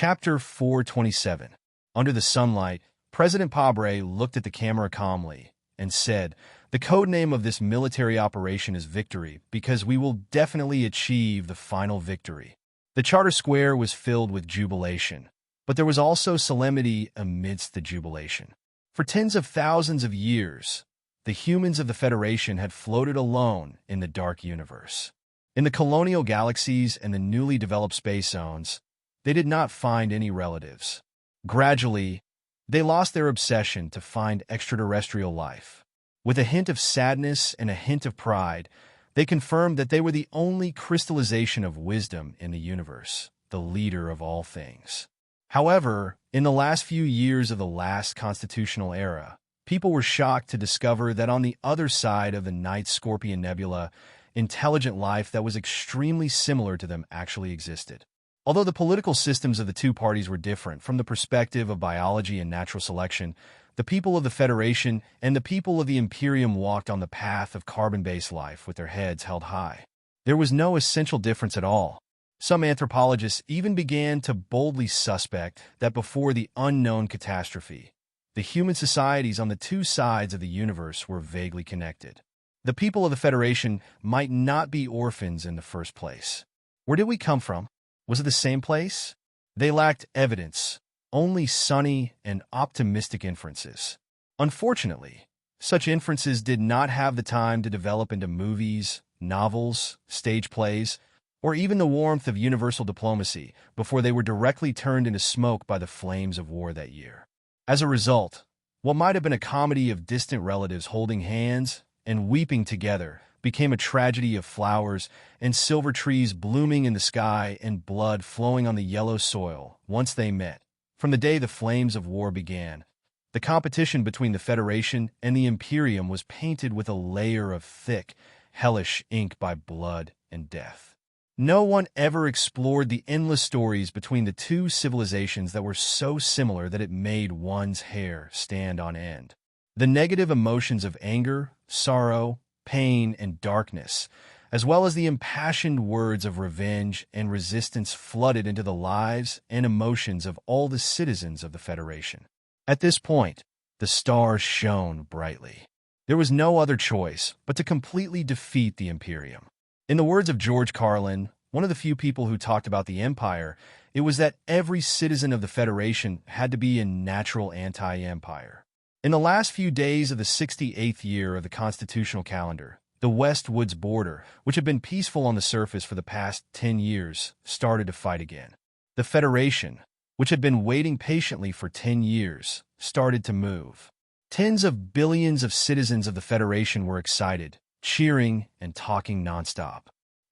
Chapter 427. Under the sunlight, President Pabre looked at the camera calmly and said, "The code name of this military operation is Victory because we will definitely achieve the final victory." The Charter Square was filled with jubilation, but there was also solemnity amidst the jubilation. For tens of thousands of years, the humans of the Federation had floated alone in the dark universe. In the colonial galaxies and the newly developed space zones, they did not find any relatives. Gradually, they lost their obsession to find extraterrestrial life. With a hint of sadness and a hint of pride, they confirmed that they were the only crystallization of wisdom in the universe, the leader of all things. However, in the last few years of the last constitutional era, people were shocked to discover that on the other side of the Night Scorpion Nebula, intelligent life that was extremely similar to them actually existed. Although the political systems of the two parties were different from the perspective of biology and natural selection, the people of the Federation and the people of the Imperium walked on the path of carbon-based life with their heads held high. There was no essential difference at all. Some anthropologists even began to boldly suspect that before the unknown catastrophe, the human societies on the two sides of the universe were vaguely connected. The people of the Federation might not be orphans in the first place. Where did we come from? Was it the same place? They lacked evidence, only sunny and optimistic inferences. Unfortunately, such inferences did not have the time to develop into movies, novels, stage plays, or even the warmth of universal diplomacy before they were directly turned into smoke by the flames of war that year. As a result, what might have been a comedy of distant relatives holding hands and weeping together became a tragedy of flowers and silver trees blooming in the sky and blood flowing on the yellow soil once they met. From the day the flames of war began, the competition between the Federation and the Imperium was painted with a layer of thick, hellish ink by blood and death. No one ever explored the endless stories between the two civilizations that were so similar that it made one's hair stand on end. The negative emotions of anger, sorrow, pain, and darkness, as well as the impassioned words of revenge and resistance flooded into the lives and emotions of all the citizens of the Federation. At this point, the stars shone brightly. There was no other choice but to completely defeat the Imperium. In the words of George Carlin, one of the few people who talked about the Empire, it was that every citizen of the Federation had to be a natural anti-empire. In the last few days of the 68th year of the constitutional calendar, the West Woods border, which had been peaceful on the surface for the past 10 years, started to fight again. The Federation, which had been waiting patiently for 10 years, started to move. Tens of billions of citizens of the Federation were excited, cheering, and talking nonstop.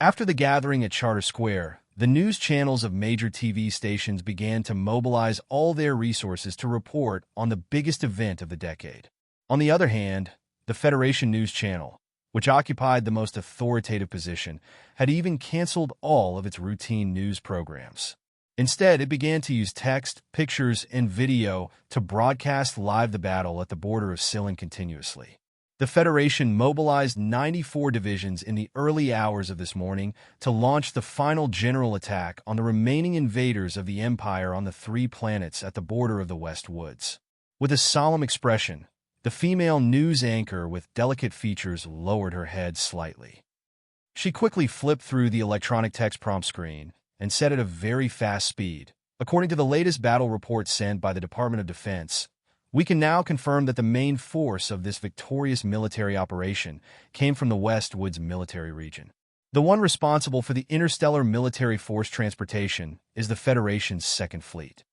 After the gathering at Charter Square, the news channels of major TV stations began to mobilize all their resources to report on the biggest event of the decade. On the other hand, the Federation News Channel, which occupied the most authoritative position, had even canceled all of its routine news programs. Instead, it began to use text, pictures, and video to broadcast live the battle at the border of Cylon continuously. The Federation mobilized 94 divisions in the early hours of this morning to launch the final general attack on the remaining invaders of the Empire on the 3 planets at the border of the West Woods. With a solemn expression, the female news anchor with delicate features lowered her head slightly. She quickly flipped through the electronic text prompt screen and said at a very fast speed, "According to the latest battle report sent by the Department of Defense, we can now confirm that the main force of this victorious military operation came from the West Woods military region. The one responsible for the interstellar military force transportation is the Federation's Second Fleet."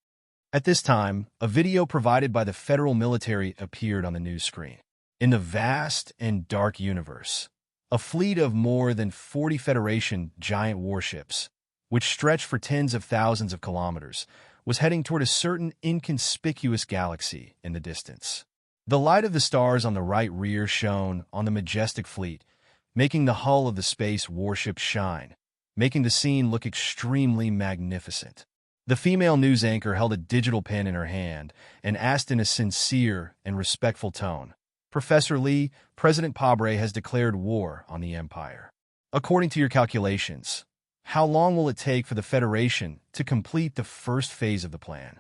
At this time, a video provided by the federal military appeared on the news screen. In the vast and dark universe, a fleet of more than 40 Federation giant warships, which stretched for tens of thousands of kilometers, was heading toward a certain inconspicuous galaxy in the distance. The light of the stars on the right rear shone on the majestic fleet, making the hull of the space warship shine, making the scene look extremely magnificent. The female news anchor held a digital pen in her hand and asked in a sincere and respectful tone, "Professor Lee, President Pabre has declared war on the Empire. According to your calculations, How long will it take for the Federation to complete the first phase of the plan?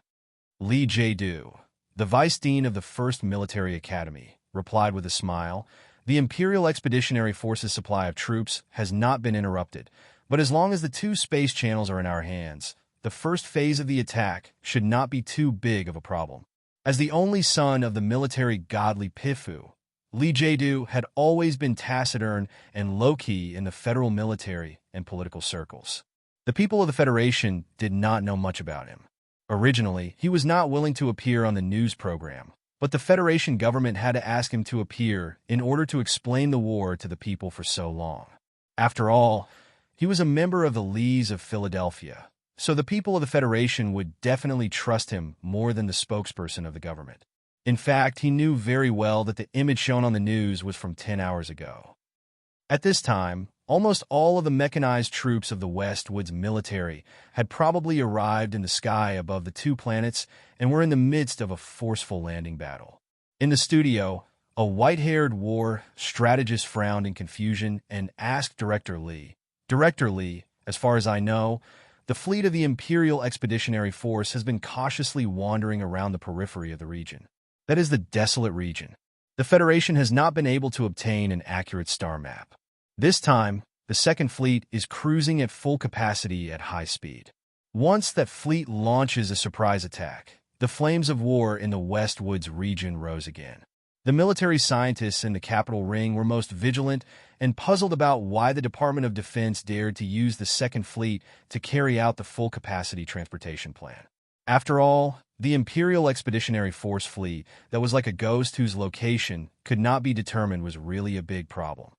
Lee Jae-do, the Vice Dean of the 1st Military Academy, replied with a smile, "The Imperial Expeditionary Force's supply of troops has not been interrupted, but as long as the 2 space channels are in our hands, the first phase of the attack should not be too big of a problem." As the only son of the military godly Pifu, Lee Jae-do had always been taciturn and low-key in the federal military and political circles. The people of the Federation did not know much about him. Originally, he was not willing to appear on the news program, but the Federation government had to ask him to appear in order to explain the war to the people for so long. After all, he was a member of the Lees of Philadelphia, so the people of the Federation would definitely trust him more than the spokesperson of the government. In fact, he knew very well that the image shown on the news was from 10 hours ago. At this time, almost all of the mechanized troops of the Westwoods military had probably arrived in the sky above the 2 planets and were in the midst of a forceful landing battle. In the studio, a white-haired war strategist frowned in confusion and asked Director Lee, "Director Lee, as far as I know, the fleet of the Imperial Expeditionary Force has been cautiously wandering around the periphery of the region. That is the desolate region. The Federation has not been able to obtain an accurate star map. This time, the 2nd Fleet is cruising at full capacity at high speed. Once that fleet launches a surprise attack, the flames of war in the Westwoods region rose again. The military scientists in the Capital Ring were most vigilant and puzzled about why the Department of Defense dared to use the 2nd Fleet to carry out the full-capacity transportation plan. After all, the Imperial Expeditionary Force fleet that was like a ghost whose location could not be determined was really a big problem.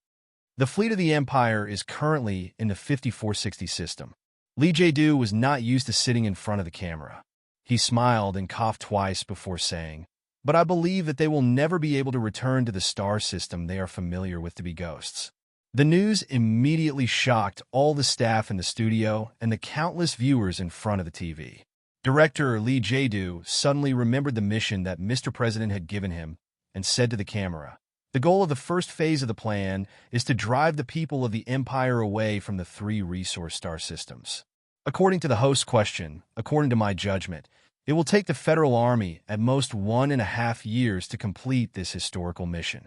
The fleet of the Empire is currently in the 5460 system. Lee Jae-do was not used to sitting in front of the camera. He smiled and coughed twice before saying, "But I believe that they will never be able to return to the star system they are familiar with to be ghosts." The news immediately shocked all the staff in the studio and the countless viewers in front of the TV. Director Lee Jae-do suddenly remembered the mission that Mr. President had given him and said to the camera, "The goal of the first phase of the plan is to drive the people of the Empire away from the 3 resource star systems. According to the host's question, according to my judgment, it will take the Federal Army at most 1.5 years to complete this historical mission."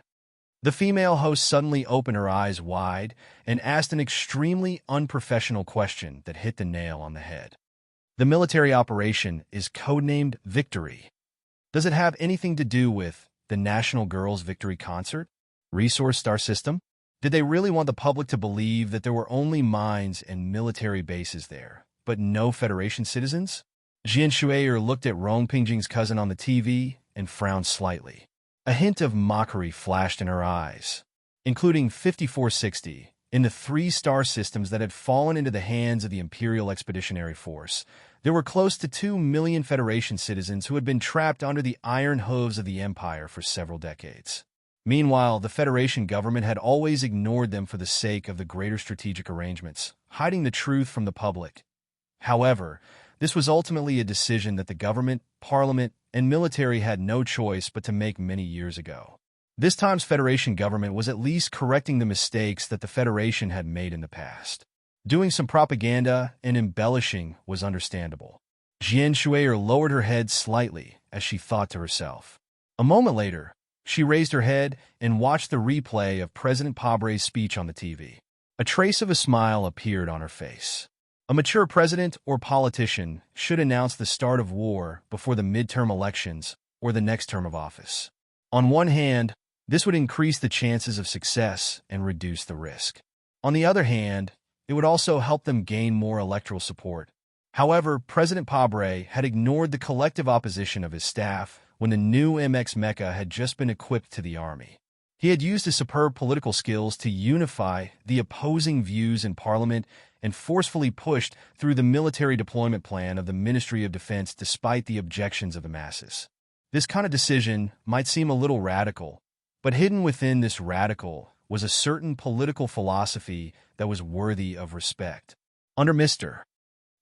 The female host suddenly opened her eyes wide and asked an extremely unprofessional question that hit the nail on the head. "The military operation is codenamed Victory. Does it have anything to do with the National Girls Victory Concert? Resource Star System? Did they really want the public to believe that there were only mines and military bases there, but no Federation citizens?" Jian Shuier looked at Rong Pingjing's cousin on the TV and frowned slightly. A hint of mockery flashed in her eyes. Including 5460, in the 3 star systems that had fallen into the hands of the Imperial Expeditionary Force, there were close to 2 million Federation citizens who had been trapped under the iron hooves of the Empire for several decades. Meanwhile, the Federation government had always ignored them for the sake of the greater strategic arrangements, hiding the truth from the public. However, this was ultimately a decision that the government, parliament, and military had no choice but to make many years ago. This time's Federation government was at least correcting the mistakes that the Federation had made in the past. Doing some propaganda and embellishing was understandable. Jian Shuier lowered her head slightly as she thought to herself. A moment later, she raised her head and watched the replay of President Pabre's speech on the TV. A trace of a smile appeared on her face. A mature president or politician should announce the start of war before the midterm elections or the next term of office. On one hand, this would increase the chances of success and reduce the risk. On the other hand, it would also help them gain more electoral support. However, President Pabre had ignored the collective opposition of his staff when the new MX Mecha had just been equipped to the army. He had used his superb political skills to unify the opposing views in Parliament and forcefully pushed through the military deployment plan of the Ministry of Defense despite the objections of the masses. This kind of decision might seem a little radical, but hidden within this radical was a certain political philosophy that was worthy of respect. Under Mr.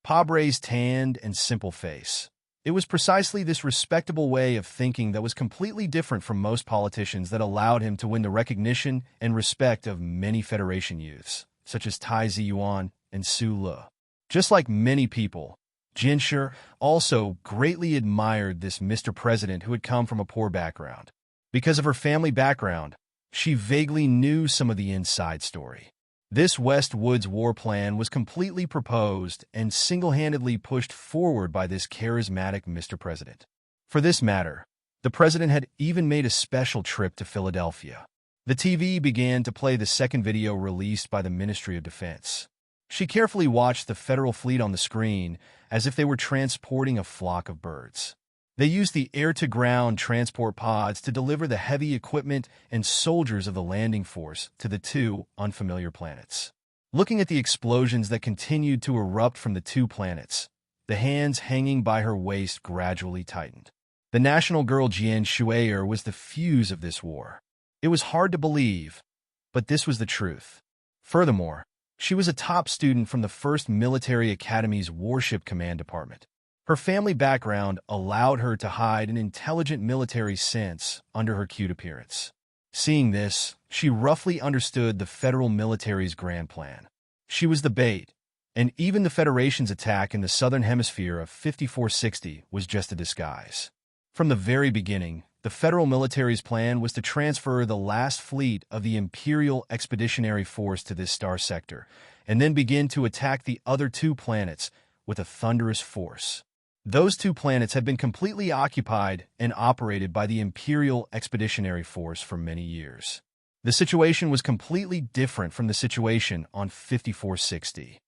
Pabre's tanned and simple face, it was precisely this respectable way of thinking that was completely different from most politicians that allowed him to win the recognition and respect of many Federation youths, such as Tai Ziyuan and Su-le. Just like many people, Jinsher also greatly admired this Mr. President who had come from a poor background. Because of her family background, she vaguely knew some of the inside story. This West Woods war plan was completely proposed and single-handedly pushed forward by this charismatic Mr. President. For this matter, the president had even made a special trip to Philadelphia. The TV began to play the second video released by the Ministry of Defense. She carefully watched the federal fleet on the screen as if they were transporting a flock of birds. They used the air-to-ground transport pods to deliver the heavy equipment and soldiers of the landing force to the two unfamiliar planets. Looking at the explosions that continued to erupt from the two planets, the hands hanging by her waist gradually tightened. The national girl Jian Shuaer was the fuse of this war. It was hard to believe, but this was the truth. Furthermore, she was a top student from the 1st Military Academy's Warship Command Department. Her family background allowed her to hide an intelligent military sense under her cute appearance. Seeing this, she roughly understood the federal military's grand plan. She was the bait, and even the Federation's attack in the southern hemisphere of 5460 was just a disguise. From the very beginning, the federal military's plan was to transfer the last fleet of the Imperial Expeditionary Force to this star sector, and then begin to attack the other two planets with a thunderous force. Those two planets had been completely occupied and operated by the Imperial Expeditionary Force for many years. The situation was completely different from the situation on 5460.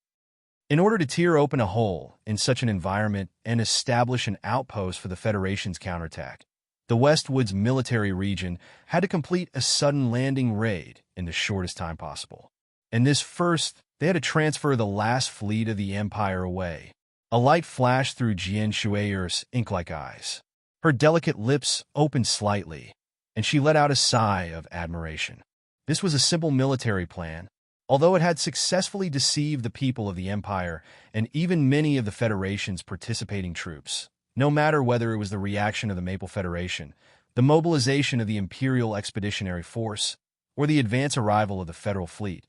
In order to tear open a hole in such an environment and establish an outpost for the Federation's counterattack, the Westwoods military region had to complete a sudden landing raid in the shortest time possible. And this first, they had to transfer the last fleet of the Empire away. A light flashed through Jian Shuaer's ink-like eyes. Her delicate lips opened slightly, and she let out a sigh of admiration. This was a simple military plan, although it had successfully deceived the people of the Empire and even many of the Federation's participating troops. No matter whether it was the reaction of the Maple Federation, the mobilization of the Imperial Expeditionary Force, or the advance arrival of the Federal Fleet,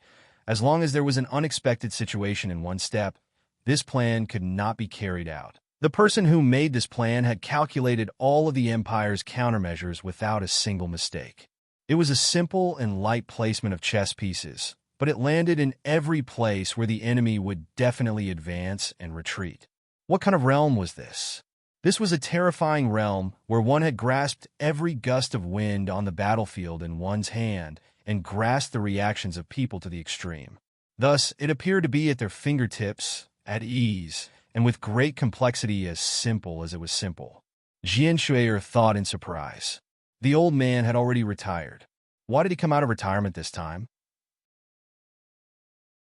as long as there was an unexpected situation in one step, this plan could not be carried out. The person who made this plan had calculated all of the Empire's countermeasures without a single mistake. It was a simple and light placement of chess pieces, but it landed in every place where the enemy would definitely advance and retreat. What kind of realm was this? This was a terrifying realm where one had grasped every gust of wind on the battlefield in one's hand and grasped the reactions of people to the extreme. Thus, it appeared to be at their fingertips, at ease, and with great complexity as simple as it was simple. Jian Shuaer thought in surprise. The old man had already retired. Why did he come out of retirement this time?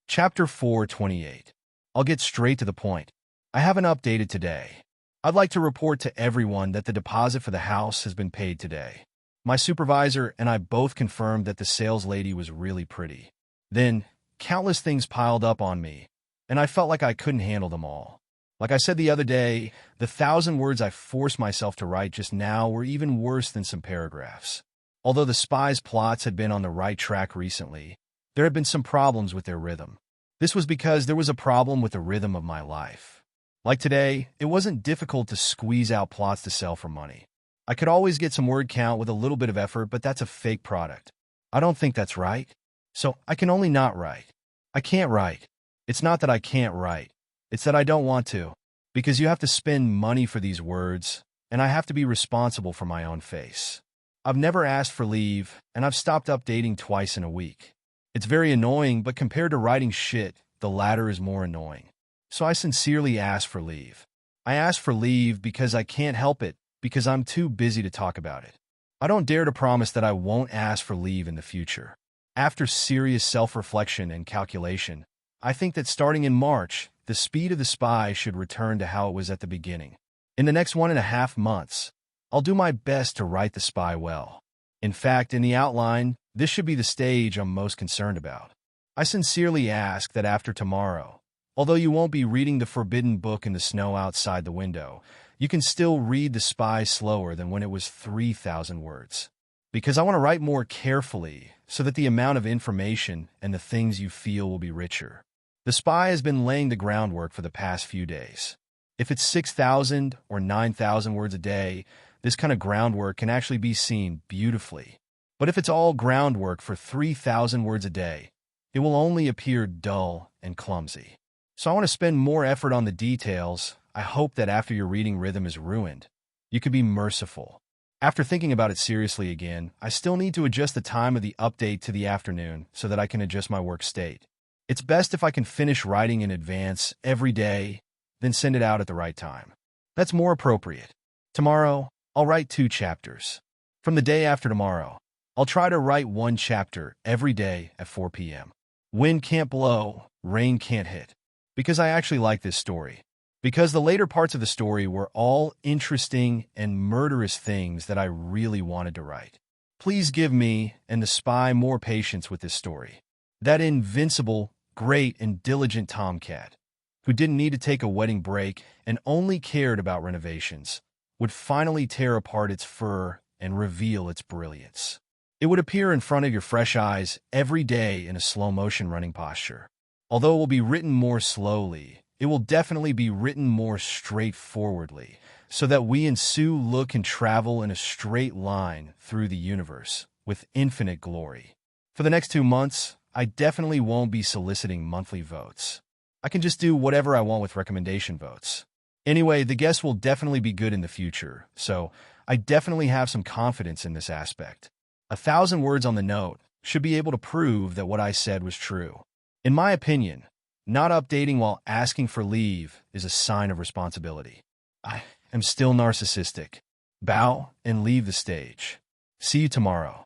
Chapter 428. I'll get straight to the point. I haven't updated today. I'd like to report to everyone that the deposit for the house has been paid today. My supervisor and I both confirmed that the sales lady was really pretty. Then, countless things piled up on me, and I felt like I couldn't handle them all. Like I said the other day, the 1,000 words I forced myself to write just now were even worse than some paragraphs. Although the spies' plots had been on the right track recently, there had been some problems with their rhythm. This was because there was a problem with the rhythm of my life. Like today, it wasn't difficult to squeeze out plots to sell for money. I could always get some word count with a little bit of effort, but that's a fake product. I don't think that's right. So I can only not write. I can't write. It's not that I can't write. It's that I don't want to. Because you have to spend money for these words, and I have to be responsible for my own face. I've never asked for leave, and I've stopped updating twice in a week. It's very annoying, but compared to writing shit, the latter is more annoying. So I sincerely asked for leave. I asked for leave because I can't help it, because I'm too busy to talk about it. I don't dare to promise that I won't ask for leave in the future. After serious self-reflection and calculation, I think that starting in March, the speed of the spy should return to how it was at the beginning. In the next 1.5 months, I'll do my best to write the spy well. In fact, in the outline, this should be the stage I'm most concerned about. I sincerely ask that after tomorrow, although you won't be reading the forbidden book in the snow outside the window, you can still read the spy slower than when it was 3,000 words. Because I want to write more carefully so that the amount of information and the things you feel will be richer. The spy has been laying the groundwork for the past few days. If it's 6,000 or 9,000 words a day, this kind of groundwork can actually be seen beautifully. But if it's all groundwork for 3,000 words a day, it will only appear dull and clumsy. So I want to spend more effort on the details. I hope that after your reading rhythm is ruined, you could be merciful. After thinking about it seriously again, I still need to adjust the time of the update to the afternoon so that I can adjust my work state. It's best if I can finish writing in advance every day, then send it out at the right time. That's more appropriate. Tomorrow, I'll write 2 chapters. From the day after tomorrow, I'll try to write 1 chapter every day at 4 p.m. Wind can't blow, rain can't hit. Because I actually like this story. Because the later parts of the story were all interesting and murderous things that I really wanted to write. Please give me and the spy more patience with this story. That invincible, great, and diligent tomcat, who didn't need to take a wedding break and only cared about renovations, would finally tear apart its fur and reveal its brilliance. It would appear in front of your fresh eyes every day in a slow-motion running posture. Although it will be written more slowly, it will definitely be written more straightforwardly, so that we and Sue look and travel in a straight line through the universe with infinite glory. For the next 2 months, I definitely won't be soliciting monthly votes. I can just do whatever I want with recommendation votes. Anyway, the guests will definitely be good in the future, so I definitely have some confidence in this aspect. 1,000 words on the note should be able to prove that what I said was true. In my opinion, not updating while asking for leave is a sign of responsibility. I am still narcissistic. Bow and leave the stage. See you tomorrow.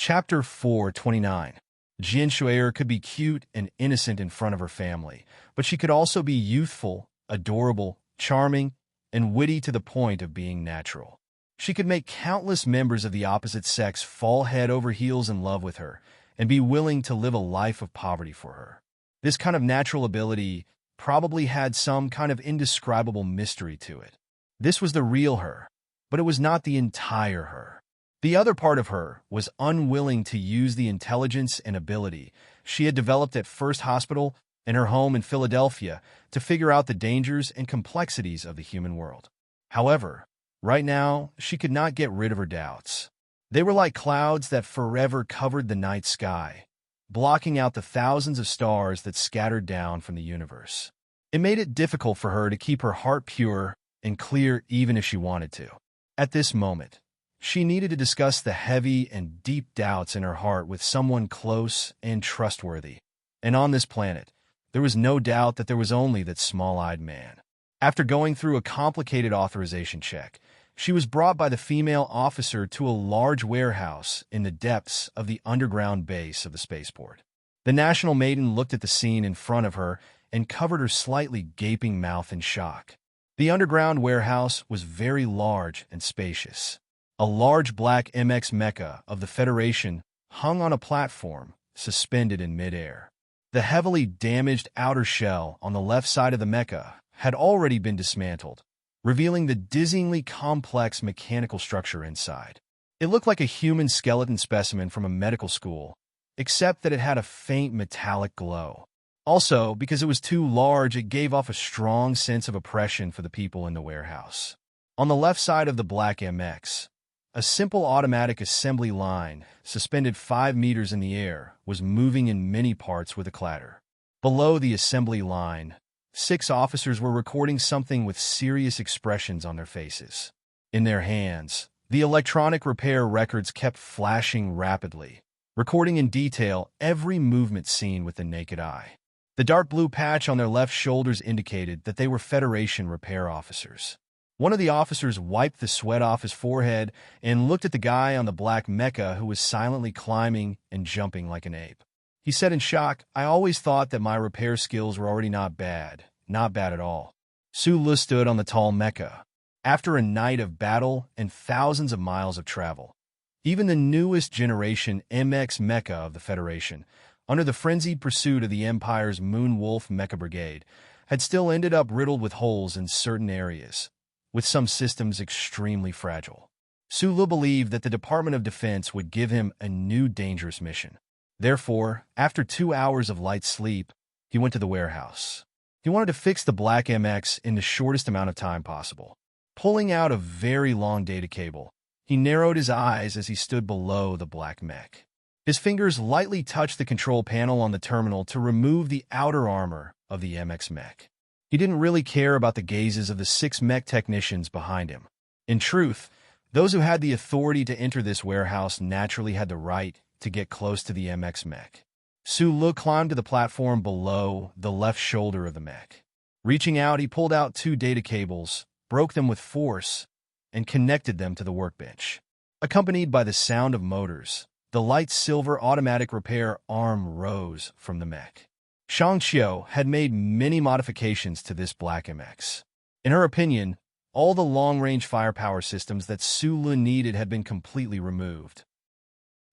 Chapter 429. Jin Shuer could be cute and innocent in front of her family, but she could also be youthful, adorable, charming, and witty to the point of being natural. She could make countless members of the opposite sex fall head over heels in love with her and be willing to live a life of poverty for her. This kind of natural ability probably had some kind of indescribable mystery to it. This was the real her, but it was not the entire her. The other part of her was unwilling to use the intelligence and ability she had developed at First Hospital and her home in Philadelphia to figure out the dangers and complexities of the human world. However, right now, she could not get rid of her doubts. They were like clouds that forever covered the night sky, blocking out the thousands of stars that scattered down from the universe. It made it difficult for her to keep her heart pure and clear even if she wanted to. At this moment, she needed to discuss the heavy and deep doubts in her heart with someone close and trustworthy. And on this planet, there was no doubt that there was only that small-eyed man. After going through a complicated authorization check, she was brought by the female officer to a large warehouse in the depths of the underground base of the spaceport. The national maiden looked at the scene in front of her and covered her slightly gaping mouth in shock. The underground warehouse was very large and spacious. A large black MX mecha of the Federation hung on a platform, suspended in midair. The heavily damaged outer shell on the left side of the mecha had already been dismantled, revealing the dizzyingly complex mechanical structure inside. It looked like a human skeleton specimen from a medical school, except that it had a faint metallic glow. Also, because it was too large, it gave off a strong sense of oppression for the people in the warehouse. On the left side of the black MX, a simple automatic assembly line, suspended 5 meters in the air, was moving in many parts with a clatter. Below the assembly line, 6 officers were recording something with serious expressions on their faces. In their hands, the electronic repair records kept flashing rapidly, recording in detail every movement seen with the naked eye. The dark blue patch on their left shoulders indicated that they were Federation repair officers. One of the officers wiped the sweat off his forehead and looked at the guy on the black mecha who was silently climbing and jumping like an ape. He said in shock, "I always thought that my repair skills were already not bad at all." Sulu stood on the tall mecha. After a night of battle and thousands of miles of travel, even the newest generation MX mecha of the Federation, under the frenzied pursuit of the Empire's Moon Wolf Mecha Brigade, had still ended up riddled with holes in certain areas, with some systems extremely fragile. Sulu believed that the Department of Defense would give him a new dangerous mission. Therefore, after 2 hours of light sleep, he went to the warehouse. He wanted to fix the black MX in the shortest amount of time possible. Pulling out a very long data cable, he narrowed his eyes as he stood below the black mech. His fingers lightly touched the control panel on the terminal to remove the outer armor of the MX mech. He didn't really care about the gazes of the 6 mech technicians behind him. In truth, those who had the authority to enter this warehouse naturally had the right to get close to the MX mech. Su-Lu climbed to the platform below the left shoulder of the mech. Reaching out, he pulled out 2 data cables, broke them with force, and connected them to the workbench. Accompanied by the sound of motors, the light silver automatic repair arm rose from the mech. Shang Xiao had made many modifications to this black MX. In her opinion, all the long-range firepower systems that Su-Lu needed had been completely removed.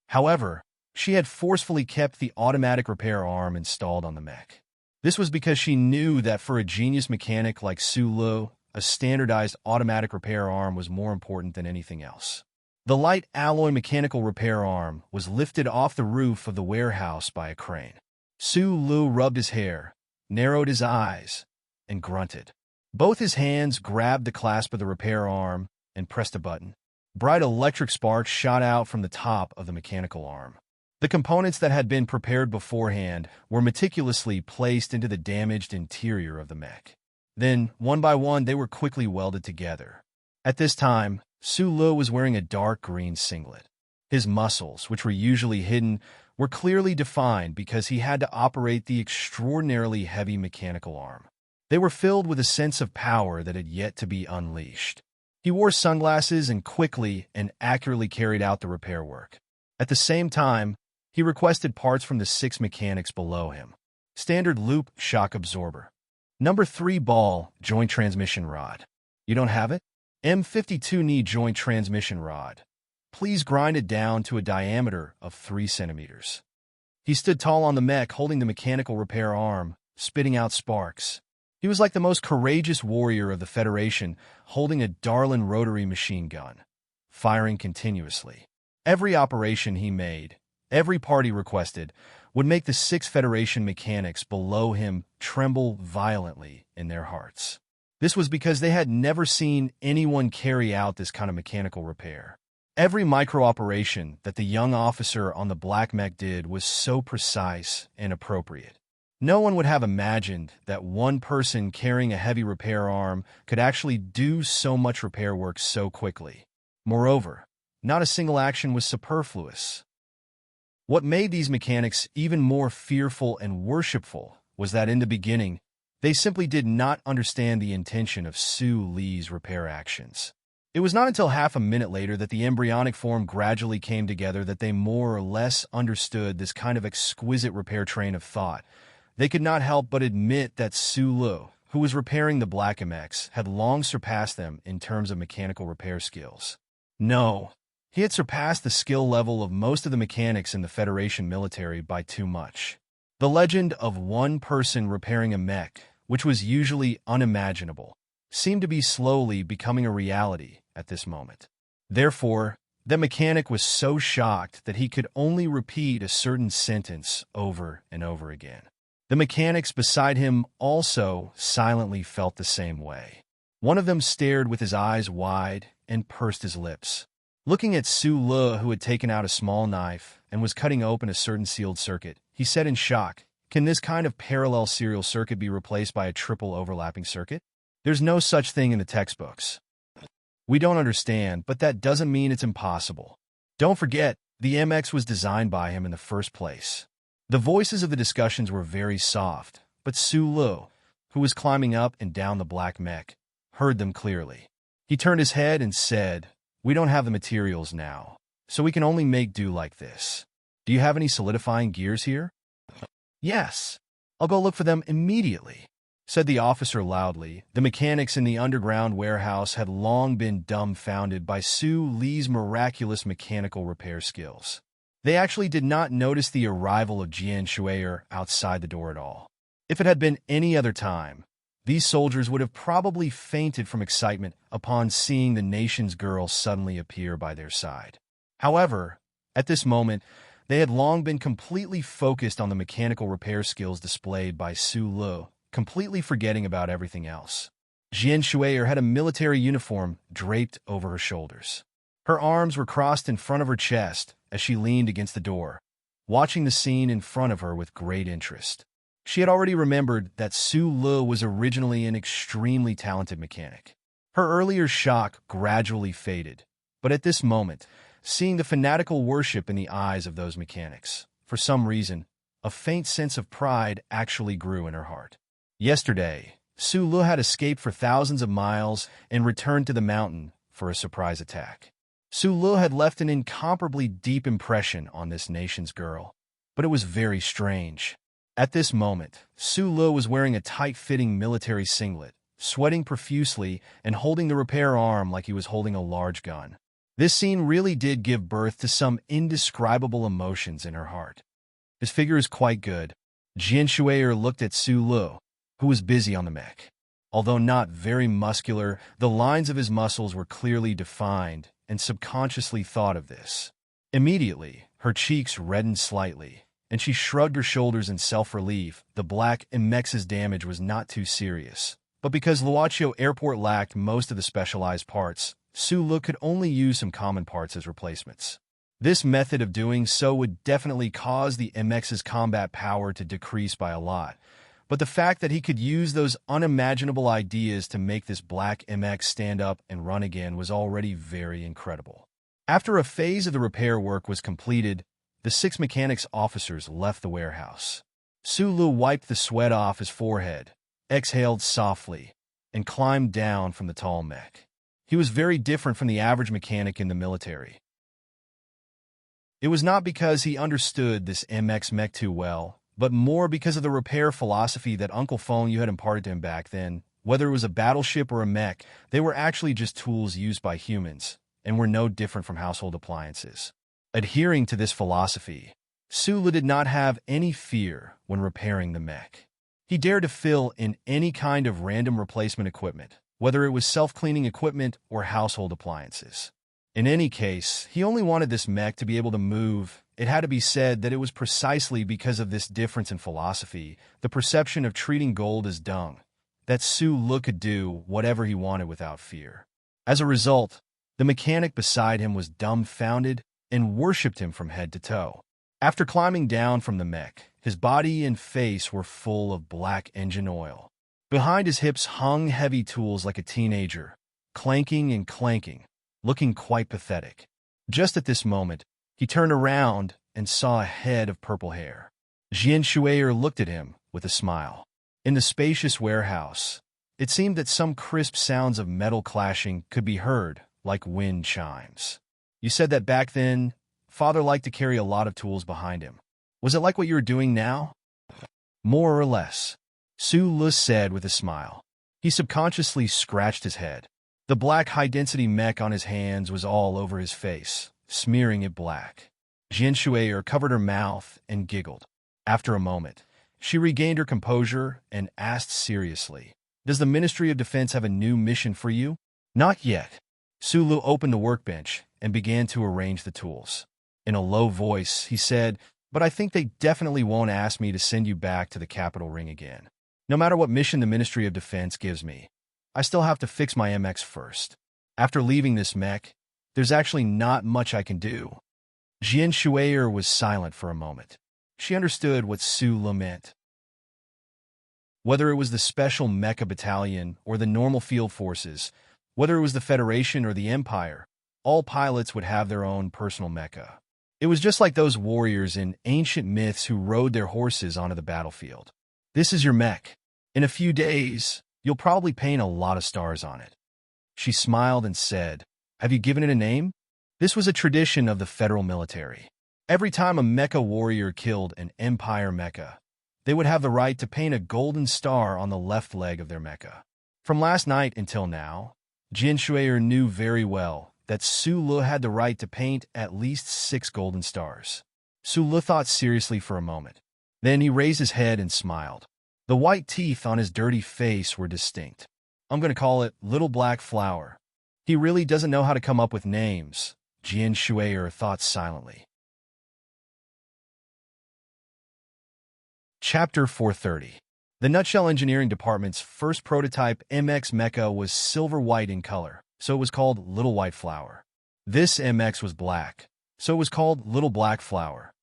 However, she had forcefully kept the automatic repair arm installed on the mech. This was because she knew that for a genius mechanic like Su-Lu, a standardized automatic repair arm was more important than anything else. The light alloy mechanical repair arm was lifted off the roof of the warehouse by a crane. Su-Lu rubbed his hair, narrowed his eyes, and grunted. Both his hands grabbed the clasp of the repair arm and pressed a button. Bright electric sparks shot out from the top of the mechanical arm. The components that had been prepared beforehand were meticulously placed into the damaged interior of the mech. Then, one by one, they were quickly welded together. At this time, Su-Lu was wearing a dark green singlet. His muscles, which were usually hidden, were clearly defined because he had to operate the extraordinarily heavy mechanical arm. They were filled with a sense of power that had yet to be unleashed. He wore sunglasses and quickly and accurately carried out the repair work. At the same time, he requested parts from the 6 mechanics below him. Standard loop shock absorber. Number 3 ball joint transmission rod. You don't have it? M52 knee joint transmission rod. Please grind it down to a diameter of 3 centimeters. He stood tall on the mech, holding the mechanical repair arm, spitting out sparks. He was like the most courageous warrior of the Federation, holding a Darlin rotary machine gun, firing continuously. Every operation he made, every part he requested, would make the 6 Federation mechanics below him tremble violently in their hearts. This was because they had never seen anyone carry out this kind of mechanical repair. Every micro-operation that the young officer on the black mech did was so precise and appropriate. No one would have imagined that one person carrying a heavy repair arm could actually do so much repair work so quickly. Moreover, not a single action was superfluous. What made these mechanics even more fearful and worshipful was that in the beginning, they simply did not understand the intention of Su-Lu's repair actions. It was not until half a minute later that the embryonic form gradually came together that they more or less understood this kind of exquisite repair train of thought. They could not help but admit that Su-Lu, who was repairing the Black MX, had long surpassed them in terms of mechanical repair skills. No, he had surpassed the skill level of most of the mechanics in the Federation military by too much. The legend of one person repairing a mech, which was usually unimaginable, seemed to be slowly becoming a reality at this moment. Therefore, the mechanic was so shocked that he could only repeat a certain sentence over and over again. The mechanics beside him also silently felt the same way. One of them stared with his eyes wide and pursed his lips. Looking at Su-Lu, who had taken out a small knife and was cutting open a certain sealed circuit, he said in shock, "Can this kind of parallel serial circuit be replaced by a triple overlapping circuit? There's no such thing in the textbooks. We don't understand, but that doesn't mean it's impossible. Don't forget, the MX was designed by him in the first place." The voices of the discussions were very soft, but Su-Lu, who was climbing up and down the black mech, heard them clearly. He turned his head and said, "We don't have the materials now, so we can only make do like this. Do you have any solidifying gears here?" "Yes. I'll go look for them immediately," said the officer loudly. The mechanics in the underground warehouse had long been dumbfounded by Su-Lu's miraculous mechanical repair skills. They actually did not notice the arrival of Jian Shuier outside the door at all. If it had been any other time, these soldiers would have probably fainted from excitement upon seeing the nation's girl suddenly appear by their side. However, at this moment, They had long been completely focused on the mechanical repair skills displayed by Su Lu, completely forgetting about everything else. Jian Shuier had a military uniform draped over her shoulders. Her arms were crossed in front of her chest as she leaned against the door, watching the scene in front of her with great interest. She had already remembered that Su Lu was originally an extremely talented mechanic. Her earlier shock gradually faded, but at this moment, seeing the fanatical worship in the eyes of those mechanics, for some reason, a faint sense of pride actually grew in her heart. Yesterday, Su Lu had escaped for thousands of miles and returned to the mountain for a surprise attack. Su Lu had left an incomparably deep impression on this nation's girl, but it was very strange. At this moment, Su Lu was wearing a tight-fitting military singlet, sweating profusely and holding the repair arm like he was holding a large gun. This scene really did give birth to some indescribable emotions in her heart. His figure is quite good. Jian Shuier looked at Su Lu, who was busy on the mech. Although not very muscular, the lines of his muscles were clearly defined, and subconsciously thought of this. Immediately, her cheeks reddened slightly, and she shrugged her shoulders in self-relief. The black Immerse's damage was not too serious, but because Luoqiao Airport lacked most of the specialized parts, Su Lu could only use some common parts as replacements. This method of doing so would definitely cause the Immerse's combat power to decrease by a lot, but the fact that he could use those unimaginable ideas to make this black Immerse stand up and run again was already very incredible. After a phase of the repair work was completed, the 6 mechanics officers left the warehouse. Su Lu wiped the sweat off his forehead, exhaled softly, and climbed down from the tall mech. He was very different from the average mechanic in the military. It was not because he understood this MX mech too well, but more because of the repair philosophy that Uncle Feng Yu had imparted to him back then. Whether it was a battleship or a mech, they were actually just tools used by humans, and were no different from household appliances. Adhering to this philosophy, Su Lu did not have any fear when repairing the mech. He dared to fill in any kind of random replacement equipment, whether it was self-cleaning equipment or household appliances. In any case, he only wanted this mech to be able to move. It had to be said that it was precisely because of this difference in philosophy, the perception of treating gold as dung, that Su Lu could do whatever he wanted without fear. As a result, the mechanic beside him was dumbfounded and worshipped him from head to toe. After climbing down from the mech, his body and face were full of black engine oil. Behind his hips hung heavy tools like a teenager, clanking and clanking, looking quite pathetic. Just at this moment, he turned around and saw a head of purple hair. Jian Shuier looked at him with a smile. In the spacious warehouse, it seemed that some crisp sounds of metal clashing could be heard, like wind chimes. You said that back then, Father liked to carry a lot of tools behind him. Was it like what you are doing now? More or less, Su Lu said with a smile. He subconsciously scratched his head. The black high-density mech on his hands was all over his face, smearing it black. Jian Shuier covered her mouth and giggled. After a moment, she regained her composure and asked seriously, "Does the Ministry of Defense have a new mission for you?" "Not yet." Su Lu opened the workbench and began to arrange the tools. In a low voice, he said, "But I think they definitely won't ask me to send you back to the capital ring again. No matter what mission the Ministry of Defense gives me, I still have to fix my MX first. After leaving this mech, there's actually not much I can do." Jian Shuier was silent for a moment. She understood what Su Lu meant. Whether it was the Special Mecha Battalion or the normal field forces, whether it was the Federation or the Empire, all pilots would have their own personal mecha. It was just like those warriors in ancient myths who rode their horses onto the battlefield. "This is your mech. In a few days, you'll probably paint a lot of stars on it." She smiled and said, "Have you given it a name?" This was a tradition of the federal military. Every time a mecha warrior killed an Empire mecha, they would have the right to paint a golden star on the left leg of their mecha. From last night until now, Jian Shuier knew very well that Su Lu had the right to paint at least 6 golden stars. Su Lu thought seriously for a moment. Then he raised his head and smiled. The white teeth on his dirty face were distinct. "I'm going to call it Little Black Flower." He really doesn't know how to come up with names, Jian Shuier thought silently. Chapter 430. The Nutshell Engineering Department's first prototype MX mecha was silver-white in color, so it was called Little White Flower. This MX was black, so it was called Little Black Flower.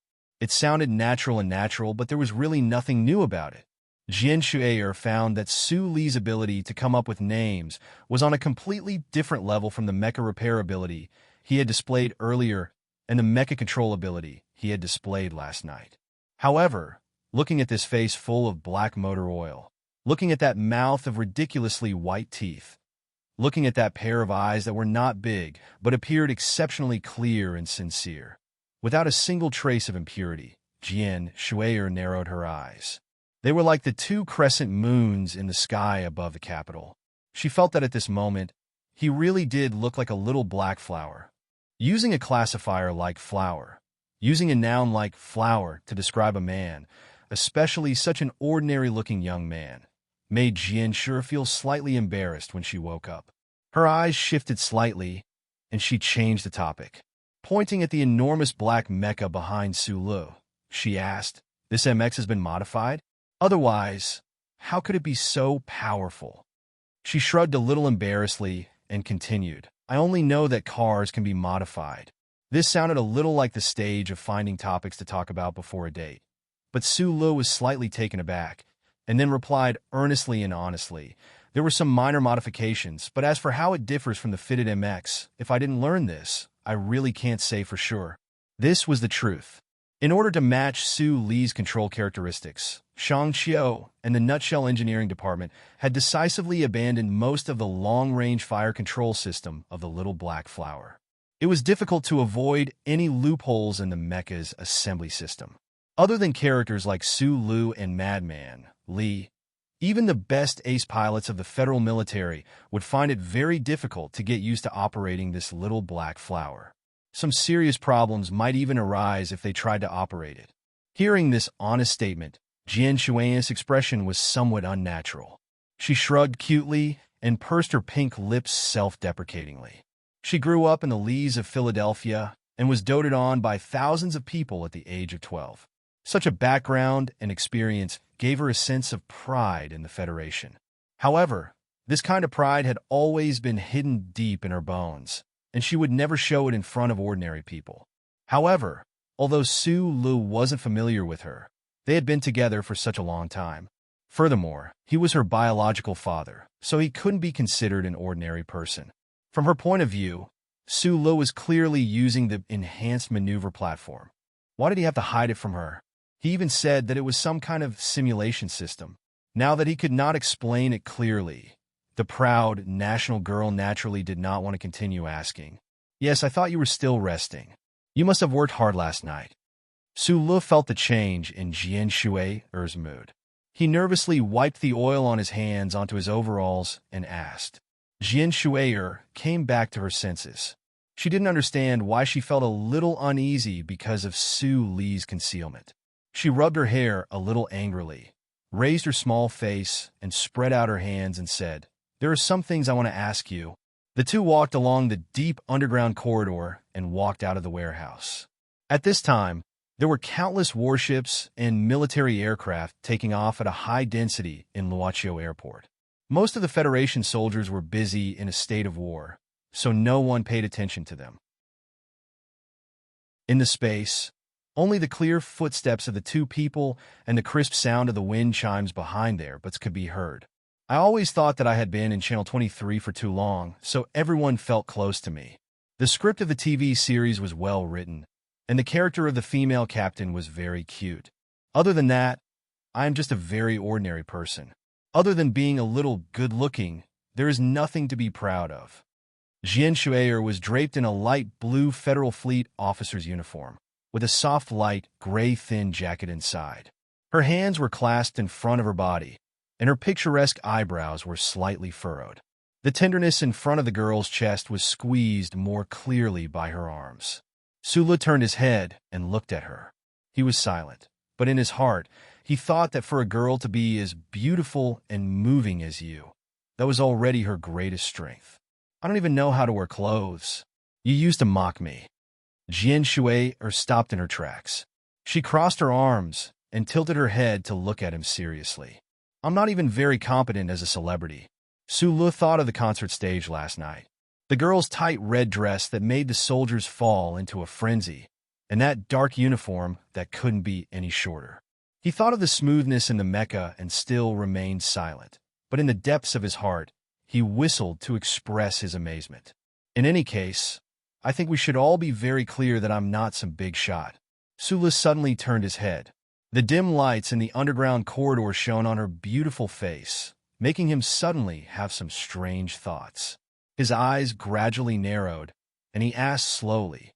It sounded natural, but there was really nothing new about it. Jian Shue'er found that Su Li's ability to come up with names was on a completely different level from the mecha repair ability he had displayed earlier and the mecha control ability he had displayed last night. However, looking at this face full of black motor oil, looking at that mouth of ridiculously white teeth, looking at that pair of eyes that were not big but appeared exceptionally clear and sincere, without a single trace of impurity, Jian Shue'er narrowed her eyes. They were like the two crescent moons in the sky above the capital. She felt that at this moment, he really did look like a little black flower. Using a classifier like flower, using a noun like flower to describe a man, especially such an ordinary-looking young man, made Jian Shue'er feel slightly embarrassed when she woke up. Her eyes shifted slightly, and she changed the topic. Pointing at the enormous black mecha behind Su Li, she asked, "This MX has been modified? Otherwise, how could it be so powerful?" She shrugged a little embarrassedly and continued, "I only know that cars can be modified." This sounded a little like the stage of finding topics to talk about before a date. But Su Li was slightly taken aback, and then replied earnestly and honestly, "There were some minor modifications, but as for how it differs from the fitted MX, if I didn't learn this, I really can't say for sure." This was the truth. In order to match Su Li's control characteristics, Shang Qiu and the Nutshell Engineering Department had decisively abandoned most of the long-range fire control system of the Little Black Flower. It was difficult to avoid any loopholes in the mecha's assembly system. Other than characters like Su Li and Madman Li, even the best ace pilots of the federal military would find it very difficult to get used to operating this Little Black Flower. Some serious problems might even arise if they tried to operate it. Hearing this honest statement, Jian Shue'er's expression was somewhat unnatural. She shrugged cutely and pursed her pink lips self-deprecatingly. She grew up in the Lees of Philadelphia and was doted on by thousands of people at the age of 12. Such a background and experience gave her a sense of pride in the Federation. However, this kind of pride had always been hidden deep in her bones, and she would never show it in front of ordinary people. However, although Su Li wasn't familiar with her, they had been together for such a long time. Furthermore, he was her biological father, so he couldn't be considered an ordinary person. From her point of view, Su Li was clearly using the enhanced maneuver platform. Why did he have to hide it from her? He even said that it was some kind of simulation system. Now that he could not explain it clearly, the proud, national girl naturally did not want to continue asking. "Yes, I thought you were still resting. You must have worked hard last night." Su Li felt the change in Jian Shue'er's mood. He nervously wiped the oil on his hands onto his overalls and asked. Jian Shue'er came back to her senses. She didn't understand why she felt a little uneasy because of Su Li's concealment. She rubbed her hair a little angrily, raised her small face, and spread out her hands and said, "There are some things I want to ask you." The two walked along the deep underground corridor and walked out of the warehouse. At this time, there were countless warships and military aircraft taking off at a high density in Luoqiu Airport. Most of the Federation soldiers were busy in a state of war, so no one paid attention to them. In the space, only the clear footsteps of the two people and the crisp sound of the wind chimes behind their butts could be heard. I always thought that I had been in Channel 23 for too long, so everyone felt close to me. The script of the TV series was well written, and the character of the female captain was very cute. Other than that, I am just a very ordinary person. Other than being a little good-looking, there is nothing to be proud of. Jian Shue'er was draped in a light blue Federal Fleet officer's uniform, with a soft light gray thin jacket inside. Her hands were clasped in front of her body, and her picturesque eyebrows were slightly furrowed. The tenderness in front of the girl's chest was squeezed more clearly by her arms. Su Li turned his head and looked at her. He was silent, but in his heart, he thought that for a girl to be as beautiful and moving as you, that was already her greatest strength. "I don't even know how to wear clothes. You used to mock me." Jian Shue'er stopped in her tracks. She crossed her arms and tilted her head to look at him seriously. I'm not even very competent as a celebrity. Su thought of the concert stage last night. The girl's tight red dress that made the soldiers fall into a frenzy, and that dark uniform that couldn't be any shorter. He thought of the smoothness in the Mecca and still remained silent. But in the depths of his heart, he whistled to express his amazement. In any case, I think we should all be very clear that I'm not some big shot. Sula suddenly turned his head. The dim lights in the underground corridor shone on her beautiful face, making him suddenly have some strange thoughts. His eyes gradually narrowed, and he asked slowly,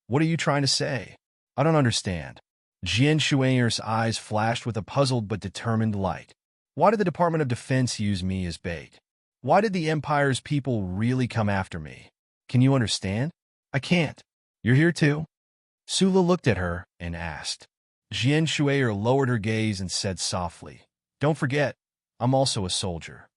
"What are you trying to say? I don't understand." Jian Shuang's eyes flashed with a puzzled but determined light. Why did the Department of Defense use me as bait? Why did the Empire's people really come after me? Can you understand? I can't. You're here too? Sula looked at her and asked. Jian Shuang lowered her gaze and said softly, "Don't forget, I'm also a soldier."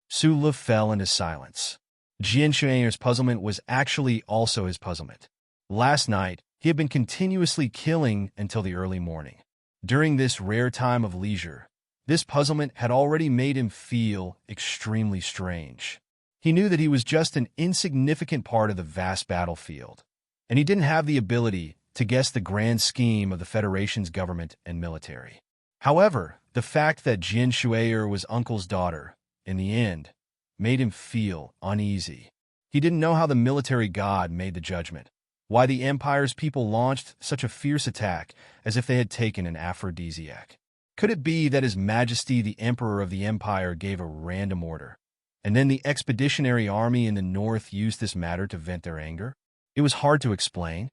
Sula fell into silence. Jian Shuang's puzzlement was actually also his puzzlement. Last night, he had been continuously killing until the early morning. During this rare time of leisure, this puzzlement had already made him feel extremely strange. He knew that he was just an insignificant part of the vast battlefield, and he didn't have the ability to guess the grand scheme of the Federation's government and military. However, the fact that Jian Shuang was Uncle's daughter, in the end, made him feel uneasy. He didn't know how the military god made the judgment, why the Empire's people launched such a fierce attack as if they had taken an aphrodisiac. Could it be that His Majesty the Emperor of the Empire gave a random order, and then the expeditionary army in the north used this matter to vent their anger? It was hard to explain.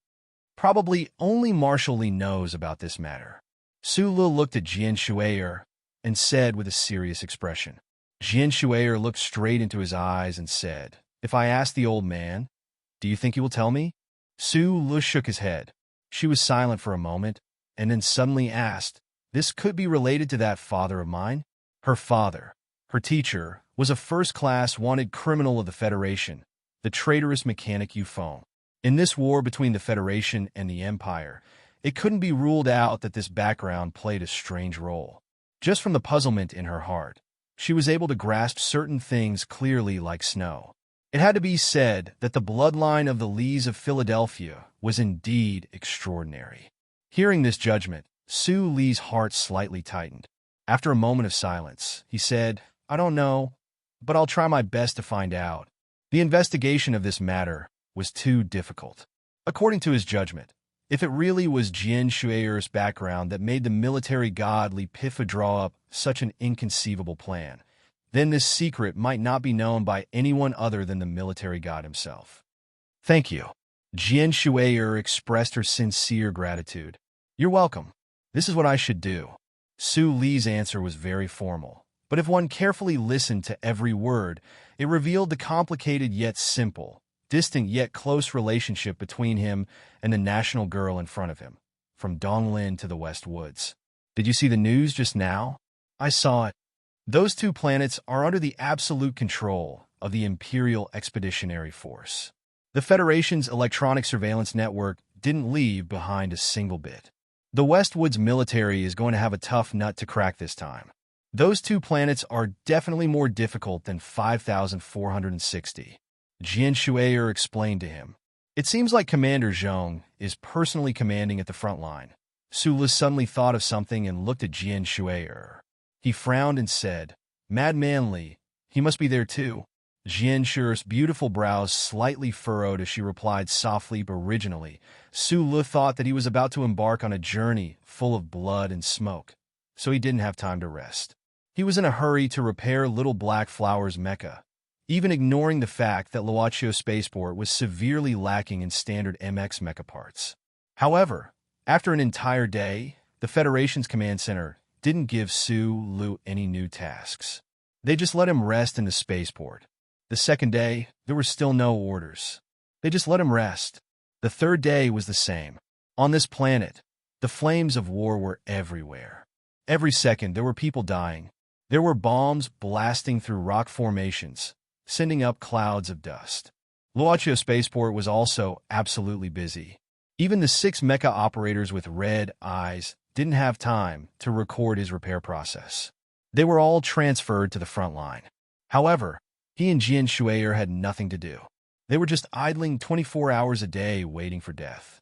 Probably only Marshal Li knows about this matter. Sula looked at Jian Shuang and said with a serious expression. Jian Shuang looked straight into his eyes and said, "If I ask the old man, do you think he will tell me?" Sula shook his head. She was silent for a moment, and then suddenly asked, "This could be related to that father of mine?" Her father, her teacher, was a first-class wanted criminal of the Federation, the traitorous mechanic Yufeng. In this war between the Federation and the Empire, it couldn't be ruled out that this background played a strange role. Just from the puzzlement in her heart, she was able to grasp certain things clearly like snow. It had to be said that the bloodline of the Lees of Philadelphia was indeed extraordinary. Hearing this judgment, Su Li's heart slightly tightened. After a moment of silence, he said, "I don't know, but I'll try my best to find out." The investigation of this matter was too difficult. According to his judgment, if it really was Jian Shuang's background that made the military god Li Pifa draw up such an inconceivable plan, then this secret might not be known by anyone other than the military god himself. "Thank you." Jian Shuang expressed her sincere gratitude. "You're welcome. This is what I should do." Su Li's answer was very formal, but if one carefully listened to every word, it revealed the complicated yet simple, distant yet close relationship between him and the national girl in front of him, from Donglin to the West Woods. "Did you see the news just now?" "I saw it. Those two planets are under the absolute control of the Imperial Expeditionary Force. The Federation's electronic surveillance network didn't leave behind a single bit. The Westwoods military is going to have a tough nut to crack this time. Those two planets are definitely more difficult than 5,460. Jian Shuang explained to him. "It seems like Commander Zhong is personally commanding at the front line." Sula suddenly thought of something and looked at Jian Shuang. He frowned and said, "Madman Li, he must be there too." Jian Shu's beautiful brows slightly furrowed as she replied softly but originally. Sula thought that he was about to embark on a journey full of blood and smoke, so he didn't have time to rest. He was in a hurry to repair Little Black Flower's mecha, even ignoring the fact that Luochio Spaceport was severely lacking in standard MX mecha parts. However, after an entire day, the Federation's command center didn't give Su Lu any new tasks. They just let him rest in the spaceport. The second day, there were still no orders. They just let him rest. The third day was the same. On this planet, the flames of war were everywhere. Every second, there were people dying. There were bombs blasting through rock formations, sending up clouds of dust. Luochio Spaceport was also absolutely busy. Even the 6 mecha operators with red eyes didn't have time to record his repair process. They were all transferred to the front line. However, he and Jian Shui'er had nothing to do. They were just idling 24 hours a day waiting for death.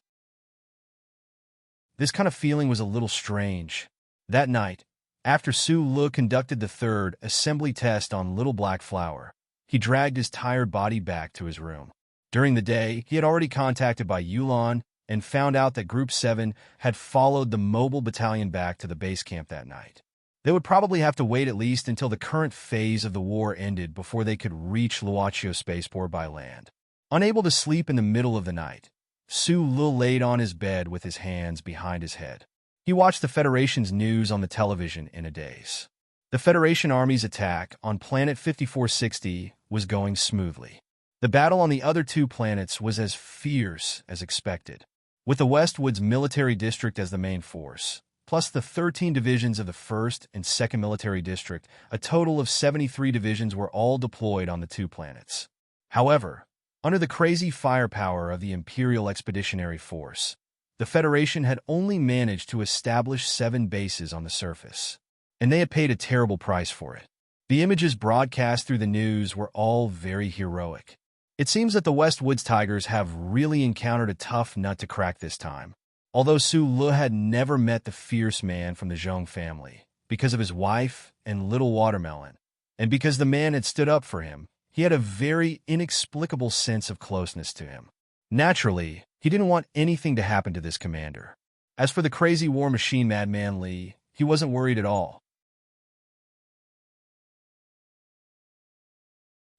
This kind of feeling was a little strange. That night, after Su Le conducted the third assembly test on Little Black Flower, he dragged his tired body back to his room. During the day, he had already contacted by Yulan and found out that Group 7 had followed the mobile battalion back to the base camp that night. They would probably have to wait at least until the current phase of the war ended before they could reach Luochio spaceport by land. Unable to sleep in the middle of the night, Su Le laid on his bed with his hands behind his head. He watched the Federation's news on the television in a daze. The Federation Army's attack on Planet 5460 was going smoothly. The battle on the other two planets was as fierce as expected, with the Westwoods Military District as the main force, plus the 13 divisions of the 1st and 2nd Military District. A total of 73 divisions were all deployed on the two planets. However, under the crazy firepower of the Imperial Expeditionary Force, the Federation had only managed to establish 7 bases on the surface, and they had paid a terrible price for it. The images broadcast through the news were all very heroic. It seems that the Westwoods Tigers have really encountered a tough nut to crack this time. Although Su Le had never met the fierce man from the Zhong family, because of his wife and little watermelon, and because the man had stood up for him, he had a very inexplicable sense of closeness to him. Naturally, he didn't want anything to happen to this commander. As for the crazy war machine Madman Li, he wasn't worried at all.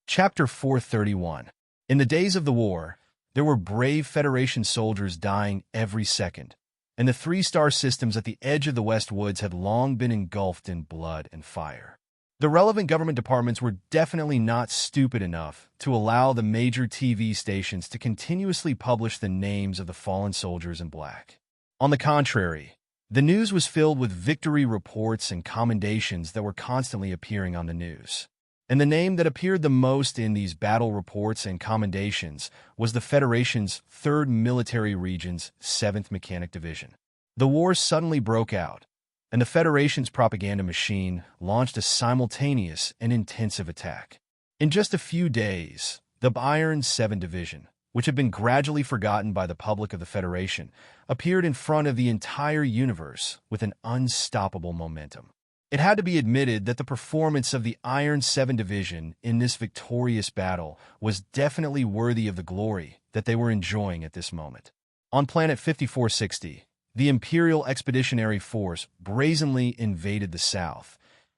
Chapter 431. In the days of the war, there were brave Federation soldiers dying every second, and the 3-star systems at the edge of the Westwoods had long been engulfed in blood and fire. The relevant government departments were definitely not stupid enough to allow the major TV stations to continuously publish the names of the fallen soldiers in black. On the contrary, the news was filled with victory reports and commendations that were constantly appearing on the news. And the name that appeared the most in these battle reports and commendations was the Federation's 3rd Military Region's 7th Mechanic Division. The war suddenly broke out, and the Federation's propaganda machine launched a simultaneous and intensive attack. In just a few days, the Iron 7 Division, which had been gradually forgotten by the public of the Federation, appeared in front of the entire universe with an unstoppable momentum. It had to be admitted that the performance of the Iron 7 Division in this victorious battle was definitely worthy of the glory that they were enjoying at this moment. On Planet 5460, the Imperial Expeditionary Force brazenly invaded the South,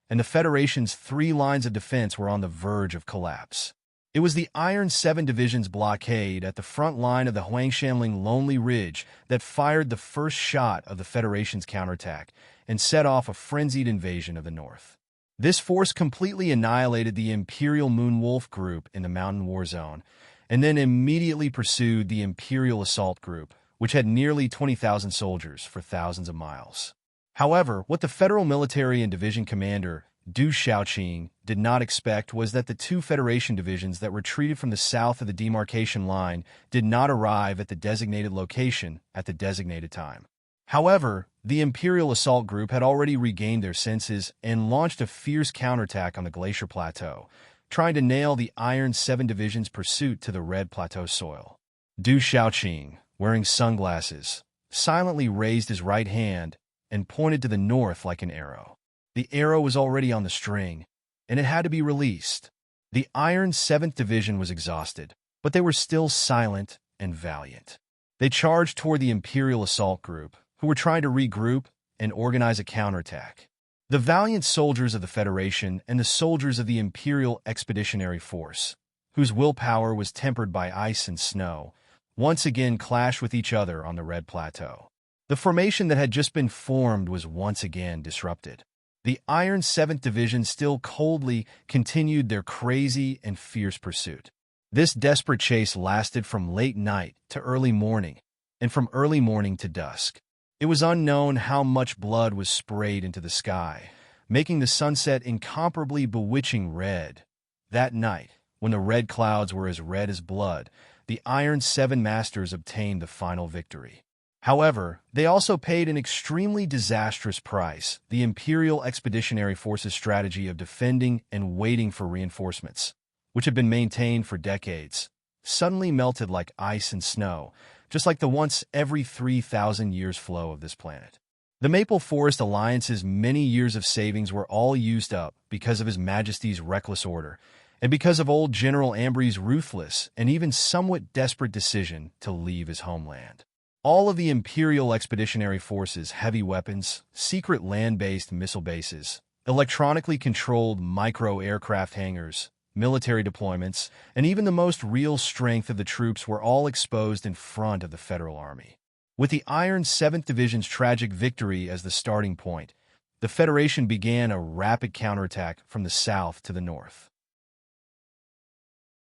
and the Federation's 3 lines of defense were on the verge of collapse. It was the Iron 7 Division's blockade at the front line of the Huangshanling Lonely Ridge that fired the first shot of the Federation's counterattack and set off a frenzied invasion of the North. This force completely annihilated the Imperial Moonwolf Group in the Mountain War Zone, and then immediately pursued the Imperial Assault Group, which had nearly 20,000 soldiers for thousands of miles. However, what the Federal Military and Division Commander Du Xiaoqing did not expect was that the 2 Federation divisions that retreated from the south of the demarcation line did not arrive at the designated location at the designated time. However, the Imperial Assault Group had already regained their senses and launched a fierce counterattack on the Glacier Plateau, trying to nail the Iron 7 Division's pursuit to the Red Plateau soil. Du Xiaoqing, wearing sunglasses, silently raised his right hand and pointed to the north like an arrow. The arrow was already on the string, and it had to be released. The Iron 7th Division was exhausted, but they were still silent and valiant. They charged toward the Imperial Assault Group, who were trying to regroup and organize a counterattack. The valiant soldiers of the Federation and the soldiers of the Imperial Expeditionary Force, whose willpower was tempered by ice and snow, once again clashed with each other on the Red Plateau. The formation that had just been formed was once again disrupted. The Iron 7th Division still coldly continued their crazy and fierce pursuit. This desperate chase lasted from late night to early morning, and from early morning to dusk. It was unknown how much blood was sprayed into the sky, making the sunset incomparably bewitching red. That night, when the red clouds were as red as blood, the Iron 7 Masters obtained the final victory. However, they also paid an extremely disastrous price: the Imperial Expeditionary Force's strategy of defending and waiting for reinforcements, which had been maintained for decades, suddenly melted like ice and snow, just like the once every 3,000 years flow of this planet. The Maple Forest Alliance's many years of savings were all used up because of His Majesty's reckless order, and because of old General Ambry's ruthless and even somewhat desperate decision to leave his homeland. All of the Imperial Expeditionary Force's heavy weapons, secret land-based missile bases, electronically controlled micro-aircraft hangars, military deployments, and even the most real strength of the troops were all exposed in front of the Federal Army. With the Iron 7th Division's tragic victory as the starting point, the Federation began a rapid counterattack from the south to the north.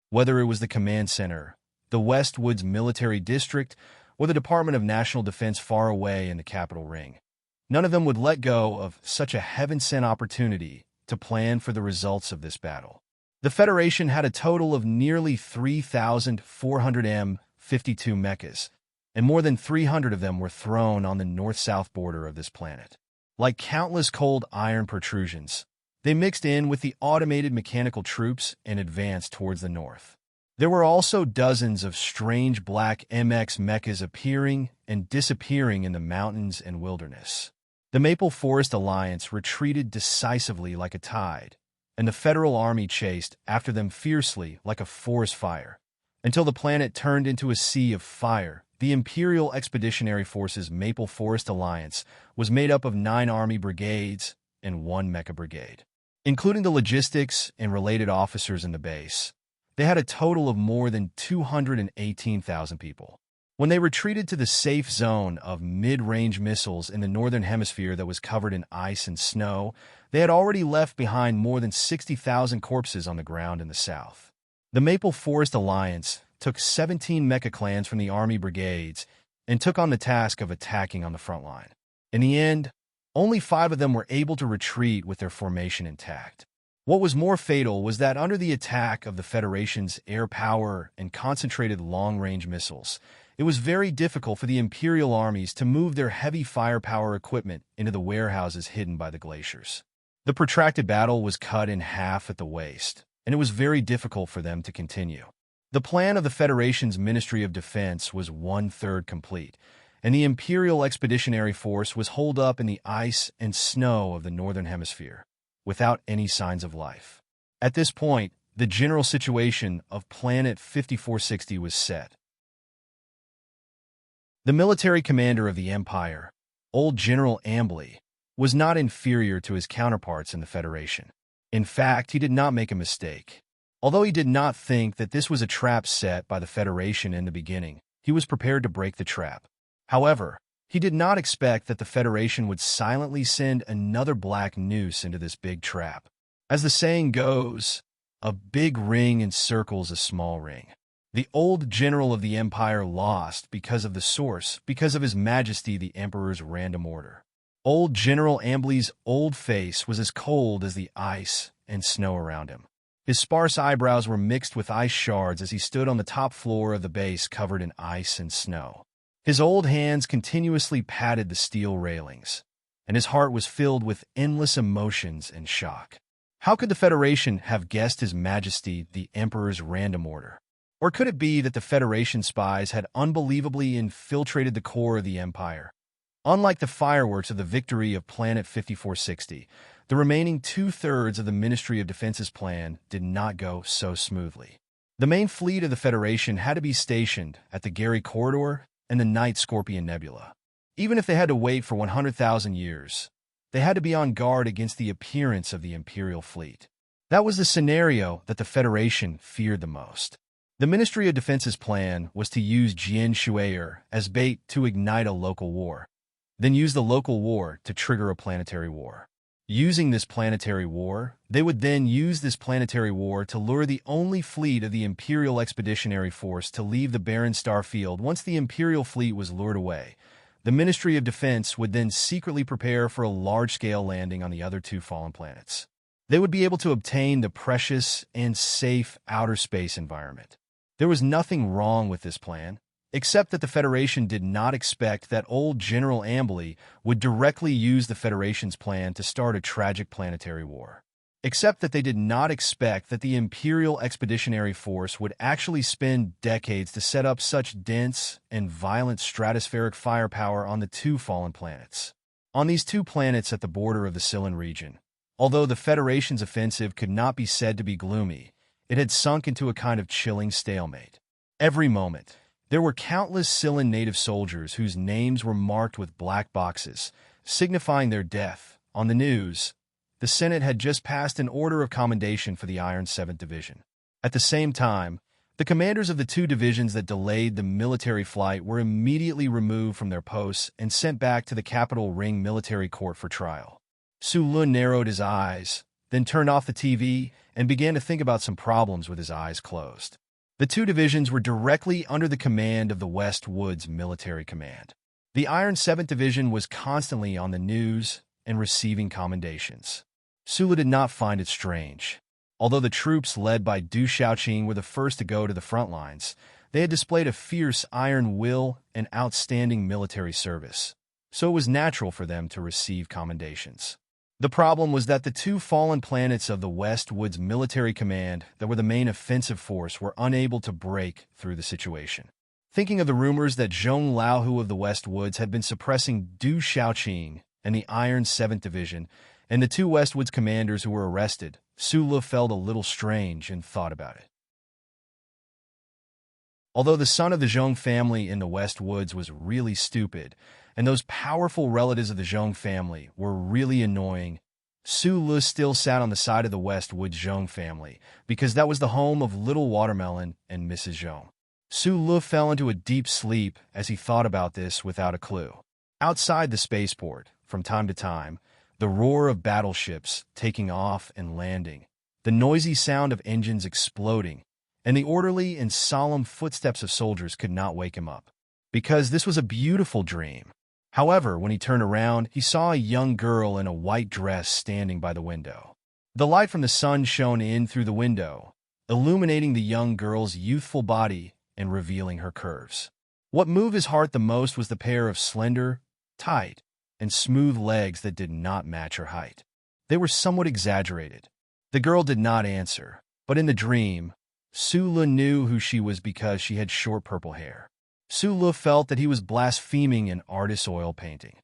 Whether it was the command center, the Westwoods Military District, or the Department of National Defense far away in the Capital Ring, none of them would let go of such a heaven-sent opportunity to plan for the results of this battle. The Federation had a total of nearly 3,400 M52 mechas, and more than 300 of them were thrown on the north-south border of this planet. Like countless cold iron protrusions, they mixed in with the automated mechanical troops and advanced towards the north. There were also dozens of strange black MX mechas appearing and disappearing in the mountains and wilderness. The Maple Forest Alliance retreated decisively like a tide, and the Federal Army chased after them fiercely like a forest fire, until the planet turned into a sea of fire. The Imperial Expeditionary Force's Maple Forest Alliance was made up of 9 Army brigades and 1 mecha brigade. Including the logistics and related officers in the base, they had a total of more than 218,000 people. When they retreated to the safe zone of mid-range missiles in the northern hemisphere that was covered in ice and snow, they had already left behind more than 60,000 corpses on the ground in the south. The Maple Forest Alliance took 17 mecha clans from the Army brigades and took on the task of attacking on the front line. In the end, only 5 of them were able to retreat with their formation intact. What was more fatal was that under the attack of the Federation's air power and concentrated long-range missiles, it was very difficult for the Imperial armies to move their heavy firepower equipment into the warehouses hidden by the glaciers. The protracted battle was cut in half at the waist, and it was very difficult for them to continue. The plan of the Federation's Ministry of Defense was 1/3 complete, and the Imperial Expeditionary Force was holed up in the ice and snow of the Northern Hemisphere, without any signs of life. At this point, the general situation of Planet 5460 was set. The military commander of the Empire, old General Ambly, was not inferior to his counterparts in the Federation. In fact, he did not make a mistake. Although he did not think that this was a trap set by the Federation in the beginning, he was prepared to break the trap. However, he did not expect that the Federation would silently send another black noose into this big trap. As the saying goes, a big ring encircles a small ring. The old general of the Empire lost because of the source, because of His Majesty the Emperor's random order. Old General Ambly's old face was as cold as the ice and snow around him. His sparse eyebrows were mixed with ice shards as he stood on the top floor of the base covered in ice and snow. His old hands continuously patted the steel railings, and his heart was filled with endless emotions and shock. How could the Federation have guessed His Majesty the Emperor's random order? Or could it be that the Federation spies had unbelievably infiltrated the core of the Empire? Unlike the fireworks of the victory of Planet 5460, the remaining 2/3 of the Ministry of Defense's plan did not go so smoothly. The main fleet of the Federation had to be stationed at the Gary Corridor and the Night Scorpion Nebula. Even if they had to wait for 100,000 years, they had to be on guard against the appearance of the Imperial fleet. That was the scenario that the Federation feared the most. The Ministry of Defense's plan was to use Jian Shuair as bait to ignite a local war, then use the local war to trigger a planetary war. Using this planetary war, they would then use this planetary war to lure the only fleet of the Imperial Expeditionary Force to leave the barren star field. Once the Imperial fleet was lured away, the Ministry of Defense would then secretly prepare for a large-scale landing on the other 2 fallen planets. They would be able to obtain the precious and safe outer space environment. There was nothing wrong with this plan. except that the Federation did not expect that old General Ambly would directly use the Federation's plan to start a tragic planetary war. Except that they did not expect that the Imperial Expeditionary Force would actually spend decades to set up such dense and violent stratospheric firepower on the two fallen planets. On these two planets at the border of the Scylan region, although the Federation's offensive could not be said to be gloomy, it had sunk into a kind of chilling stalemate. Every moment, there were countless Scylan native soldiers whose names were marked with black boxes, signifying their death. On the news, the Senate had just passed an order of commendation for the Iron 7th Division. At the same time, the commanders of the two divisions that delayed the military flight were immediately removed from their posts and sent back to the Capital Ring military court for trial. Su Lun narrowed his eyes, then turned off the TV and began to think about some problems with his eyes closed. The two divisions were directly under the command of the West Woods Military Command. The Iron 7th Division was constantly on the news and receiving commendations. Sula did not find it strange. Although the troops led by Du Shaoqing were the first to go to the front lines, they had displayed a fierce iron will and outstanding military service, so it was natural for them to receive commendations. The problem was that the two fallen planets of the West Woods Military Command that were the main offensive force were unable to break through the situation. Thinking of the rumors that Zhong Laohu of the West Woods had been suppressing Du Shaoqing and the Iron 7th Division, and the two West Woods commanders who were arrested, Sula felt a little strange and thought about it. Although the son of the Zhong family in the West Woods was really stupid, and those powerful relatives of the Zhong family were really annoying, Su Lu still sat on the side of the West Woods Zhong family, because that was the home of Little Watermelon and Mrs. Zhong. Su Lu fell into a deep sleep as he thought about this without a clue. Outside the spaceport, from time to time, the roar of battleships taking off and landing, the noisy sound of engines exploding, and the orderly and solemn footsteps of soldiers could not wake him up, because this was a beautiful dream. However, when he turned around, he saw a young girl in a white dress standing by the window. The light from the sun shone in through the window, illuminating the young girl's youthful body and revealing her curves. What moved his heart the most was the pair of slender, tight, and smooth legs that did not match her height. They were somewhat exaggerated. The girl did not answer, but in the dream, Sula knew who she was because she had short purple hair. Sula felt that he was blaspheming an artist's oil painting.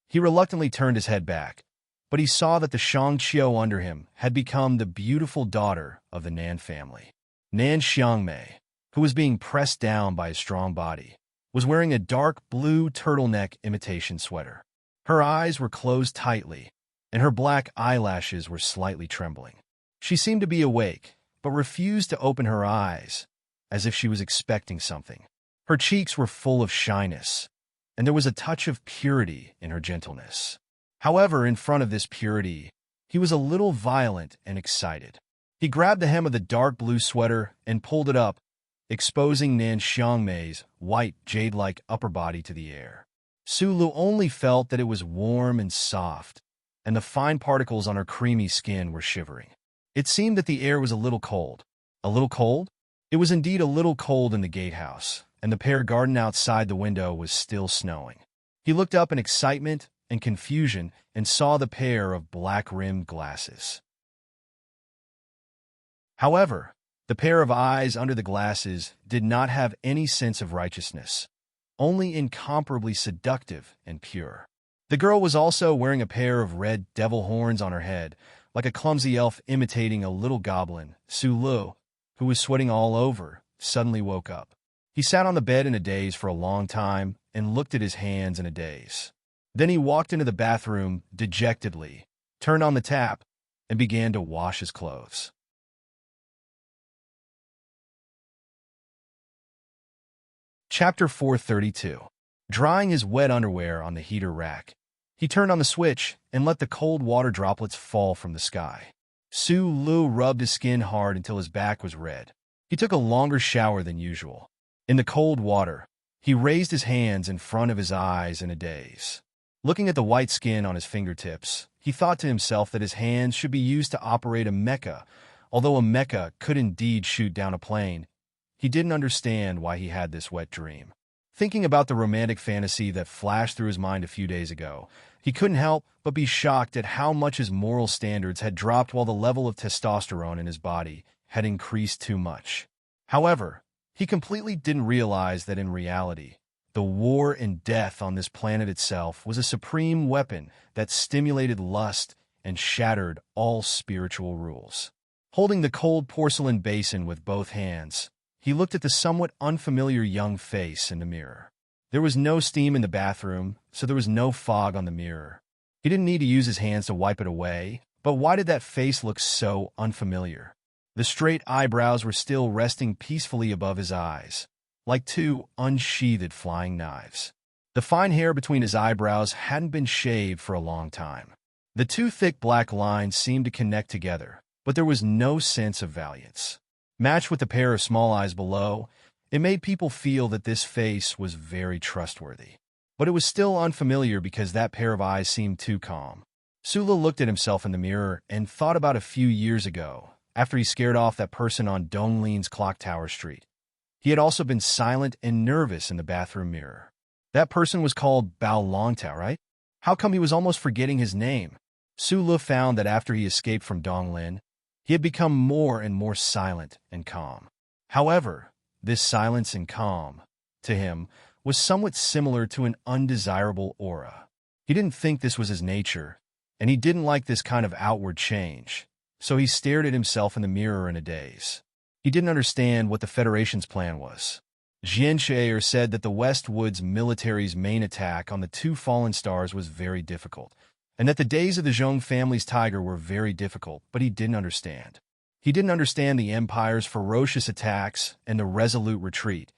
He reluctantly turned his head back, but he saw that the Shangqiu under him had become the beautiful daughter of the Nan family. Nan Xiangmei, who was being pressed down by his strong body, was wearing a dark blue turtleneck imitation sweater. Her eyes were closed tightly, and her black eyelashes were slightly trembling. She seemed to be awake, but refused to open her eyes, as if she was expecting something. Her cheeks were full of shyness, and there was a touch of purity in her gentleness. However, in front of this purity, he was a little violent and excited. He grabbed the hem of the dark blue sweater and pulled it up, exposing Nan Xiangmei's white, jade-like upper body to the air. Sulu only felt that it was warm and soft, and the fine particles on her creamy skin were shivering. It seemed that the air was a little cold. A little cold? It was indeed a little cold in the gatehouse, and the pear garden outside the window was still snowing. He looked up in excitement and confusion and saw the pair of black-rimmed glasses. However, the pair of eyes under the glasses did not have any sense of righteousness, only incomparably seductive and pure. The girl was also wearing a pair of red devil horns on her head, like a clumsy elf imitating a little goblin. Sulu, who was sweating all over, suddenly woke up. He sat on the bed in a daze for a long time and looked at his hands in a daze. Then he walked into the bathroom dejectedly, turned on the tap, and began to wash his clothes. Chapter 432. Drying his wet underwear on the heater rack, he turned on the switch and let the cold water droplets fall from the sky. Su Lu rubbed his skin hard until his back was red. He took a longer shower than usual. In the cold water, he raised his hands in front of his eyes in a daze. Looking at the white skin on his fingertips, he thought to himself that his hands should be used to operate a mecha. Although a mecha could indeed shoot down a plane, he didn't understand why he had this wet dream. Thinking about the romantic fantasy that flashed through his mind a few days ago, he couldn't help but be shocked at how much his moral standards had dropped while the level of testosterone in his body had increased too much. However, he completely didn't realize that in reality, the war and death on this planet itself was a supreme weapon that stimulated lust and shattered all spiritual rules. Holding the cold porcelain basin with both hands, he looked at the somewhat unfamiliar young face in the mirror. There was no steam in the bathroom, so there was no fog on the mirror. He didn't need to use his hands to wipe it away, but why did that face look so unfamiliar? The straight eyebrows were still resting peacefully above his eyes, like two unsheathed flying knives. The fine hair between his eyebrows hadn't been shaved for a long time. The two thick black lines seemed to connect together, but there was no sense of valiance. Matched with the pair of small eyes below, it made people feel that this face was very trustworthy. But it was still unfamiliar because that pair of eyes seemed too calm. Sula looked at himself in the mirror and thought about a few years ago, after he scared off that person on Donglin's Clock Tower Street. He had also been silent and nervous in the bathroom mirror. That person was called Bao Longtao, right? How come he was almost forgetting his name? Sula found that after he escaped from Donglin, he had become more and more silent and calm. However, this silence and calm, to him, was somewhat similar to an undesirable aura. He didn't think this was his nature, and he didn't like this kind of outward change, so he stared at himself in the mirror in a daze. He didn't understand what the Federation's plan was. Jian Shaer said that the Westwoods military's main attack on the two fallen stars was very difficult, and that the days of the Zhong family's tiger were very difficult, but he didn't understand. He didn't understand the Empire's ferocious attacks and the resolute retreat,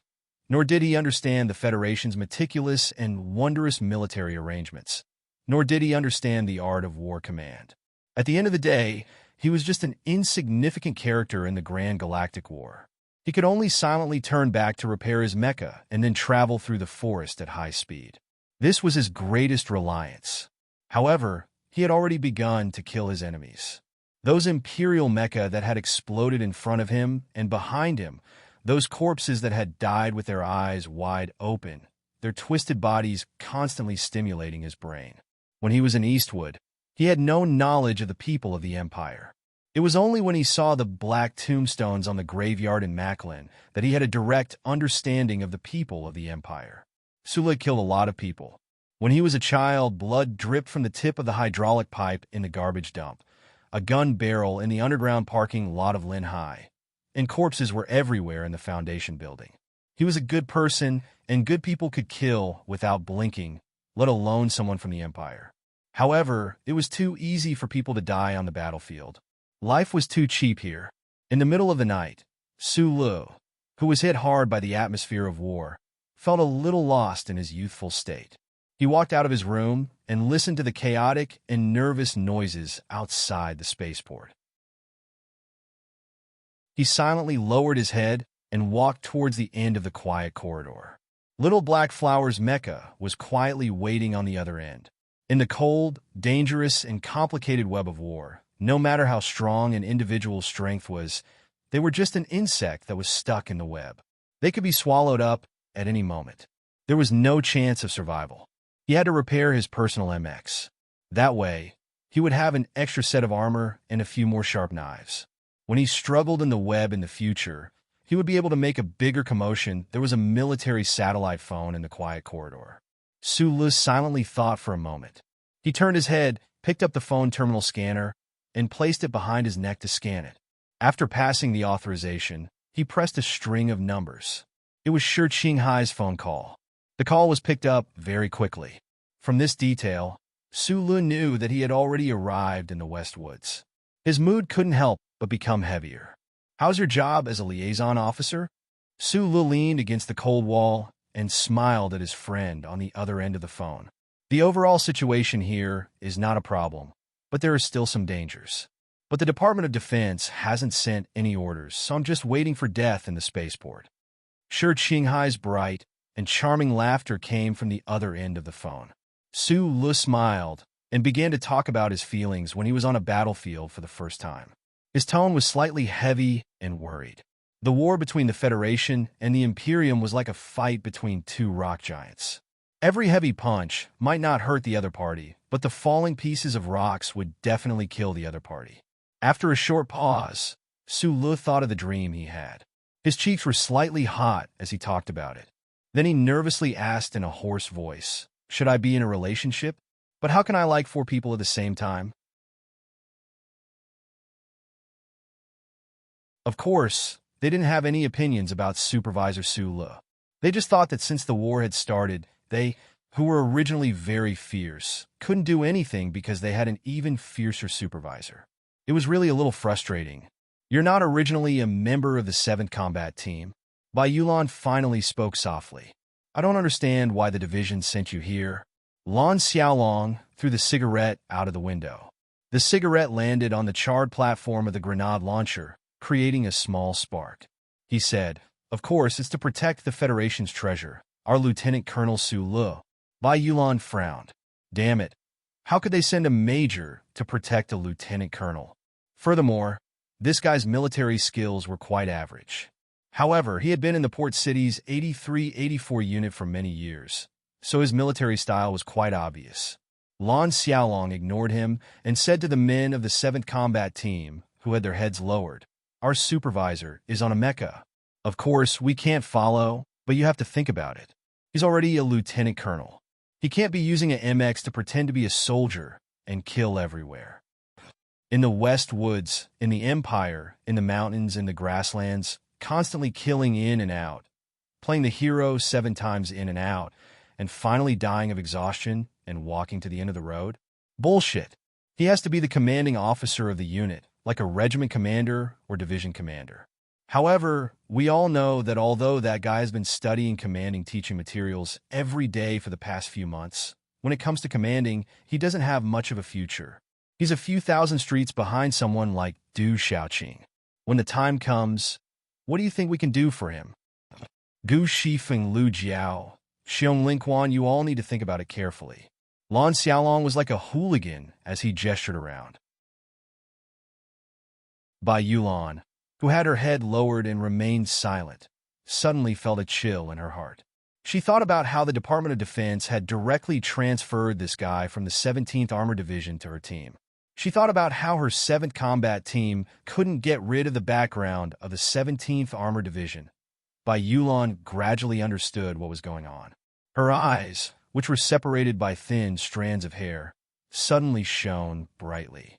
nor did he understand the Federation's meticulous and wondrous military arrangements, nor did he understand the art of war command. At the end of the day, he was just an insignificant character in the Grand Galactic War. He could only silently turn back to repair his mecha and then travel through the forest at high speed. This was his greatest reliance. However, he had already begun to kill his enemies. Those Imperial mecha that had exploded in front of him and behind him, those corpses that had died with their eyes wide open, their twisted bodies constantly stimulating his brain. When he was in Eastwood, he had no knowledge of the people of the Empire. It was only when he saw the black tombstones on the graveyard in Macklin that he had a direct understanding of the people of the Empire. Sula killed a lot of people. When he was a child, blood dripped from the tip of the hydraulic pipe in the garbage dump, a gun barrel in the underground parking lot of Lin High, and corpses were everywhere in the Foundation building. He was a good person, and good people could kill without blinking, let alone someone from the Empire. However, it was too easy for people to die on the battlefield. Life was too cheap here. In the middle of the night, Su Lu, who was hit hard by the atmosphere of war, felt a little lost in his youthful state. He walked out of his room and listened to the chaotic and nervous noises outside the spaceport. He silently lowered his head and walked towards the end of the quiet corridor. Little Black Flower's mecha was quietly waiting on the other end. In the cold, dangerous, and complicated web of war, no matter how strong an individual's strength was, they were just an insect that was stuck in the web. They could be swallowed up at any moment. There was no chance of survival. He had to repair his personal MX. That way, he would have an extra set of armor and a few more sharp knives. When he struggled in the web in the future, he would be able to make a bigger commotion. There was a military satellite phone in the quiet corridor. Su Lu silently thought for a moment. He turned his head, picked up the phone terminal scanner, and placed it behind his neck to scan it. After passing the authorization, he pressed a string of numbers. It was Shi Qinghai's phone call. The call was picked up very quickly. From this detail, Su Lu knew that he had already arrived in the Westwoods. His mood couldn't help but become heavier. "How's your job as a liaison officer?" Su Lu leaned against the cold wall and smiled at his friend on the other end of the phone. "The overall situation here is not a problem, but there are still some dangers. But the Department of Defense hasn't sent any orders, so I'm just waiting for death in the spaceport." Shi Qinghai's bright and charming laughter came from the other end of the phone. Su Lu smiled and began to talk about his feelings when he was on a battlefield for the first time. His tone was slightly heavy and worried. The war between the Federation and the Imperium was like a fight between two rock giants. Every heavy punch might not hurt the other party, but the falling pieces of rocks would definitely kill the other party. After a short pause, Su Le thought of the dream he had. His cheeks were slightly hot as he talked about it. Then he nervously asked in a hoarse voice, "Should I be in a relationship? But how can I like 4 people at the same time?" Of course, they didn't have any opinions about Supervisor Su Le. They just thought that since the war had started, they, who were originally very fierce, couldn't do anything because they had an even fiercer supervisor. It was really a little frustrating. "You're not originally a member of the 7th Combat Team." Bai Yulan finally spoke softly. "I don't understand why the division sent you here." Lan Xiaolong threw the cigarette out of the window. The cigarette landed on the charred platform of the grenade launcher, creating a small spark. He said, "Of course, it's to protect the Federation's treasure, our Lieutenant Colonel Su Le." Bai Yulan frowned. Damn it. How could they send a major to protect a lieutenant colonel? Furthermore, this guy's military skills were quite average. However, he had been in the port city's 83-84 unit for many years, so his military style was quite obvious. Lan Xiaolong ignored him and said to the men of the 7th Combat Team, who had their heads lowered, "Our supervisor is on a mecha. Of course, we can't follow, but you have to think about it. He's already a lieutenant colonel. He can't be using an MX to pretend to be a soldier and kill everywhere." In the West Woods, in the Empire, in the mountains, in the grasslands, constantly killing in and out, playing the hero 7 times in and out, and finally dying of exhaustion and walking to the end of the road? Bullshit. He has to be the commanding officer of the unit, like a regiment commander or division commander. However, we all know that although that guy has been studying commanding teaching materials every day for the past few months, when it comes to commanding, he doesn't have much of a future. He's a few thousand streets behind someone like Du Xiaoqing. When the time comes, what do you think we can do for him? Gu Shifeng Lu Jiao, Xiong Lingquan, you all need to think about it carefully. Lan Xiaolong was like a hooligan as he gestured around. Bai Yulan, who had her head lowered and remained silent, suddenly felt a chill in her heart. She thought about how the Department of Defense had directly transferred this guy from the 17th Armored Division to her team. She thought about how her 7th Combat Team couldn't get rid of the background of the 17th Armored Division. Bai Yulan gradually understood what was going on. Her eyes, which were separated by thin strands of hair, suddenly shone brightly.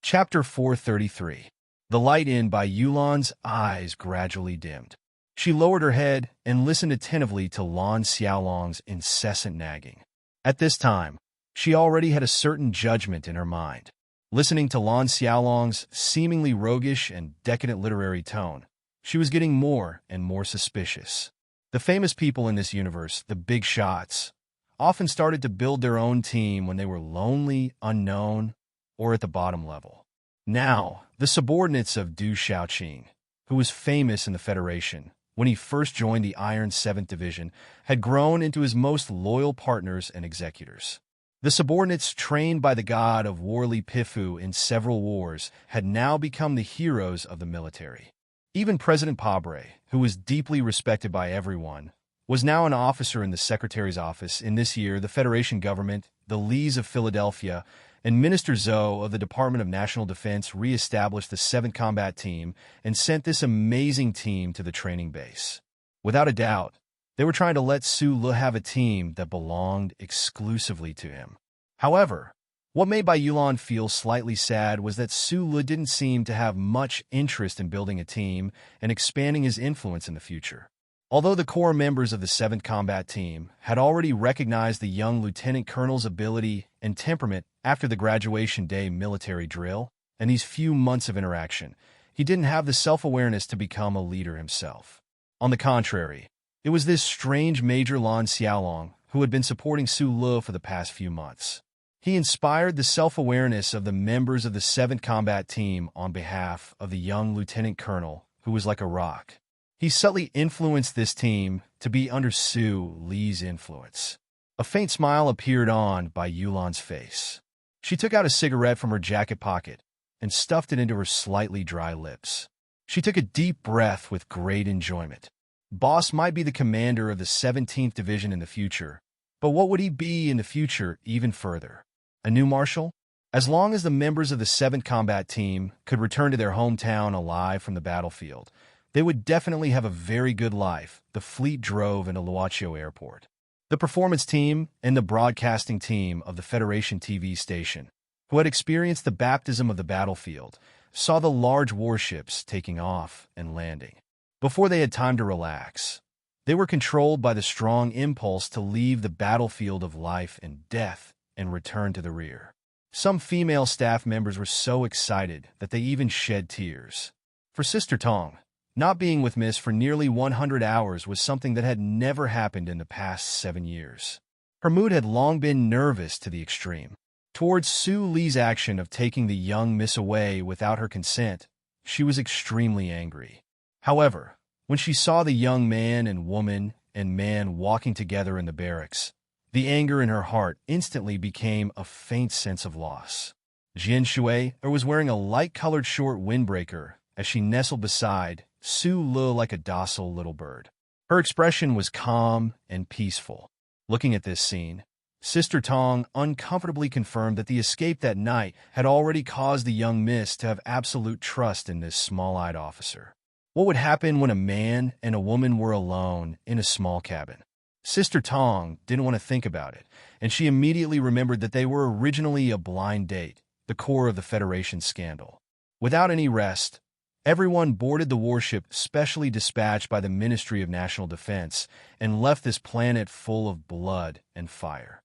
Chapter 433. The light in Bai Yulan's eyes gradually dimmed. She lowered her head and listened attentively to Lan Xiaolong's incessant nagging. At this time, she already had a certain judgment in her mind. Listening to Lan Xiaolong's seemingly roguish and decadent literary tone, she was getting more and more suspicious. The famous people in this universe, the big shots, often started to build their own team when they were lonely, unknown, or at the bottom level. Now, the subordinates of Du Xiaoqing, who was famous in the Federation when he first joined the Iron 7th Division, had grown into his most loyal partners and executors. The subordinates, trained by the god of war Li Pifu in several wars, had now become the heroes of the military. Even President Pabre, who was deeply respected by everyone, was now an officer in the Secretary's office. In this year, the Federation government, the Lees of Philadelphia, and Minister Zhou of the Department of National Defense re-established the 7th Combat Team and sent this amazing team to the training base. Without a doubt, they were trying to let Su Le have a team that belonged exclusively to him. However, what made Bai Yulan feel slightly sad was that Su Le didn't seem to have much interest in building a team and expanding his influence in the future. Although the core members of the 7th Combat Team had already recognized the young lieutenant colonel's ability and temperament after the graduation day military drill and these few months of interaction, he didn't have the self-awareness to become a leader himself. On the contrary, it was this strange Major Lan Xiaolong who had been supporting Su Le for the past few months. He inspired the self-awareness of the members of the 7th Combat Team on behalf of the young lieutenant colonel who was like a rock. He subtly influenced this team to be under Su Le's influence. A faint smile appeared on Bai Yulan's face. She took out a cigarette from her jacket pocket and stuffed it into her slightly dry lips. She took a deep breath with great enjoyment. Boss might be the commander of the 17th Division in the future, but what would he be in the future even further? A new marshal? As long as the members of the 7th Combat Team could return to their hometown alive from the battlefield, they would definitely have a very good life. The fleet drove into Luochio Airport. The performance team and the broadcasting team of the Federation TV station, who had experienced the baptism of the battlefield, saw the large warships taking off and landing. Before they had time to relax, they were controlled by the strong impulse to leave the battlefield of life and death and return to the rear. Some female staff members were so excited that they even shed tears. For Sister Tong, not being with Miss for nearly 100 hours was something that had never happened in the past 7 years. Her mood had long been nervous to the extreme. Towards Su Li's action of taking the young Miss away without her consent, she was extremely angry. However, when she saw the young man and woman and man walking together in the barracks, the anger in her heart instantly became a faint sense of loss. Jian Shui was wearing a light-colored short windbreaker as she nestled beside Su Li like a docile little bird. Her expression was calm and peaceful. Looking at this scene, Sister Tong uncomfortably confirmed that the escape that night had already caused the young miss to have absolute trust in this small-eyed officer. What would happen when a man and a woman were alone in a small cabin? Sister Tong didn't want to think about it, and she immediately remembered that they were originally a blind date, the core of the Federation scandal. Without any rest, everyone boarded the warship specially dispatched by the Ministry of National Defense and left this planet full of blood and fire.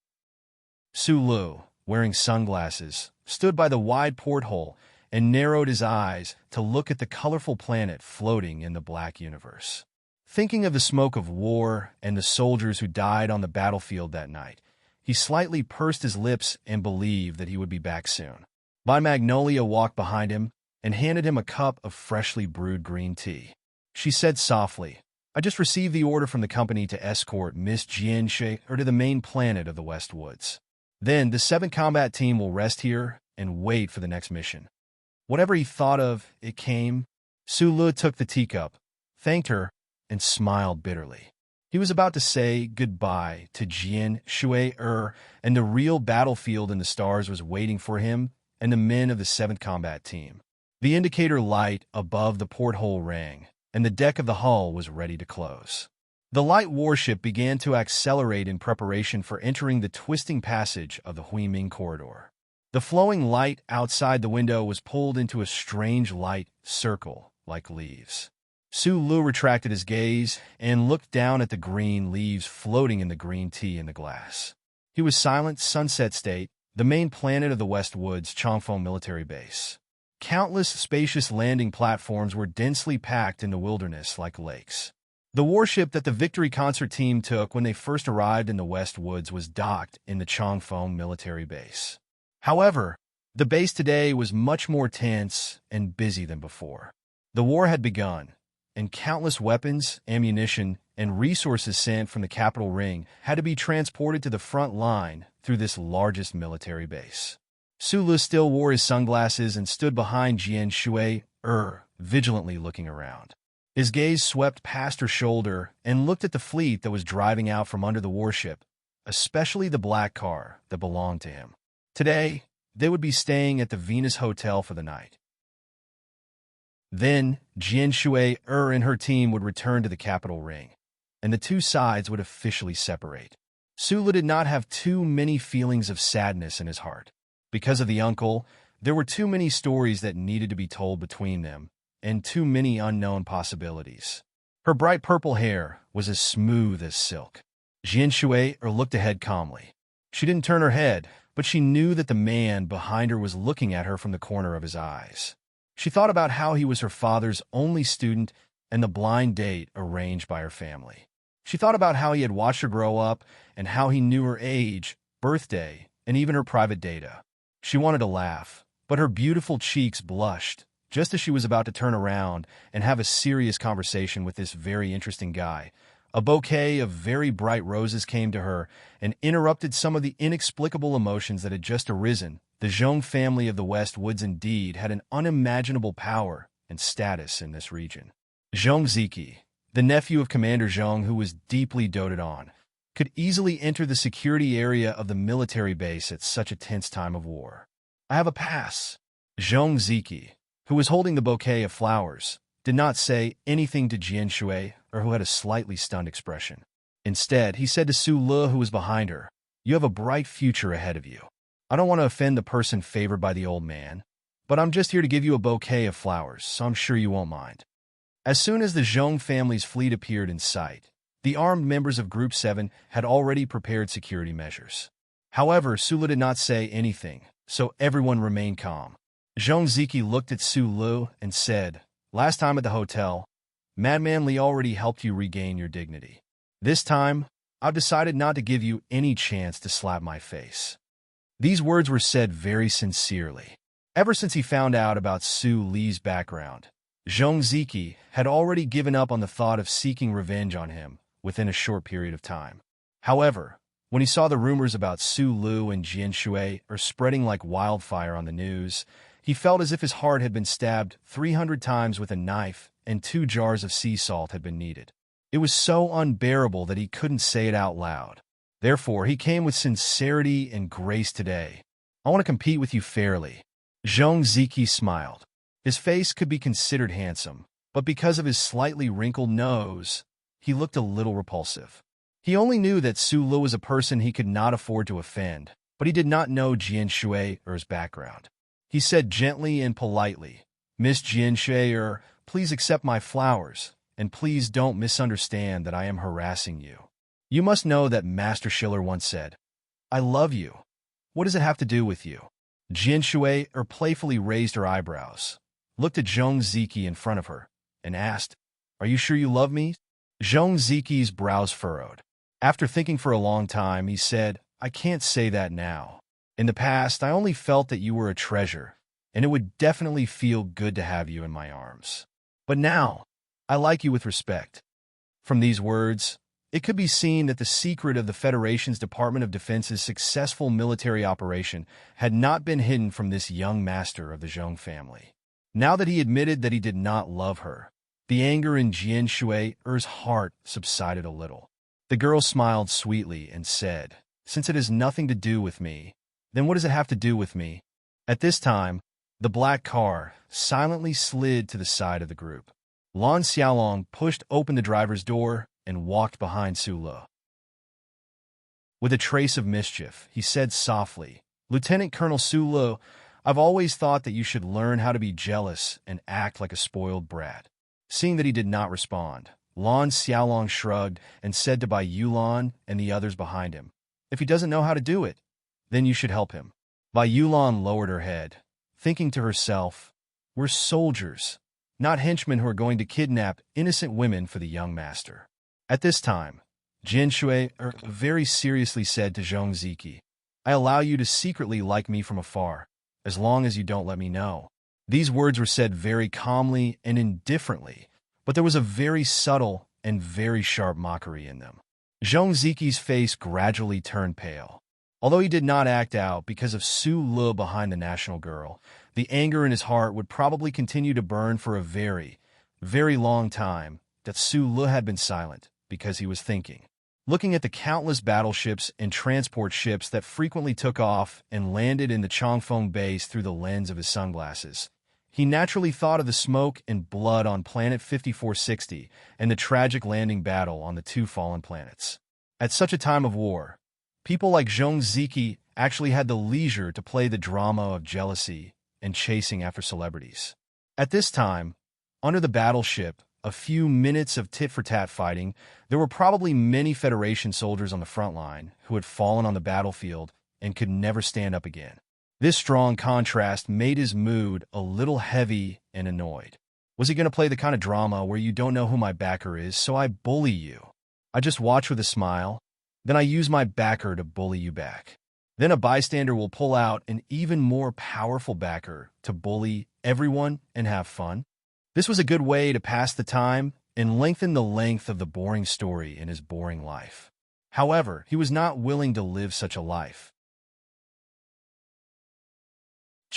Su Lu, wearing sunglasses, stood by the wide porthole and narrowed his eyes to look at the colorful planet floating in the black universe. Thinking of the smoke of war and the soldiers who died on the battlefield that night, he slightly pursed his lips and believed that he would be back soon. Mai Magnolia walked behind him and handed him a cup of freshly brewed green tea. She said softly, "I just received the order from the company to escort Miss Jian Shui to the main planet of the West Woods. Then the 7th Combat Team will rest here and wait for the next mission." Whatever he thought of, it came. Su Lu took the teacup, thanked her, and smiled bitterly. He was about to say goodbye to Jian Shui, and the real battlefield in the stars was waiting for him and the men of the 7th Combat Team. The indicator light above the porthole rang, and the deck of the hull was ready to close. The light warship began to accelerate in preparation for entering the twisting passage of the Huiming corridor. The flowing light outside the window was pulled into a strange light circle like leaves. Su Lu retracted his gaze and looked down at the green leaves floating in the green tea in the glass. He was silent. Sunset State, the main planet of the West Woods Chongfeng military base. Countless spacious landing platforms were densely packed in the wilderness like lakes. The warship that the Victory Concert team took when they first arrived in the West Woods was docked in the Chongfeng military base. However, the base today was much more tense and busy than before. The war had begun, and countless weapons, ammunition, and resources sent from the capital ring had to be transported to the front line through this largest military base. Su Lu still wore his sunglasses and stood behind Jian Shui, vigilantly looking around. His gaze swept past her shoulder and looked at the fleet that was driving out from under the warship, especially the black car that belonged to him. Today, they would be staying at the Venus Hotel for the night. Then, Jian Shui and her team would return to the capital ring, and the two sides would officially separate. Su Lu did not have too many feelings of sadness in his heart. Because of the uncle, there were too many stories that needed to be told between them, and too many unknown possibilities. Her bright purple hair was as smooth as silk. Jian Shui looked ahead calmly. She didn't turn her head, but she knew that the man behind her was looking at her from the corner of his eyes. She thought about how he was her father's only student and the blind date arranged by her family. She thought about how he had watched her grow up and how he knew her age, birthday, and even her private data. She wanted to laugh, but her beautiful cheeks blushed just as she was about to turn around and have a serious conversation with this very interesting guy. A bouquet of very bright roses came to her and interrupted some of the inexplicable emotions that had just arisen the Zhong family of the West Woods indeed had an unimaginable power and status in this region. Zhong Ziki, the nephew of Commander Zhong who was deeply doted on, could easily enter the security area of the military base at such a tense time of war. I have a pass. Zhong Ziki, who was holding the bouquet of flowers, did not say anything to Jian Shui, or who had a slightly stunned expression. Instead, he said to Su Le, who was behind her, "You have a bright future ahead of you. I don't want to offend the person favored by the old man, but I'm just here to give you a bouquet of flowers, so I'm sure you won't mind." As soon as the Zhong family's fleet appeared in sight, the armed members of Group 7 had already prepared security measures. However, Su Le did not say anything, so everyone remained calm. Zhong Ziki looked at Su Le and said, "Last time at the hotel, Madman Li already helped you regain your dignity. This time, I've decided not to give you any chance to slap my face." These words were said very sincerely. Ever since he found out about Su Li's background, Zhong Ziki had already given up on the thought of seeking revenge on him within a short period of time. However, when he saw the rumors about Su Lu and Jian Shui are spreading like wildfire on the news, he felt as if his heart had been stabbed 300 times with a knife and 2 jars of sea salt had been needed. It was so unbearable that he couldn't say it out loud. Therefore, he came with sincerity and grace today. "I want to compete with you fairly." Zhong Ziki smiled. His face could be considered handsome, but because of his slightly wrinkled nose, he looked a little repulsive. He only knew that Su Lu was a person he could not afford to offend, but he did not know Jian Shui or his background. He said gently and politely, "Miss Jian Shui, please accept my flowers, and please don't misunderstand that I am harassing you. You must know that Master Schiller once said, 'I love you. What does it have to do with you?'" Jian Shui playfully raised her eyebrows, looked at Zhong Ziki in front of her, and asked, "Are you sure you love me?" Zhong Ziki's brows furrowed. After thinking for a long time, he said, "I can't say that now. In the past, I only felt that you were a treasure, and it would definitely feel good to have you in my arms. But now, I like you with respect." From these words, it could be seen that the secret of the Federation's Department of Defense's successful military operation had not been hidden from this young master of the Zhong family. Now that he admitted that he did not love her, the anger in Jian Shui's heart subsided a little. The girl smiled sweetly and said, "Since it has nothing to do with me, then what does it have to do with me?" At this time, the black car silently slid to the side of the group. Lan Xiaolong pushed open the driver's door and walked behind Su Le. With a trace of mischief, he said softly, "Lieutenant Colonel Su Le, I've always thought that you should learn how to be jealous and act like a spoiled brat." Seeing that he did not respond, Lan Xiaolong shrugged and said to Bai Yulan and the others behind him, "If he doesn't know how to do it, then you should help him." Bai Yulan lowered her head, thinking to herself, "We're soldiers, not henchmen who are going to kidnap innocent women for the young master." At this time, Jian Shui very seriously said to Zhong Ziki, "I allow you to secretly like me from afar, as long as you don't let me know." These words were said very calmly and indifferently, but there was a very subtle and very sharp mockery in them. Zhong Ziki's face gradually turned pale. Although he did not act out because of Su Le behind the national girl, the anger in his heart would probably continue to burn for a very, very long time that Su Le had been silent because he was thinking. Looking at the countless battleships and transport ships that frequently took off and landed in the Changfeng base through the lens of his sunglasses, he naturally thought of the smoke and blood on planet 5460 and the tragic landing battle on the 2 fallen planets. At such a time of war, people like Zhong Ziki actually had the leisure to play the drama of jealousy and chasing after celebrities. At this time, under the battleship, a few minutes of tit-for-tat fighting, there were probably many Federation soldiers on the front line who had fallen on the battlefield and could never stand up again. This strong contrast made his mood a little heavy and annoyed. Was he going to play the kind of drama where you don't know who my backer is, so I bully you? I just watch with a smile, then I use my backer to bully you back. Then a bystander will pull out an even more powerful backer to bully everyone and have fun. This was a good way to pass the time and lengthen the length of the boring story in his boring life. However, he was not willing to live such a life.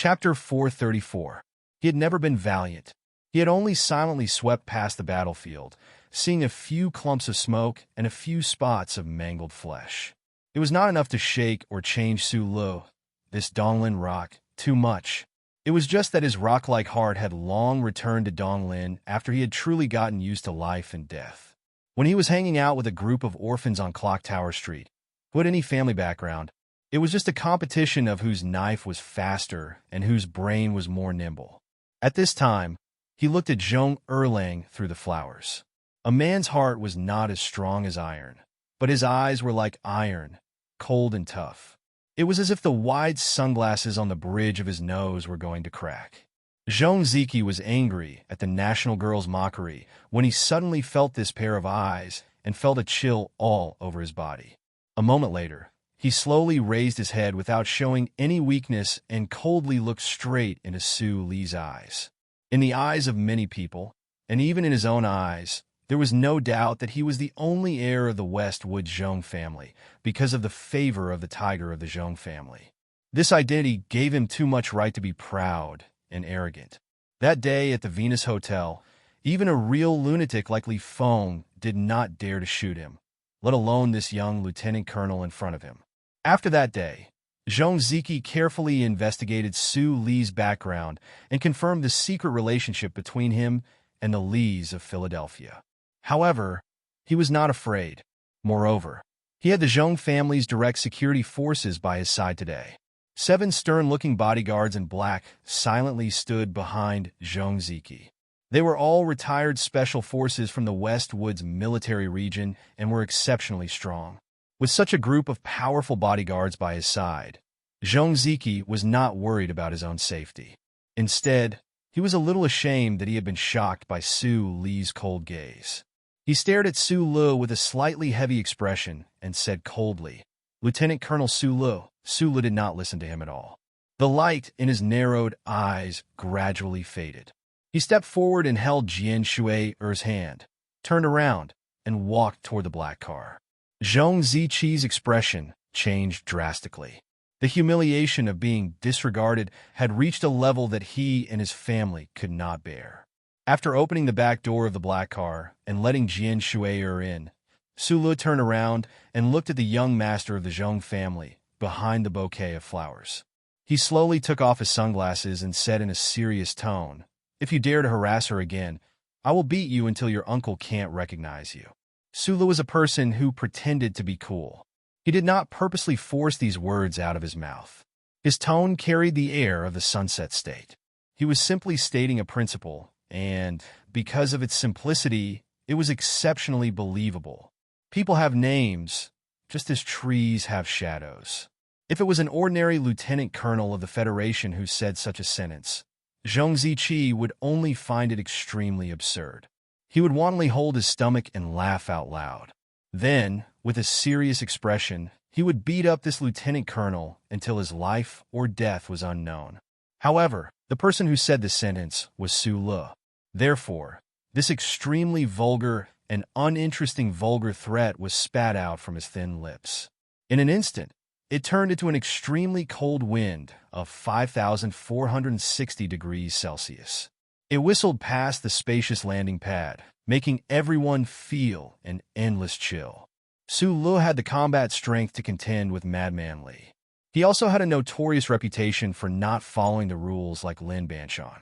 Chapter 434. He had never been valiant. He had only silently swept past the battlefield, seeing a few clumps of smoke and a few spots of mangled flesh. It was not enough to shake or change Su Lu, this Donglin rock, too much. It was just that his rock-like heart had long returned to Donglin after he had truly gotten used to life and death. When he was hanging out with a group of orphans on Clock Tower Street, who had any family background, it was just a competition of whose knife was faster and whose brain was more nimble. At this time, he looked at Zhong Erlang through the flowers. A man's heart was not as strong as iron, but his eyes were like iron, cold and tough. It was as if the wide sunglasses on the bridge of his nose were going to crack. Zhong Ziki was angry at the national girl's mockery when he suddenly felt this pair of eyes and felt a chill all over his body. A moment later, he slowly raised his head without showing any weakness and coldly looked straight into Su Li's eyes. In the eyes of many people, and even in his own eyes, there was no doubt that he was the only heir of the Westwood Zhong family because of the favor of the tiger of the Zhong family. This identity gave him too much right to be proud and arrogant. That day at the Venus Hotel, even a real lunatic like Li Feng did not dare to shoot him, let alone this young lieutenant colonel in front of him. After that day, Zhong Ziki carefully investigated Su Li's background and confirmed the secret relationship between him and the Lis of Philadelphia. However, he was not afraid. Moreover, he had the Zhong family's direct security forces by his side today. 7 stern-looking bodyguards in black silently stood behind Zhong Ziki. They were all retired special forces from the Westwood's military region and were exceptionally strong. With such a group of powerful bodyguards by his side, Zhong Ziki was not worried about his own safety. Instead, he was a little ashamed that he had been shocked by Su Li's cold gaze. He stared at Su Lu with a slightly heavy expression and said coldly, "Lieutenant Colonel Su Lu." Su Lu did not listen to him at all. The light in his narrowed eyes gradually faded. He stepped forward and held Jian Shui's hand, turned around, and walked toward the black car. Zhong Ziqi's expression changed drastically. The humiliation of being disregarded had reached a level that he and his family could not bear. After opening the back door of the black car and letting Jian Shui in, Su Lu turned around and looked at the young master of the Zhong family behind the bouquet of flowers. He slowly took off his sunglasses and said in a serious tone, "If you dare to harass her again, I will beat you until your uncle can't recognize you." Su Lu was a person who pretended to be cool. He did not purposely force these words out of his mouth. His tone carried the air of the Sunset State. He was simply stating a principle, and, because of its simplicity, it was exceptionally believable. People have names, just as trees have shadows. If it was an ordinary lieutenant colonel of the Federation who said such a sentence, Zhong Ziqi would only find it extremely absurd. He would wantonly hold his stomach and laugh out loud. Then, with a serious expression, he would beat up this lieutenant colonel until his life or death was unknown. However, the person who said the sentence was Su Lu. Therefore, this extremely vulgar and uninteresting vulgar threat was spat out from his thin lips. In an instant, it turned into an extremely cold wind of 5,460 degrees Celsius. It whistled past the spacious landing pad, making everyone feel an endless chill. Su Lu had the combat strength to contend with Madman Li. He also had a notorious reputation for not following the rules like Lin Banshan.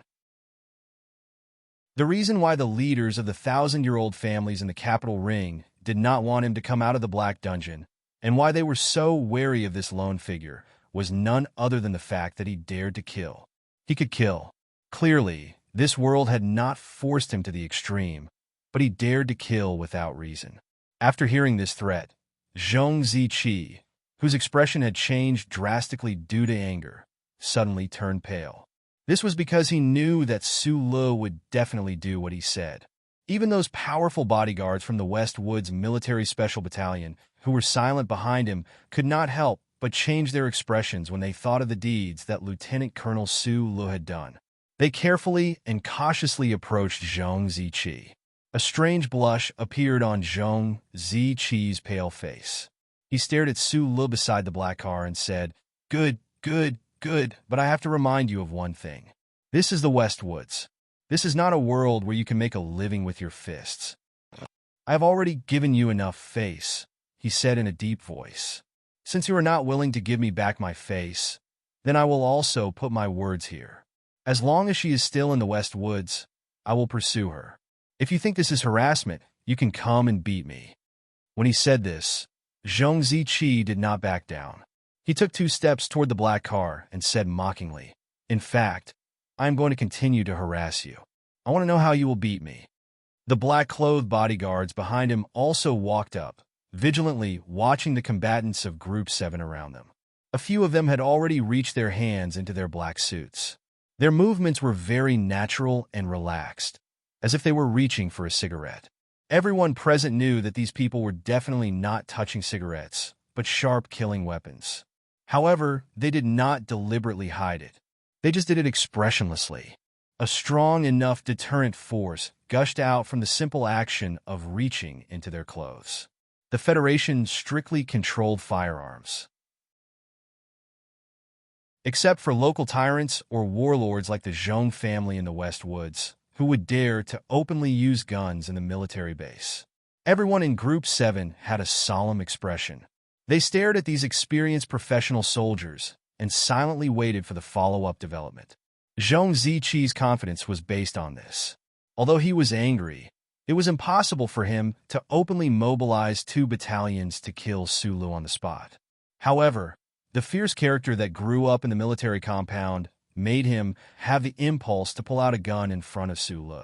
The reason why the leaders of the 1,000-year-old families in the capital ring did not want him to come out of the Black Dungeon, and why they were so wary of this lone figure, was none other than the fact that he dared to kill. He could kill. Clearly, this world had not forced him to the extreme, but he dared to kill without reason. After hearing this threat, Zhong Ziqi, whose expression had changed drastically due to anger, suddenly turned pale. This was because he knew that Su Lu would definitely do what he said. Even those powerful bodyguards from the Westwood's military special battalion, who were silent behind him, could not help but change their expressions when they thought of the deeds that Lieutenant Colonel Su Lu had done. They carefully and cautiously approached Zhong Ziqi. A strange blush appeared on Zhong Ziqi's pale face. He stared at Su Lu beside the black car and said, "Good, good, Good, but I have to remind you of one thing. This is the West Woods. This is not a world where you can make a living with your fists. I have already given you enough face, he said in a deep voice. Since you are not willing to give me back my face, then I will also put my words here. As long as she is still in the West Woods, I will pursue her. If you think this is harassment, you can come and beat me. When he said this, Zhong Ziqi did not back down. He took 2 steps toward the black car and said mockingly, "In fact, I am going to continue to harass you. I want to know how you will beat me." The black-clothed bodyguards behind him also walked up, vigilantly watching the combatants of Group 7 around them. A few of them had already reached their hands into their black suits. Their movements were very natural and relaxed, as if they were reaching for a cigarette. Everyone present knew that these people were definitely not touching cigarettes, but sharp killing weapons. However, they did not deliberately hide it. They just did it expressionlessly. A strong enough deterrent force gushed out from the simple action of reaching into their clothes. The Federation strictly controlled firearms. Except for local tyrants or warlords like the Zhong family in the West Woods, who would dare to openly use guns in the military base. Everyone in Group 7 had a solemn expression. They stared at these experienced professional soldiers and silently waited for the follow-up development. Zhong Ziqi's confidence was based on this. Although he was angry, it was impossible for him to openly mobilize 2 battalions to kill Sulu on the spot. However, the fierce character that grew up in the military compound made him have the impulse to pull out a gun in front of Sulu.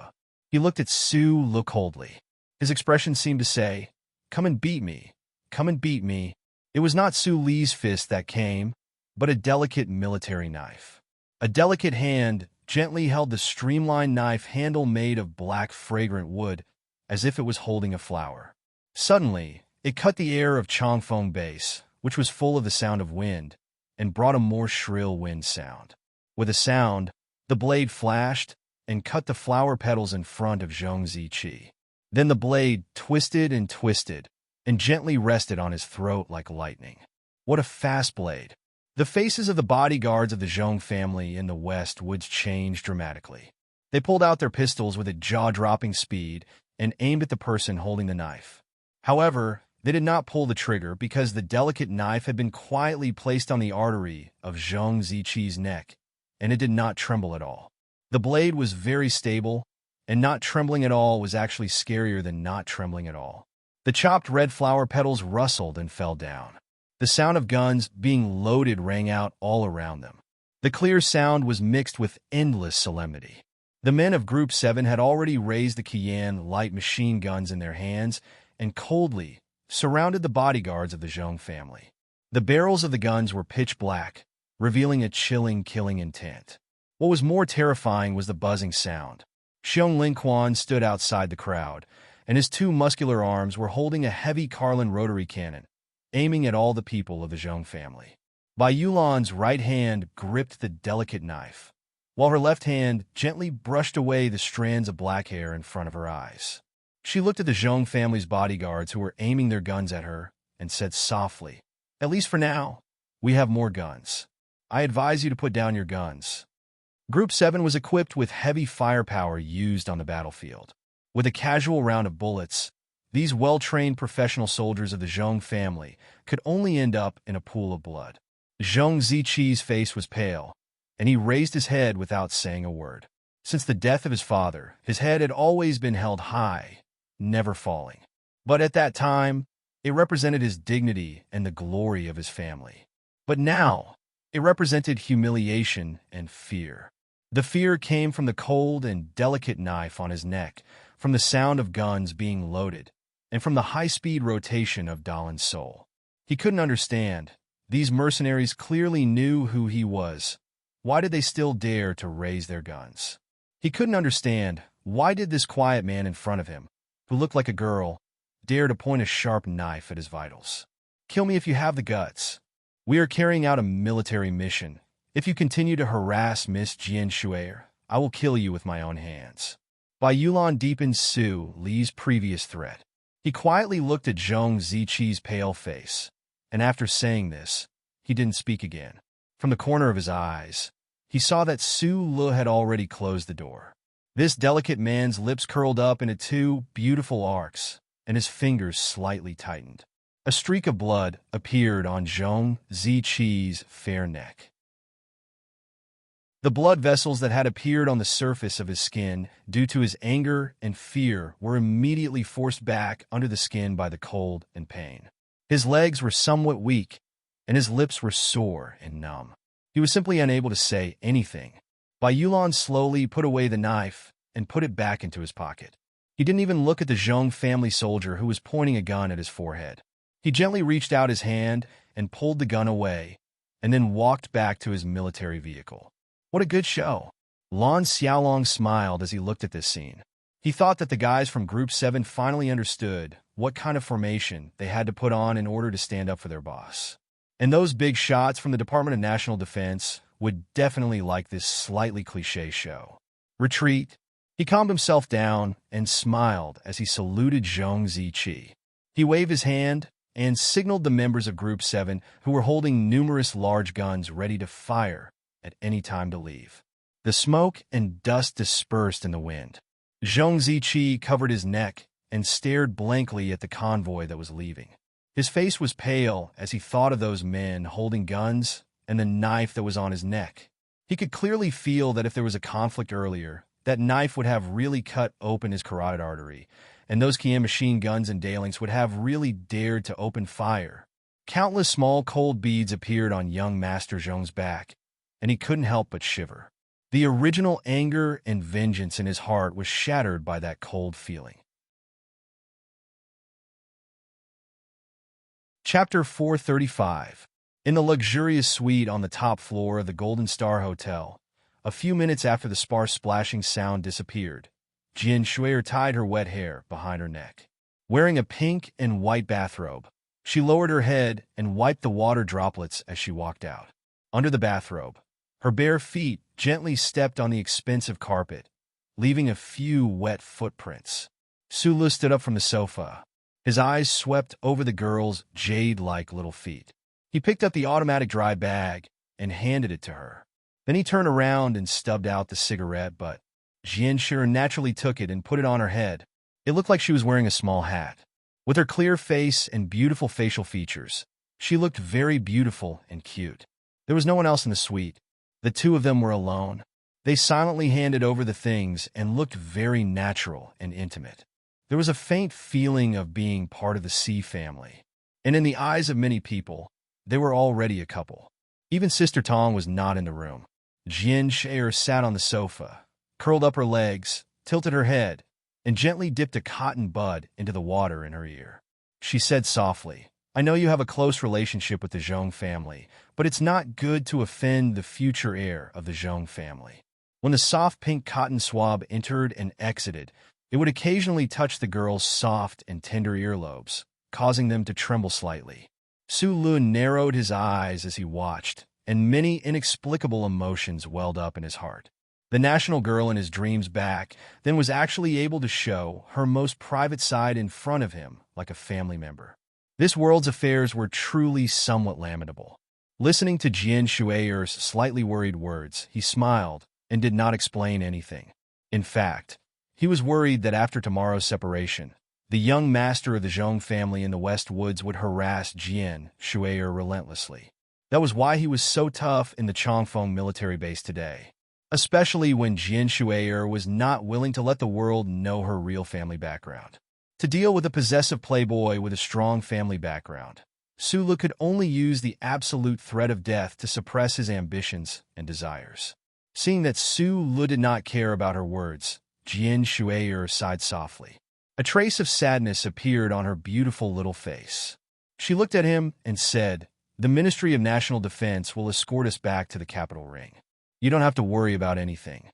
He looked at Sulu coldly. His expression seemed to say, "Come and beat me. Come and beat me." It was not Sulu's fist that came, but a delicate military knife. A delicate hand gently held the streamlined knife handle made of black fragrant wood, as if it was holding a flower. Suddenly, it cut the air of Chongfeng Base, which was full of the sound of wind, and brought a more shrill wind sound. With a sound, the blade flashed and cut the flower petals in front of Zhong Ziqi. Then the blade twisted and gently rested on his throat like lightning. What a fast blade! The faces of the bodyguards of the Zhong family in the West Woods changed dramatically. They pulled out their pistols with a jaw-dropping speed and aimed at the person holding the knife. However, they did not pull the trigger because the delicate knife had been quietly placed on the artery of Zhong Ziqi's neck, and it did not tremble at all. The blade was very stable, and not trembling at all was actually scarier than not trembling at all. The chopped red flower petals rustled and fell down. The sound of guns being loaded rang out all around them. The clear sound was mixed with endless solemnity. The men of Group 7 had already raised the Qian light machine guns in their hands and coldly surrounded the bodyguards of the Zhong family. The barrels of the guns were pitch black, revealing a chilling killing intent. What was more terrifying was the buzzing sound. Xiong Lingquan stood outside the crowd, and his 2 muscular arms were holding a heavy Carlin rotary cannon, aiming at all the people of the Zhong family. Bai Yulan's right hand gripped the delicate knife, while her left hand gently brushed away the strands of black hair in front of her eyes. She looked at the Zhong family's bodyguards who were aiming their guns at her and said softly, "At least for now, we have more guns. I advise you to put down your guns." Group 7 was equipped with heavy firepower used on the battlefield. With a casual round of bullets, these well-trained professional soldiers of the Zhong family could only end up in a pool of blood. Zhong Ziqi's face was pale, and he raised his head without saying a word. Since the death of his father, his head had always been held high, never falling. But at that time, it represented his dignity and the glory of his family. But now, it represented humiliation and fear. The fear came from the cold and delicate knife on his neck, from the sound of guns being loaded, and from the high-speed rotation of Dalin's soul. He couldn't understand. These mercenaries clearly knew who he was. Why did they still dare to raise their guns? He couldn't understand. Why did this quiet man in front of him, who looked like a girl, dare to point a sharp knife at his vitals? Kill me if you have the guts. We are carrying out a military mission. If you continue to harass Miss Jian Shuer, I will kill you with my own hands. Bai Yulan deepened Su Li's previous threat. He quietly looked at Zhong Ziqi's pale face, and after saying this, he didn't speak again. From the corner of his eyes, he saw that Su Lu had already closed the door. This delicate man's lips curled up into two beautiful arcs, and his fingers slightly tightened. A streak of blood appeared on Zhong Ziqi's fair neck. The blood vessels that had appeared on the surface of his skin due to his anger and fear were immediately forced back under the skin by the cold and pain. His legs were somewhat weak, and his lips were sore and numb. He was simply unable to say anything. Bai Yulan slowly put away the knife and put it back into his pocket. He didn't even look at the Zhong family soldier who was pointing a gun at his forehead. He gently reached out his hand and pulled the gun away, and then walked back to his military vehicle. What a good show. Lan Xiaolong smiled as he looked at this scene. He thought that the guys from Group 7 finally understood what kind of formation they had to put on in order to stand up for their boss. And those big shots from the Department of National Defense would definitely like this slightly cliché show. Retreat. He calmed himself down and smiled as he saluted Zhong Ziqi. He waved his hand and signaled the members of Group 7 who were holding numerous large guns ready to fire at any time to leave. The smoke and dust dispersed in the wind. Zhong Ziqi covered his neck and stared blankly at the convoy that was leaving. His face was pale as he thought of those men holding guns and the knife that was on his neck. He could clearly feel that if there was a conflict earlier, that knife would have really cut open his carotid artery, and those Kian machine guns and Dalings would have really dared to open fire. Countless small cold beads appeared on young Master Zhong's back, and he couldn't help but shiver. The original anger and vengeance in his heart was shattered by that cold feeling. Chapter 435. In the luxurious suite on the top floor of the Golden Star Hotel, a few minutes after the sparse splashing sound disappeared, Jian Shuier tied her wet hair behind her neck. Wearing a pink and white bathrobe, she lowered her head and wiped the water droplets as she walked out. Under the bathrobe, her bare feet gently stepped on the expensive carpet, leaving a few wet footprints. Su Lu stood up from the sofa. His eyes swept over the girl's jade-like little feet. He picked up the automatic dry bag and handed it to her. Then he turned around and stubbed out the cigarette, but Jian Shuier naturally took it and put it on her head. It looked like she was wearing a small hat. With her clear face and beautiful facial features, she looked very beautiful and cute. There was no one else in the suite. The two of them were alone. They silently handed over the things and looked very natural and intimate. There was a faint feeling of being part of the C family. And in the eyes of many people, they were already a couple. Even Sister Tong was not in the room. Jian Shuier sat on the sofa, curled up her legs, tilted her head, and gently dipped a cotton bud into the water in her ear. She said softly, "I know you have a close relationship with the Zhong family, but it's not good to offend the future heir of the Zhong family." When the soft pink cotton swab entered and exited, it would occasionally touch the girl's soft and tender earlobes, causing them to tremble slightly. Su Lu narrowed his eyes as he watched, and many inexplicable emotions welled up in his heart. The national girl in his dreams back then was actually able to show her most private side in front of him like a family member. This world's affairs were truly somewhat lamentable. Listening to Jian Shuiyer's slightly worried words, he smiled and did not explain anything. In fact, he was worried that after tomorrow's separation, the young master of the Zhong family in the West Woods would harass Jian Shuier relentlessly. That was why he was so tough in the Chongfeng military base today, especially when Jian Shuier was not willing to let the world know her real family background. To deal with a possessive playboy with a strong family background, Su Lu could only use the absolute threat of death to suppress his ambitions and desires. Seeing that Su Lu did not care about her words, Jian Shuier sighed softly. A trace of sadness appeared on her beautiful little face. She looked at him and said, "The Ministry of National Defense will escort us back to the capital ring. You don't have to worry about anything."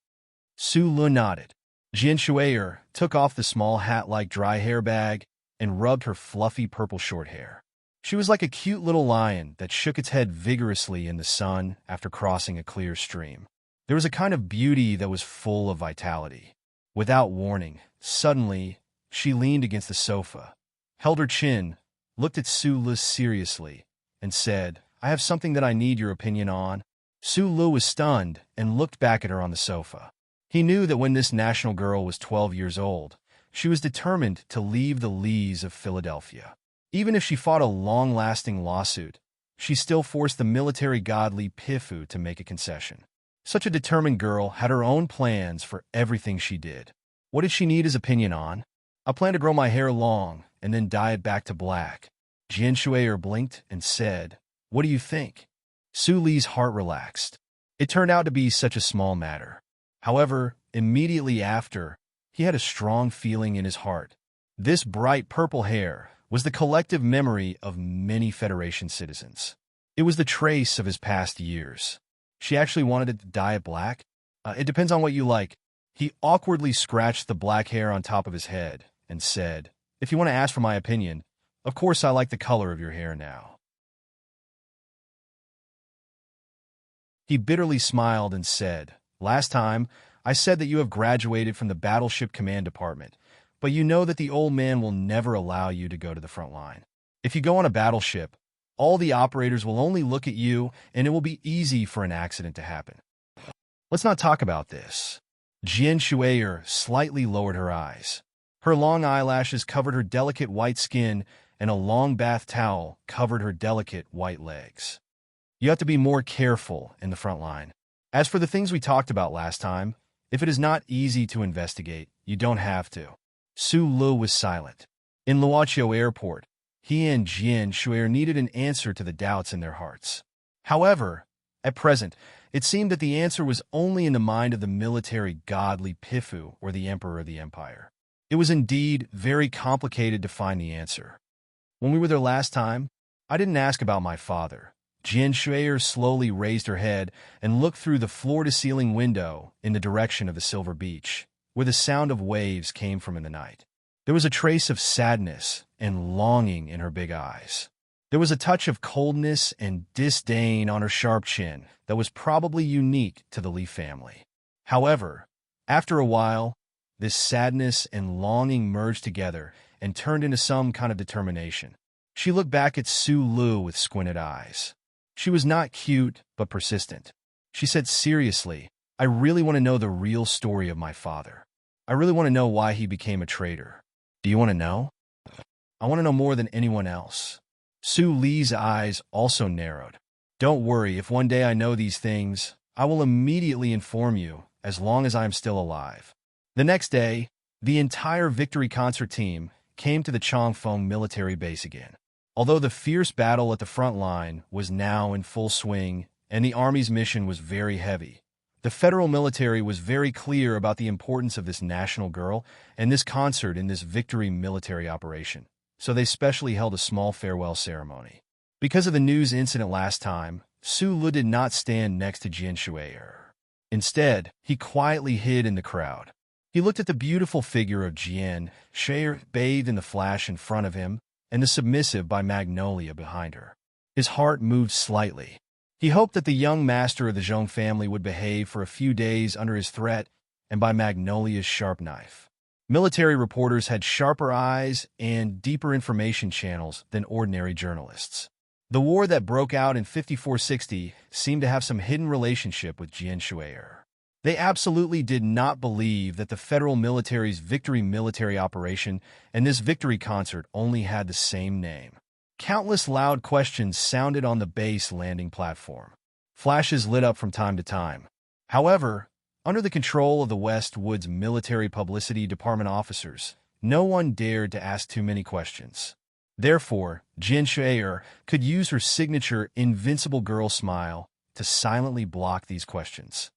Su Lu nodded. Jian Shuier took off the small hat-like dry hair bag and rubbed her fluffy purple short hair. She was like a cute little lion that shook its head vigorously in the sun after crossing a clear stream. There was a kind of beauty that was full of vitality. Without warning, suddenly, she leaned against the sofa, held her chin, looked at Su Lu seriously, and said, "I have something that I need your opinion on." Su Lu was stunned and looked back at her on the sofa. He knew that when this national girl was 12 years old, she was determined to leave the lees of Philadelphia. Even if she fought a long-lasting lawsuit, she still forced the military godly Pifu to make a concession. Such a determined girl had her own plans for everything she did. What did she need his opinion on? I plan to grow my hair long and then dye it back to black. Jian Shui'er blinked and said, "What do you think?" Su Li's heart relaxed. It turned out to be such a small matter. However, immediately after, he had a strong feeling in his heart. This bright purple hair was the collective memory of many Federation citizens. It was the trace of his past years. She actually wanted to dye it black? It depends on what you like. He awkwardly scratched the black hair on top of his head and said, "If you want to ask for my opinion, of course I like the color of your hair now." He bitterly smiled and said, "Last time, I said that you have graduated from the Battleship Command Department, but you know that the old man will never allow you to go to the front line. If you go on a battleship, all the operators will only look at you, and it will be easy for an accident to happen. Let's not talk about this." Jian Shui'er slightly lowered her eyes. Her long eyelashes covered her delicate white skin, and a long bath towel covered her delicate white legs. "You have to be more careful in the front line. As for the things we talked about last time, if it is not easy to investigate, you don't have to." Su Lu was silent. In Luoqiao Airport, he and Jian Shui'er needed an answer to the doubts in their hearts. However, at present, it seemed that the answer was only in the mind of the military godly Pifu or the Emperor of the Empire. It was indeed very complicated to find the answer. "When we were there last time, I didn't ask about my father." Jian Shui'er slowly raised her head and looked through the floor-to-ceiling window in the direction of the Silver Beach, where the sound of waves came from in the night. There was a trace of sadness and longing in her big eyes. There was a touch of coldness and disdain on her sharp chin that was probably unique to the Li family. However, after a while, this sadness and longing merged together and turned into some kind of determination. She looked back at Su Lu with squinted eyes. She was not cute, but persistent. She said seriously, "I really want to know the real story of my father. I really want to know why he became a traitor." "Do you want to know?" "I want to know more than anyone else." Su Li's eyes also narrowed. "Don't worry, if one day I know these things, I will immediately inform you, as long as I am still alive." The next day, the entire Victory Concert team came to the Chongfeng military base again. Although the fierce battle at the front line was now in full swing and the Army's mission was very heavy, the federal military was very clear about the importance of this national girl and this concert in this victory military operation, so they specially held a small farewell ceremony. Because of the news incident last time, Su Lu did not stand next to Jian Shui'er. Instead, he quietly hid in the crowd. He looked at the beautiful figure of Jian Shui'er bathed in the flash in front of him, and the submissive by Magnolia behind her. His heart moved slightly. He hoped that the young master of the Zhong family would behave for a few days under his threat and by Magnolia's sharp knife. Military reporters had sharper eyes and deeper information channels than ordinary journalists. The war that broke out in 5460 seemed to have some hidden relationship with Jian Shui'er. They absolutely did not believe that the federal military's victory military operation and this victory concert only had the same name. Countless loud questions sounded on the base landing platform. Flashes lit up from time to time. However, under the control of the Westwood's military publicity department officers, no one dared to ask too many questions. Therefore, Jian Shui'er could use her signature invincible girl smile to silently block these questions.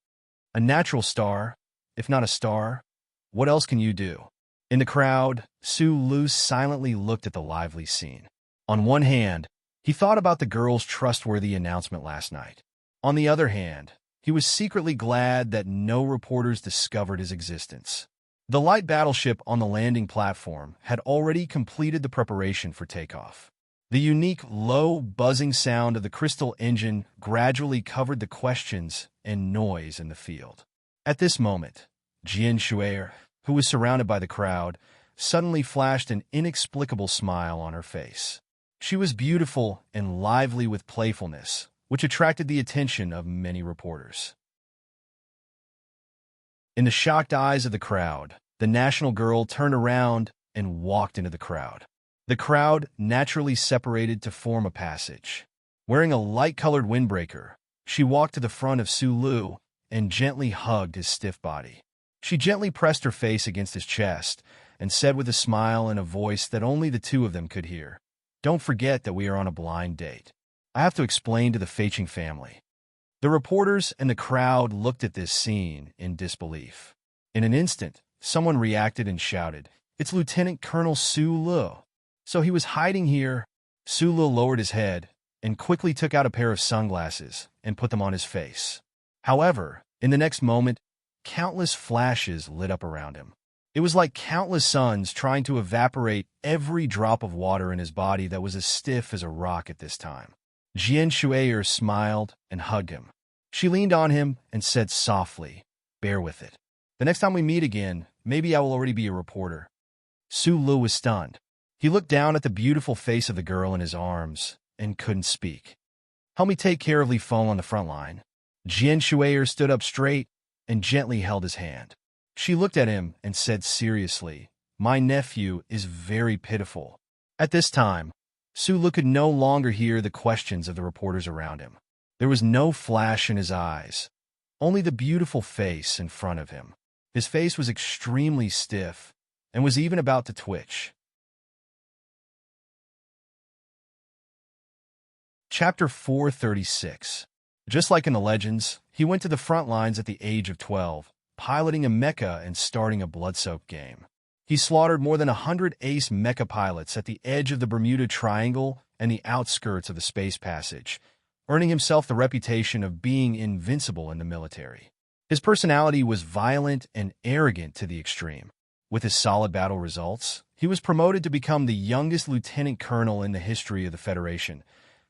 A natural star, if not a star, what else can you do? In the crowd, Su Lu silently looked at the lively scene. On one hand, he thought about the girl's trustworthy announcement last night. On the other hand, he was secretly glad that no reporters discovered his existence. The light battleship on the landing platform had already completed the preparation for takeoff. The unique, low, buzzing sound of the crystal engine gradually covered the questions and noise in the field. At this moment, Jian Shui'er, who was surrounded by the crowd, suddenly flashed an inexplicable smile on her face. She was beautiful and lively with playfulness, which attracted the attention of many reporters. In the shocked eyes of the crowd, the national girl turned around and walked into the crowd. The crowd naturally separated to form a passage. Wearing a light-colored windbreaker, she walked to the front of Sulu and gently hugged his stiff body. She gently pressed her face against his chest and said with a smile and a voice that only the two of them could hear, "Don't forget that we are on a blind date. I have to explain to the Feiching family." The reporters and the crowd looked at this scene in disbelief. In an instant, someone reacted and shouted, "It's Lieutenant Colonel Sulu." So he was hiding here. Sulu lowered his head and quickly took out a pair of sunglasses and put them on his face. However, in the next moment, countless flashes lit up around him. It was like countless suns trying to evaporate every drop of water in his body that was as stiff as a rock at this time. Jian Shuier smiled and hugged him. She leaned on him and said softly, "Bear with it. The next time we meet again, maybe I will already be a reporter." Sulu was stunned. He looked down at the beautiful face of the girl in his arms and couldn't speak. "Help me take care of Li Feng on the front line." Jian Shuier stood up straight and gently held his hand. She looked at him and said seriously, "My nephew is very pitiful." At this time, Sulu could no longer hear the questions of the reporters around him. There was no flash in his eyes, only the beautiful face in front of him. His face was extremely stiff and was even about to twitch. Chapter 436. Just like in the legends, he went to the front lines at the age of 12, piloting a mecha and starting a blood-soaked game. He slaughtered more than 100 ace mecha pilots at the edge of the Bermuda Triangle and the outskirts of the space passage, earning himself the reputation of being invincible in the military. His personality was violent and arrogant to the extreme. With his solid battle results, he was promoted to become the youngest lieutenant colonel in the history of the Federation.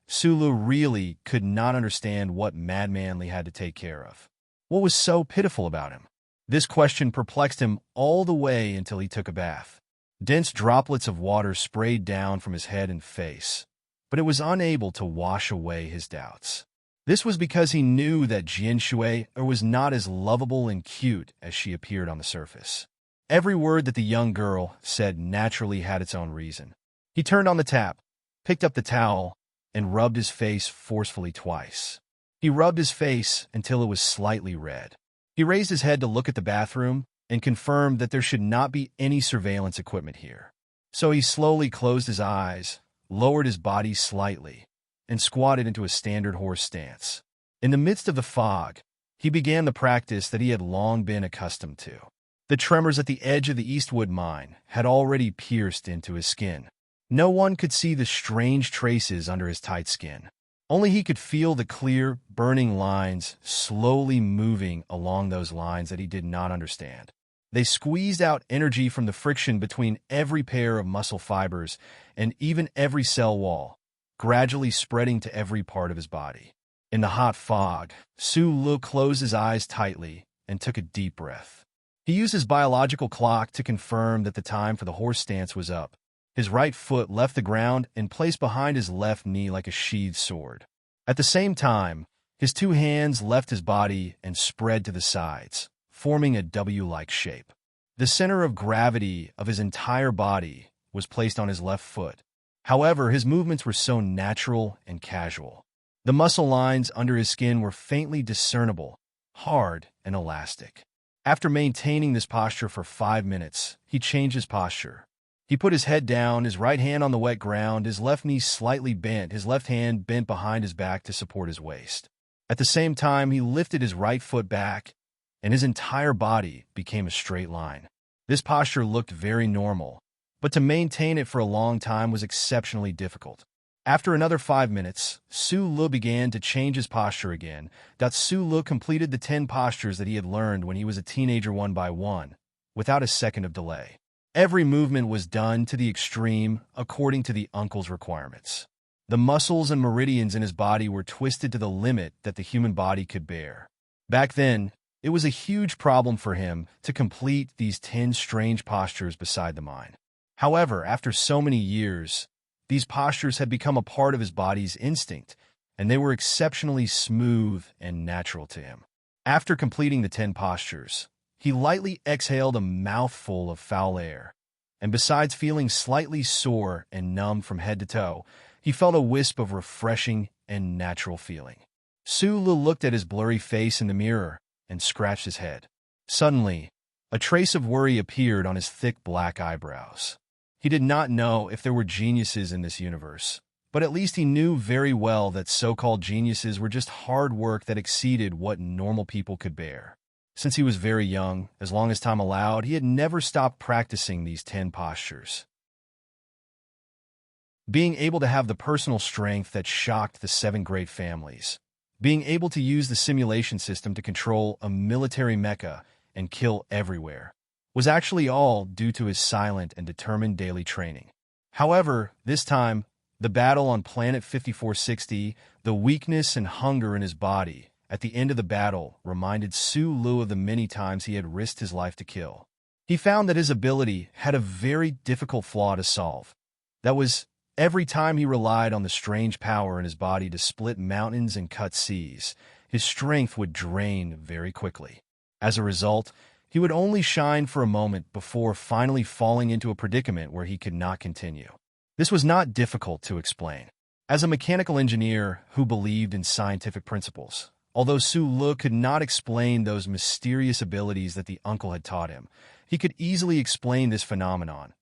Sulu really could not understand what Madman Li had to take care of. What was so pitiful about him? This question perplexed him all the way until he took a bath. Dense droplets of water sprayed down from his head and face, but it was unable to wash away his doubts. This was because he knew that Jian Shui was not as lovable and cute as she appeared on the surface. Every word that the young girl said naturally had its own reason. He turned on the tap, picked up the towel, and rubbed his face forcefully twice. He rubbed his face until it was slightly red. He raised his head to look at the bathroom and confirmed that there should not be any surveillance equipment here. So he slowly closed his eyes, lowered his body slightly, and squatted into a standard horse stance. In the midst of the fog, he began the practice that he had long been accustomed to. The tremors at the edge of the Eastwood mine had already pierced into his skin. No one could see the strange traces under his tight skin. Only he could feel the clear, burning lines slowly moving along those lines that he did not understand. They squeezed out energy from the friction between every pair of muscle fibers and even every cell wall, gradually spreading to every part of his body. In the hot fog, Sulu closed his eyes tightly and took a deep breath. He used his biological clock to confirm that the time for the horse stance was up. His right foot left the ground and placed behind his left knee like a sheathed sword. At the same time, his two hands left his body and spread to the sides, forming a W-like shape. The center of gravity of his entire body was placed on his left foot. However, his movements were so natural and casual. The muscle lines under his skin were faintly discernible, hard and elastic. After maintaining this posture for 5 minutes, he changed his posture. He put his head down, his right hand on the wet ground, his left knee slightly bent, his left hand bent behind his back to support his waist. At the same time, he lifted his right foot back, and his entire body became a straight line. This posture looked very normal, but to maintain it for a long time was exceptionally difficult. After another 5 minutes, Sulu began to change his posture again. Sulu completed the 10 postures that he had learned when he was a teenager one by one, without a second of delay. Every movement was done to the extreme according to the uncle's requirements. The muscles and meridians in his body were twisted to the limit that the human body could bear. Back then, it was a huge problem for him to complete these 10 strange postures beside the mine. However, after so many years, these postures had become a part of his body's instinct, and they were exceptionally smooth and natural to him. After completing the 10 postures, he lightly exhaled a mouthful of foul air, and besides feeling slightly sore and numb from head to toe, he felt a wisp of refreshing and natural feeling. Sulu looked at his blurry face in the mirror and scratched his head. Suddenly, a trace of worry appeared on his thick black eyebrows. He did not know if there were geniuses in this universe, but at least he knew very well that so-called geniuses were just hard work that exceeded what normal people could bear. Since he was very young, as long as time allowed, he had never stopped practicing these 10 postures. Being able to have the personal strength that shocked the 7 great families, being able to use the simulation system to control a military mecha and kill everywhere, was actually all due to his silent and determined daily training. However, this time, the battle on planet 5460, the weakness and hunger in his body at the end of the battle reminded Sulu of the many times he had risked his life to kill. He found that his ability had a very difficult flaw to solve. That was, every time he relied on the strange power in his body to split mountains and cut seas, his strength would drain very quickly. As a result, he would only shine for a moment before finally falling into a predicament where he could not continue. This was not difficult to explain. As a mechanical engineer who believed in scientific principles, although Sulu could not explain those mysterious abilities that the uncle had taught him, he could easily explain this phenomenon.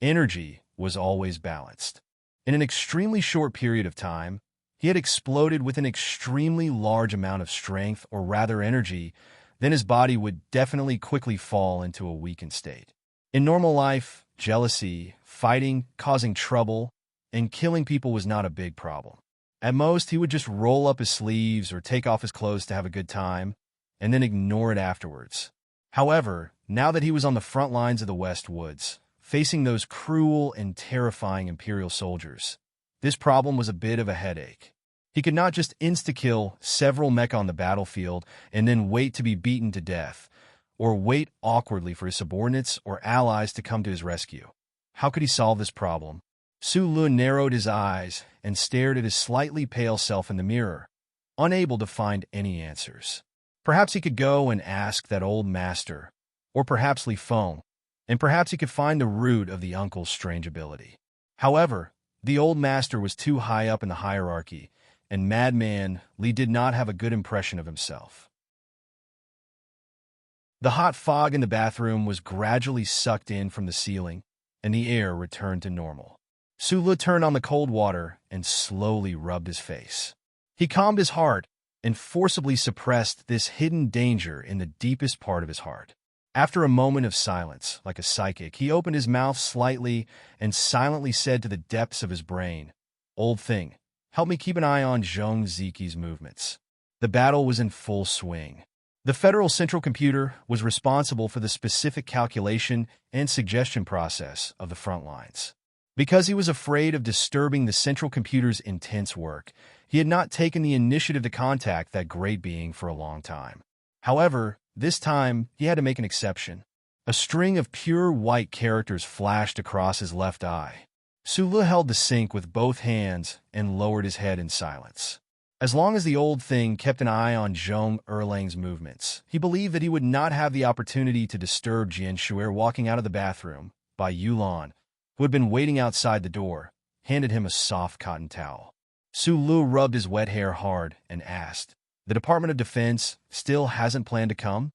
Energy was always balanced. In an extremely short period of time, he had exploded with an extremely large amount of strength, or rather energy. Then his body would definitely quickly fall into a weakened state. In normal life, jealousy, fighting, causing trouble, and killing people was not a big problem. At most, he would just roll up his sleeves or take off his clothes to have a good time, and then ignore it afterwards. However, now that he was on the front lines of the West Woods, facing those cruel and terrifying Imperial soldiers, this problem was a bit of a headache. He could not just insta-kill several mecha on the battlefield and then wait to be beaten to death, or wait awkwardly for his subordinates or allies to come to his rescue. How could he solve this problem? Sulu narrowed his eyes and stared at his slightly pale self in the mirror, unable to find any answers. Perhaps he could go and ask that old master, or perhaps Li Feng, and perhaps he could find the root of the uncle's strange ability. However, the old master was too high up in the hierarchy, and Madman Li did not have a good impression of himself. The hot fog in the bathroom was gradually sucked in from the ceiling, and the air returned to normal. Sulu turned on the cold water and slowly rubbed his face. He calmed his heart and forcibly suppressed this hidden danger in the deepest part of his heart. After a moment of silence, like a psychic, he opened his mouth slightly and silently said to the depths of his brain, "Old thing, help me keep an eye on Zhong Ziqi's movements." The battle was in full swing. The Federal Central Computer was responsible for the specific calculation and suggestion process of the front lines. Because he was afraid of disturbing the Central Computer's intense work, he had not taken the initiative to contact that great being for a long time. However, this time he had to make an exception. A string of pure white characters flashed across his left eye. Sulu held the sync with both hands and lowered his head in silence. As long as the old thing kept an eye on Zhong Erlang's movements, he believed that he would not have the opportunity to disturb Jian Shuer walking out of the bathroom. By Yulan, who had been waiting outside the door, handed him a soft cotton towel. Sulu rubbed his wet hair hard and asked, "The Department of Defense still hasn't planned to come?"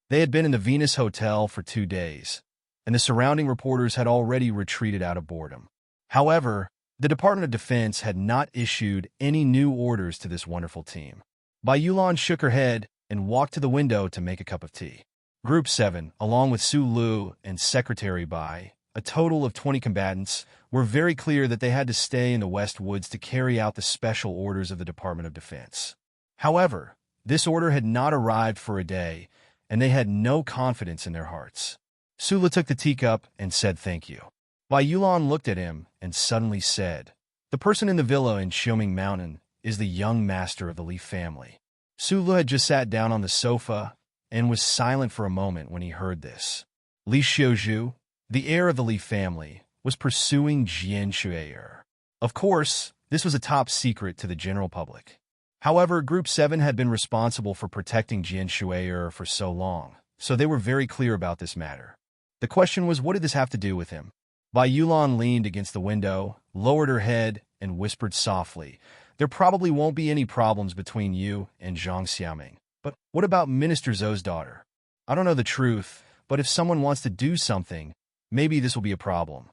They had been in the Venus Hotel for 2 days, and the surrounding reporters had already retreated out of boredom. However, the Department of Defense had not issued any new orders to this wonderful team. Bai Yulan shook her head and walked to the window to make a cup of tea. Group 7, along with Sulu and Secretary Bai, a total of 20 combatants, were very clear that they had to stay in the West Woods to carry out the special orders of the Department of Defense. However, this order had not arrived for a day, and they had no confidence in their hearts. Sulu took the teacup and said thank you. Bai Yulan looked at him and suddenly said, "The person in the villa in Xiuming Mountain is the young master of the Li family." Sulu had just sat down on the sofa and was silent for a moment when he heard this. Li Xiuzhu, the heir of the Li family, was pursuing Jian Shuer. Of course, This was a top secret to the general public. However, Group 7 had been responsible for protecting Jian Shui'er for so long, so they were very clear about this matter. The question was, what did this have to do with him? Bai Yulan leaned against the window, lowered her head, and whispered softly, "There probably won't be any problems between you and Zhang Xiaoming. But what about Minister Zhou's daughter? I don't know the truth, but if someone wants to do something, maybe this will be a problem."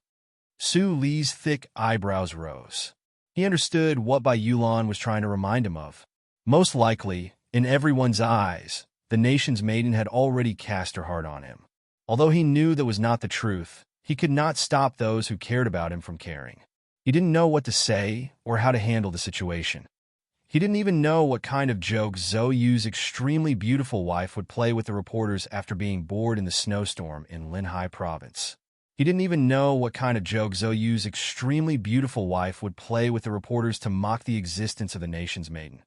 Su Li's thick eyebrows rose. He understood what Bai Yulan was trying to remind him of. Most likely, in everyone's eyes, the nation's maiden had already cast her heart on him. Although he knew that was not the truth, he could not stop those who cared about him from caring. He didn't know what to say or how to handle the situation. He didn't even know what kind of joke Zhou Yu's extremely beautiful wife would play with the reporters after being bored in the snowstorm in Linhai province. He didn't even know what kind of joke Zhou Yu's extremely beautiful wife would play with the reporters to mock the existence of the nation's maiden.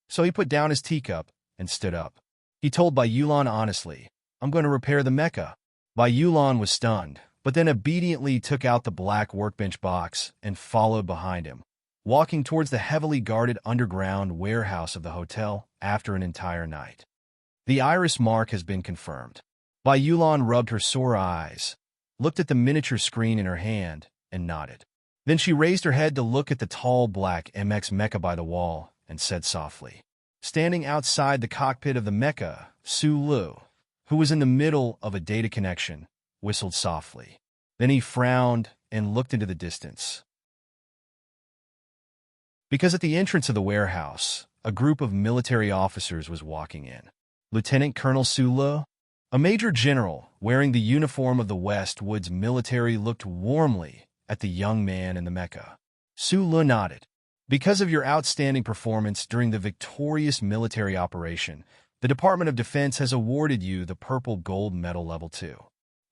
So he put down his teacup and stood up. He told Bai Yulan honestly, "I'm going to repair the mecha." Bai Yulan was stunned, but then obediently took out the black workbench box and followed behind him, walking towards the heavily guarded underground warehouse of the hotel after an entire night. The iris mark has been confirmed. Bai Yulan rubbed her sore eyes, looked at the miniature screen in her hand, and nodded. Then she raised her head to look at the tall black MX mecha by the wall and said softly. Standing outside the cockpit of the mecha, Su Lu, who was in the middle of a data connection, whistled softly. Then he frowned and looked into the distance. Because at the entrance of the warehouse, a group of military officers was walking in. Lieutenant Colonel Su Lu, a major general wearing the uniform of the West Woods military, looked warmly at the young man in the mecha. Su Lu nodded. Because of your outstanding performance during the victorious military operation, the Department of Defense has awarded you the Purple Gold Medal Level 2.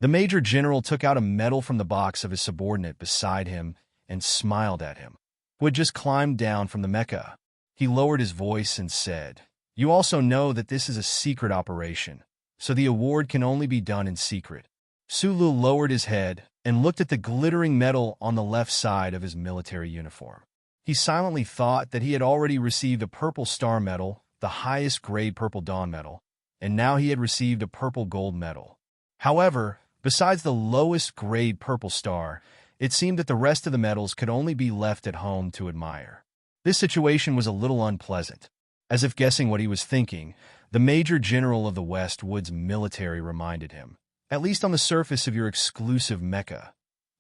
The Major General took out a medal from the box of his subordinate beside him and smiled at him, who had just climbed down from the mecha. He lowered his voice and said, "You also know that this is a secret operation, so the award can only be done in secret." Su Lu lowered his head and looked at the glittering medal on the left side of his military uniform. He silently thought that he had already received a Purple Star Medal, the highest grade Purple Dawn Medal, and now he had received a Purple Gold Medal. However, besides the lowest grade Purple Star, it seemed that the rest of the medals could only be left at home to admire. This situation was a little unpleasant. As if guessing what he was thinking, the Major General of the West Woods military reminded him, "At least on the surface of your exclusive mecha,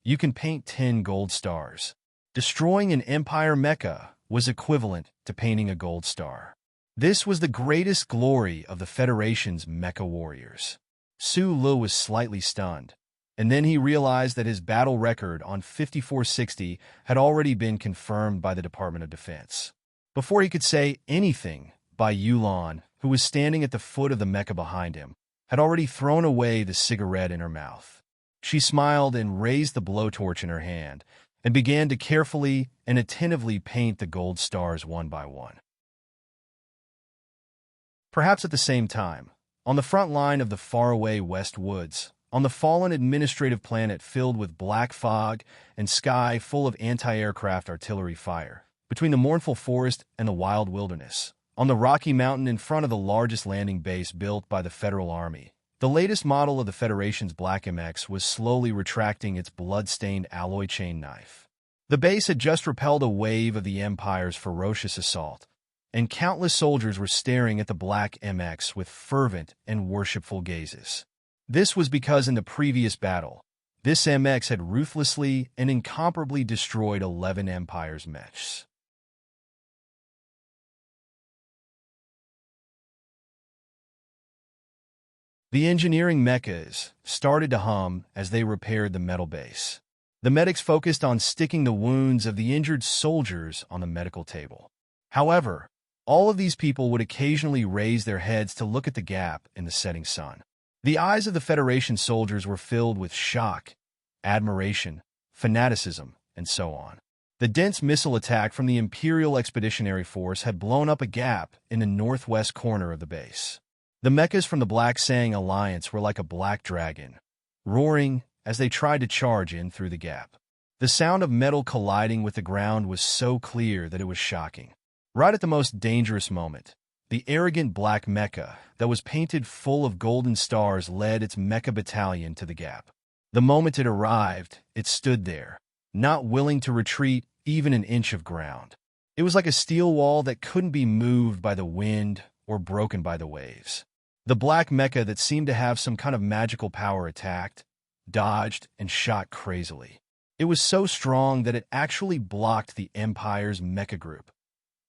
you can paint 10 gold stars. Destroying an Empire mecha was equivalent to painting a gold star. This was the greatest glory of the Federation's mecha warriors." Su Lu was slightly stunned, and then he realized that his battle record on 5460 had already been confirmed by the Department of Defense. Before he could say anything, Bai Yulan, who was standing at the foot of the mecha behind him, had already thrown away the cigarette in her mouth. She smiled and raised the blowtorch in her hand, and began to carefully and attentively paint the gold stars one by one. Perhaps at the same time, on the front line of the faraway West Woods, on the fallen administrative planet filled with black fog and sky full of anti-aircraft artillery fire, between the mournful forest and the wild wilderness, on the rocky mountain in front of the largest landing base built by the Federal Army, the latest model of the Federation's Black MX was slowly retracting its blood-stained alloy chain knife. The base had just repelled a wave of the Empire's ferocious assault, and countless soldiers were staring at the Black MX with fervent and worshipful gazes. This was because in the previous battle, this MX had ruthlessly and incomparably destroyed 11 Empire's mechs. The engineering mechas started to hum as they repaired the metal base. The medics focused on sticking the wounds of the injured soldiers on the medical table. However, all of these people would occasionally raise their heads to look at the gap in the setting sun. The eyes of the Federation soldiers were filled with shock, admiration, fanaticism, and so on. The dense missile attack from the Imperial Expeditionary Force had blown up a gap in the northwest corner of the base. The mechas from the Black Sang Alliance were like a black dragon, roaring as they tried to charge in through the gap. The sound of metal colliding with the ground was so clear that it was shocking. Right at the most dangerous moment, the arrogant black mecha that was painted full of golden stars led its mecha battalion to the gap. The moment it arrived, it stood there, not willing to retreat even an inch of ground. It was like a steel wall that couldn't be moved by the wind or broken by the waves. The black mecha that seemed to have some kind of magical power attacked, dodged, and shot crazily. It was so strong that it actually blocked the Empire's mecha group.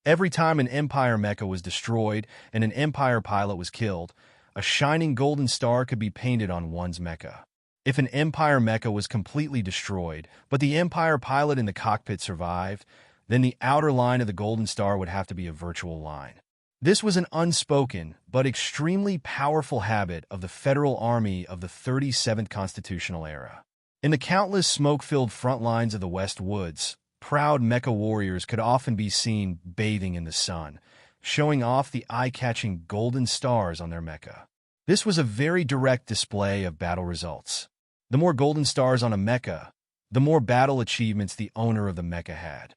Every time an Empire mecha was destroyed and an Empire pilot was killed, a shining golden star could be painted on one's mecha. If an Empire mecha was completely destroyed, but the Empire pilot in the cockpit survived, then the outer line of the golden star would have to be a virtual line. This was an unspoken but extremely powerful habit of the Federal Army of the 37th Constitutional Era. In the countless smoke-filled front lines of the West Woods, proud mecha warriors could often be seen bathing in the sun, showing off the eye-catching golden stars on their mecha. This was a very direct display of battle results. The more golden stars on a mecha, the more battle achievements the owner of the mecha had.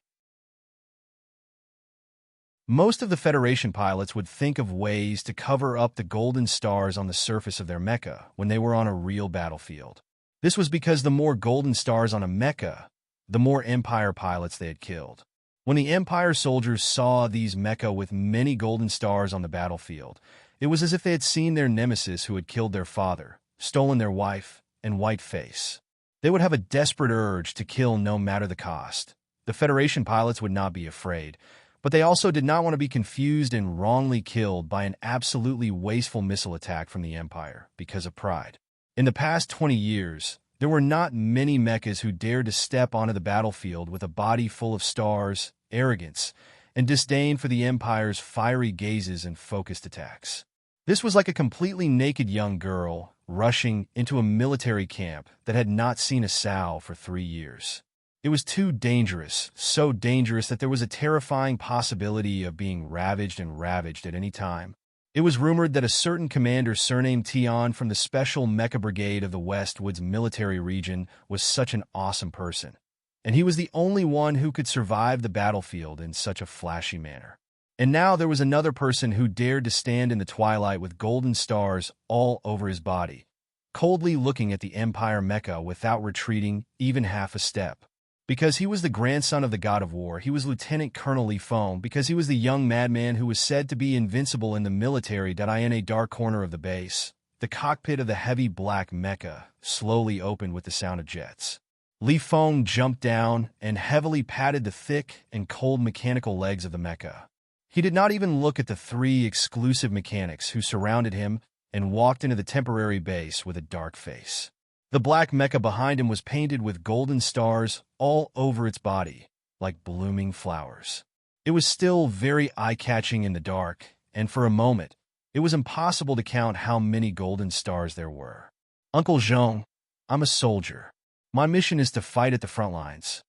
Most of the Federation pilots would think of ways to cover up the golden stars on the surface of their mecha when they were on a real battlefield. This was because the more golden stars on a mecha, the more Empire pilots they had killed. When the Empire soldiers saw these mecha with many golden stars on the battlefield, it was as if they had seen their nemesis who had killed their father, stolen their wife, and white face. They would have a desperate urge to kill no matter the cost. The Federation pilots would not be afraid, but they also did not want to be confused and wrongly killed by an absolutely wasteful missile attack from the Empire because of pride. In the past 20 years, there were not many mechas who dared to step onto the battlefield with a body full of stars, arrogance, and disdain for the Empire's fiery gazes and focused attacks. This was like a completely naked young girl rushing into a military camp that had not seen a sow for 3 years. It was too dangerous, so dangerous that there was a terrifying possibility of being ravaged at any time. It was rumored that a certain commander surnamed Tion from the Special Mecha Brigade of the West Woods military region was such an awesome person, and he was the only one who could survive the battlefield in such a flashy manner. And now there was another person who dared to stand in the twilight with golden stars all over his body, coldly looking at the Empire mecha without retreating even half a step. Because he was the grandson of the god of war, he was Lieutenant Colonel Li Feng. Because he was the young madman who was said to be invincible in the military in a dark corner of the base, the cockpit of the heavy black mecha slowly opened with the sound of jets. Li Feng jumped down and heavily patted the thick and cold mechanical legs of the mecha. He did not even look at the 3 exclusive mechanics who surrounded him and walked into the temporary base with a dark face. The black mecha behind him was painted with golden stars all over its body, like blooming flowers. It was still very eye-catching in the dark, and for a moment, it was impossible to count how many golden stars there were. Uncle Zhong, I'm a soldier. My mission is to fight at the front lines.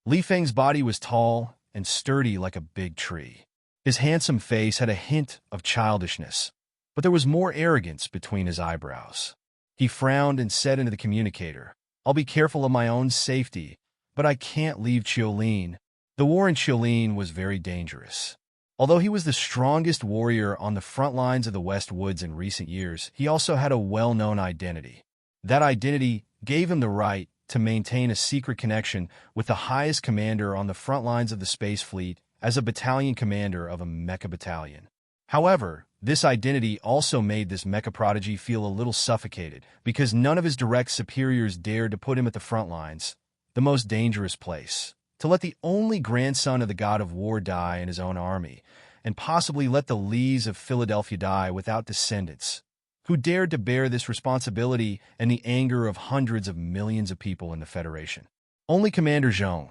Li Feng's body was tall and sturdy like a big tree. His handsome face had a hint of childishness, but there was more arrogance between his eyebrows. He frowned and said into the communicator, I'll be careful of my own safety, but I can't leave Qiulin. The war in Qiulin was very dangerous. Although he was the strongest warrior on the front lines of the West Woods in recent years, he also had a well-known identity. That identity gave him the right to maintain a secret connection with the highest commander on the front lines of the space fleet as a battalion commander of a mecha battalion. However, this identity also made this mecha prodigy feel a little suffocated because none of his direct superiors dared to put him at the front lines, the most dangerous place, to let the only grandson of the god of war die in his own army, and possibly let the Lees of Philadelphia die without descendants. Who dared to bear this responsibility and the anger of hundreds of millions of people in the Federation? Only Commander Zhong,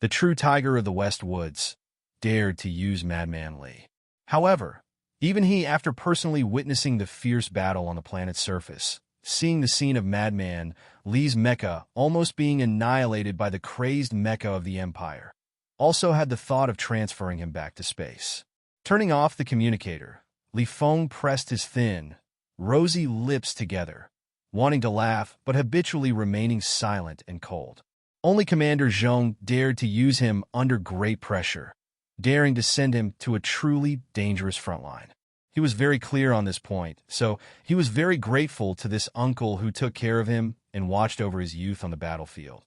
the true tiger of the West Woods, dared to use Madman Li. However, even he, after personally witnessing the fierce battle on the planet's surface, seeing the scene of Madman Li's mecha almost being annihilated by the crazed mecha of the Empire, also had the thought of transferring him back to space. Turning off the communicator, Li Feng pressed his thin, rosy lips together, wanting to laugh but habitually remaining silent and cold. Only Commander Zhong dared to use him under great pressure, daring to send him to a truly dangerous front line. He was very clear on this point, so he was very grateful to this uncle who took care of him and watched over his youth on the battlefield.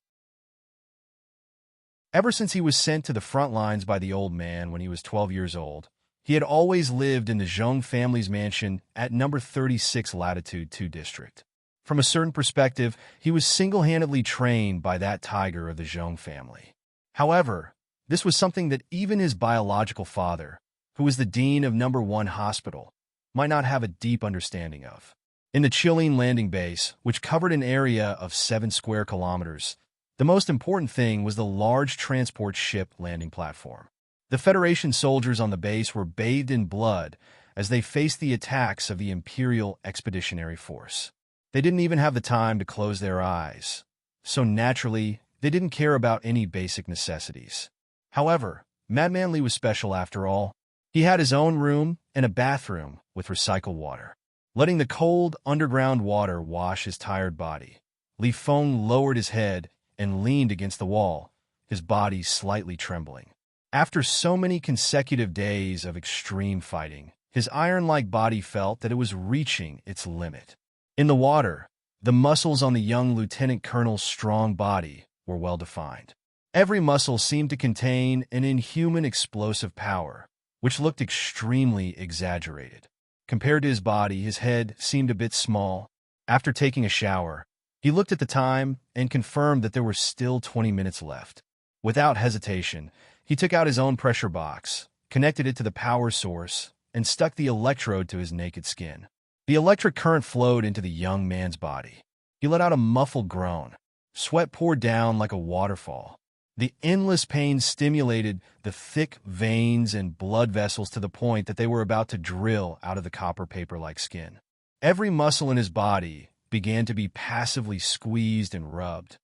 Ever since he was sent to the front lines by the old man when he was 12 years old, he had always lived in the Zhong family's mansion at number 36 Latitude 2 District. From a certain perspective, he was single-handedly trained by that tiger of the Zhong family. However, this was something that even his biological father, who was the dean of number 1 hospital, might not have a deep understanding of. In the Chilean landing base, which covered an area of 7 square kilometers, the most important thing was the large transport ship landing platform. The Federation soldiers on the base were bathed in blood as they faced the attacks of the Imperial Expeditionary Force. They didn't even have the time to close their eyes, so naturally, they didn't care about any basic necessities. However, Madman Li was special after all. He had his own room and a bathroom with recycled water. Letting the cold, underground water wash his tired body, Li Feng lowered his head and leaned against the wall, his body slightly trembling. After so many consecutive days of extreme fighting, his iron-like body felt that it was reaching its limit. In the water, the muscles on the young lieutenant colonel's strong body were well-defined. Every muscle seemed to contain an inhuman explosive power, which looked extremely exaggerated. Compared to his body, his head seemed a bit small. After taking a shower, he looked at the time and confirmed that there were still 20 minutes left. Without hesitation, he took out his own pressure box, connected it to the power source, and stuck the electrode to his naked skin. The electric current flowed into the young man's body. He let out a muffled groan. Sweat poured down like a waterfall. The endless pain stimulated the thick veins and blood vessels to the point that they were about to drill out of the copper paper-like skin. Every muscle in his body began to be passively squeezed and rubbed.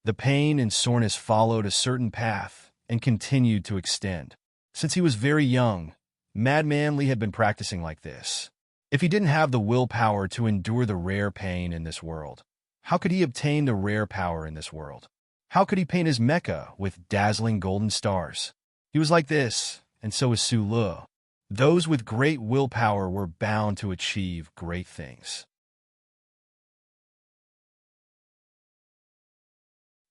The pain and soreness followed a certain path and continued to extend. Since he was very young, Madman Li had been practicing like this. If he didn't have the willpower to endure the rare pain in this world, how could he obtain the rare power in this world? How could he paint his mecha with dazzling golden stars? He was like this, and so was Su Le. Those with great willpower were bound to achieve great things.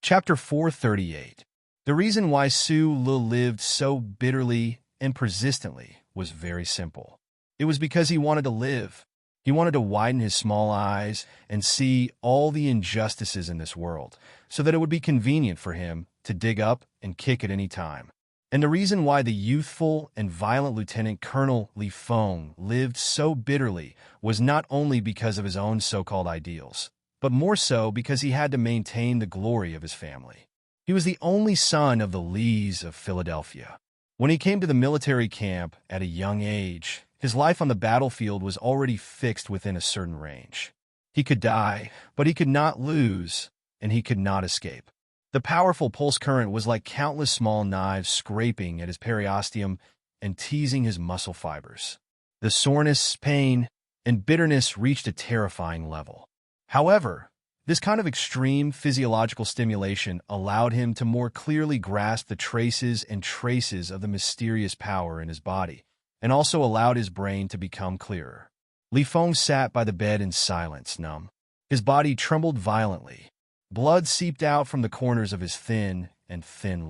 Chapter 438. The reason why Su Le lived so bitterly and persistently was very simple. It was because he wanted to live. He wanted to widen his small eyes and see all the injustices in this world, so that it would be convenient for him to dig up and kick at any time. And the reason why the youthful and violent Lieutenant Colonel Li Feng lived so bitterly was not only because of his own so-called ideals, but more so because he had to maintain the glory of his family. He was the only son of the Lees of Philadelphia. When he came to the military camp at a young age, his life on the battlefield was already fixed within a certain range. He could die, but he could not lose, and he could not escape. The powerful pulse current was like countless small knives scraping at his periosteum and teasing his muscle fibers. The soreness, pain, and bitterness reached a terrifying level. However, this kind of extreme physiological stimulation allowed him to more clearly grasp the traces of the mysterious power in his body, and also allowed his brain to become clearer. Li Feng sat by the bed in silence, numb. His body trembled violently. Blood seeped out from the corners of his thin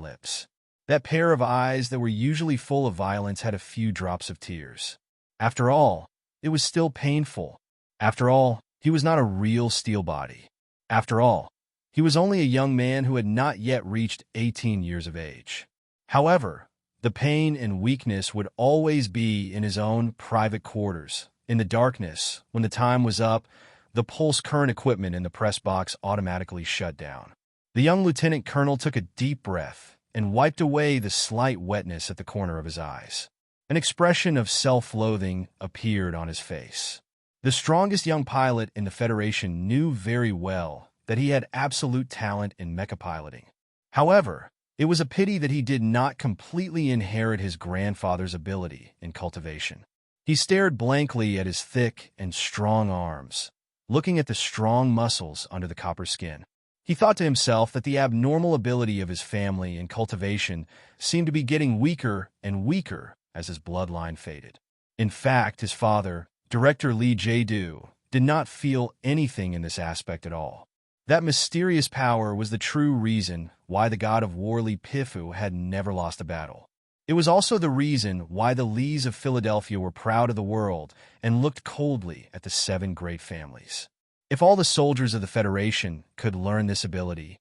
lips. That pair of eyes that were usually full of violence had a few drops of tears. After all, it was still painful. After all, he was not a real steel body. After all, he was only a young man who had not yet reached 18 years of age. However, the pain and weakness would always be in his own private quarters. In the darkness, when the time was up, the pulse current equipment in the press box automatically shut down. The young lieutenant colonel took a deep breath and wiped away the slight wetness at the corner of his eyes. An expression of self-loathing appeared on his face. The strongest young pilot in the Federation knew very well that he had absolute talent in mecha piloting. However, it was a pity that he did not completely inherit his grandfather's ability in cultivation. He stared blankly at his thick and strong arms, looking at the strong muscles under the copper skin. He thought to himself that the abnormal ability of his family and cultivation seemed to be getting weaker and weaker as his bloodline faded. In fact, his father, director Lee Jae-do, did not feel anything in this aspect at all. That mysterious power was the true reason why the god of war Lee Pifu had never lost a battle. It was also the reason why the Lees of Philadelphia were proud of the world and looked coldly at the 7 great families. If all the soldiers of the Federation could learn this ability,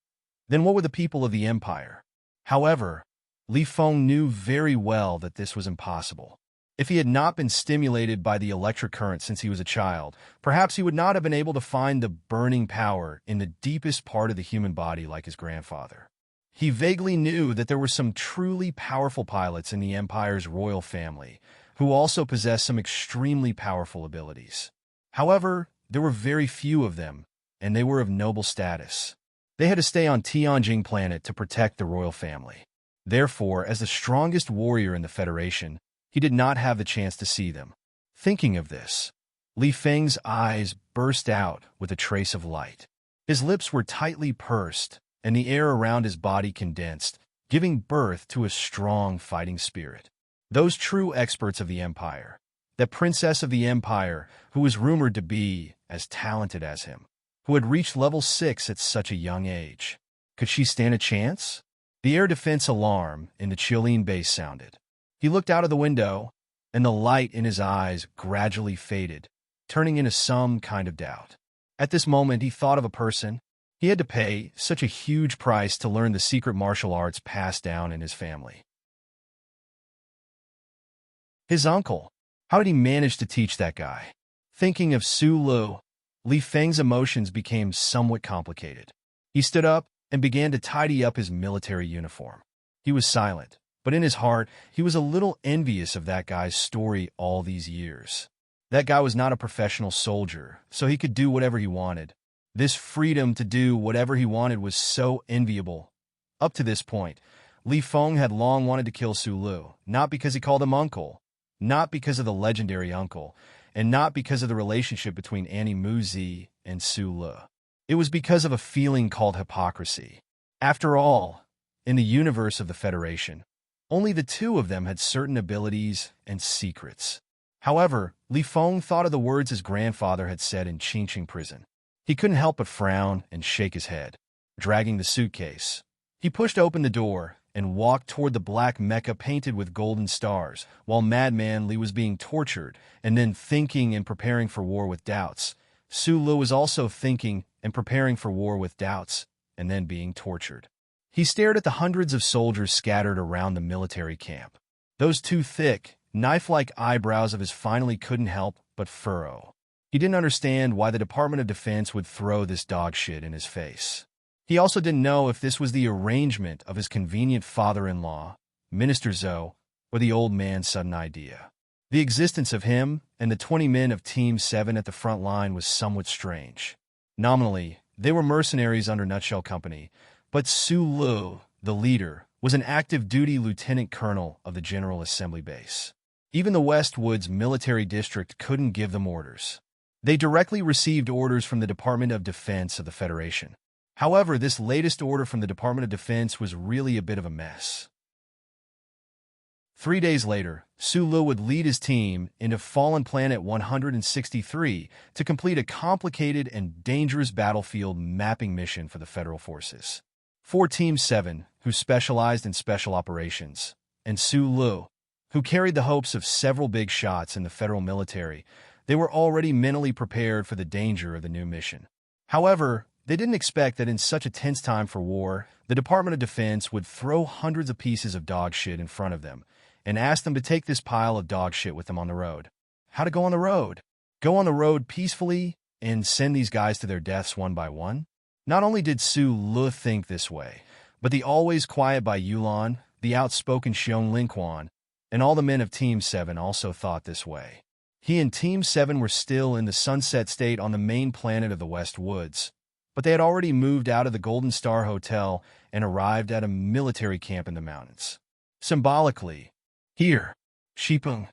then what would the people of the Empire? However, Li Feng knew very well that this was impossible. If he had not been stimulated by the electric current since he was a child, perhaps he would not have been able to find the burning power in the deepest part of the human body like his grandfather. He vaguely knew that there were some truly powerful pilots in the Empire's royal family who also possessed some extremely powerful abilities. However, there were very few of them, and they were of noble status. They had to stay on Tianjing planet to protect the royal family. Therefore, as the strongest warrior in the Federation, he did not have the chance to see them. Thinking of this, Li Feng's eyes burst out with a trace of light. His lips were tightly pursed, and the air around his body condensed, giving birth to a strong fighting spirit. Those true experts of the Empire, that princess of the Empire who was rumored to be as talented as him, who had reached level 6 at such a young age. Could she stand a chance? The air defense alarm in the Chilean base sounded. He looked out of the window, and the light in his eyes gradually faded, turning into some kind of doubt. At this moment, he thought of a person. He had to pay such a huge price to learn the secret martial arts passed down in his family. His uncle. How did he manage to teach that guy? Thinking of Su Lu, Li Feng's emotions became somewhat complicated. He stood up and began to tidy up his military uniform. He was silent, but in his heart, he was a little envious of that guy's story all these years. That guy was not a professional soldier, so he could do whatever he wanted. This freedom to do whatever he wanted was so enviable. Up to this point, Li Feng had long wanted to kill Su Lu, not because he called him uncle, not because of the legendary uncle, and not because of the relationship between Annie Muzi and Su Lu. It was because of a feeling called hypocrisy. After all, in the universe of the Federation, only the 2 of them had certain abilities and secrets. However, Li Feng thought of the words his grandfather had said in Qingqing prison. He couldn't help but frown and shake his head. Dragging the suitcase, he pushed open the door and walked toward the black Mecca painted with golden stars, while Madman Li was being tortured and then thinking and preparing for war with doubts. Su Lu was also thinking and preparing for war with doubts and then being tortured. He stared at the hundreds of soldiers scattered around the military camp. Those 2 thick, knife-like eyebrows of his finally couldn't help but furrow. He didn't understand why the Department of Defense would throw this dog shit in his face. He also didn't know if this was the arrangement of his convenient father-in-law, Minister Zhou, or the old man's sudden idea. The existence of him and the 20 men of Team 7 at the front line was somewhat strange. Nominally, they were mercenaries under Nutshell Company, but Su Lu, the leader, was an active-duty lieutenant colonel of the General Assembly Base. Even the Westwoods Military District couldn't give them orders. They directly received orders from the Department of Defense of the Federation. However, this latest order from the Department of Defense was really a bit of a mess. 3 days later, Su Lu would lead his team into Fallen Planet 163 to complete a complicated and dangerous battlefield mapping mission for the Federal Forces. For Team 7, who specialized in special operations, and Su Lu, who carried the hopes of several big shots in the federal military, they were already mentally prepared for the danger of the new mission. However, they didn't expect that in such a tense time for war, the Department of Defense would throw hundreds of pieces of dog shit in front of them and ask them to take this pile of dog shit with them on the road. How to go on the road? Go on the road peacefully and send these guys to their deaths one by one? Not only did Su Lu think this way, but the always quiet Bai Yulan, the outspoken Xiong Linquan, and all the men of Team 7 also thought this way. He and Team 7 were still in the Sunset State on the main planet of the West Woods, but they had already moved out of the Golden Star Hotel and arrived at a military camp in the mountains. Symbolically, here, Shipeng,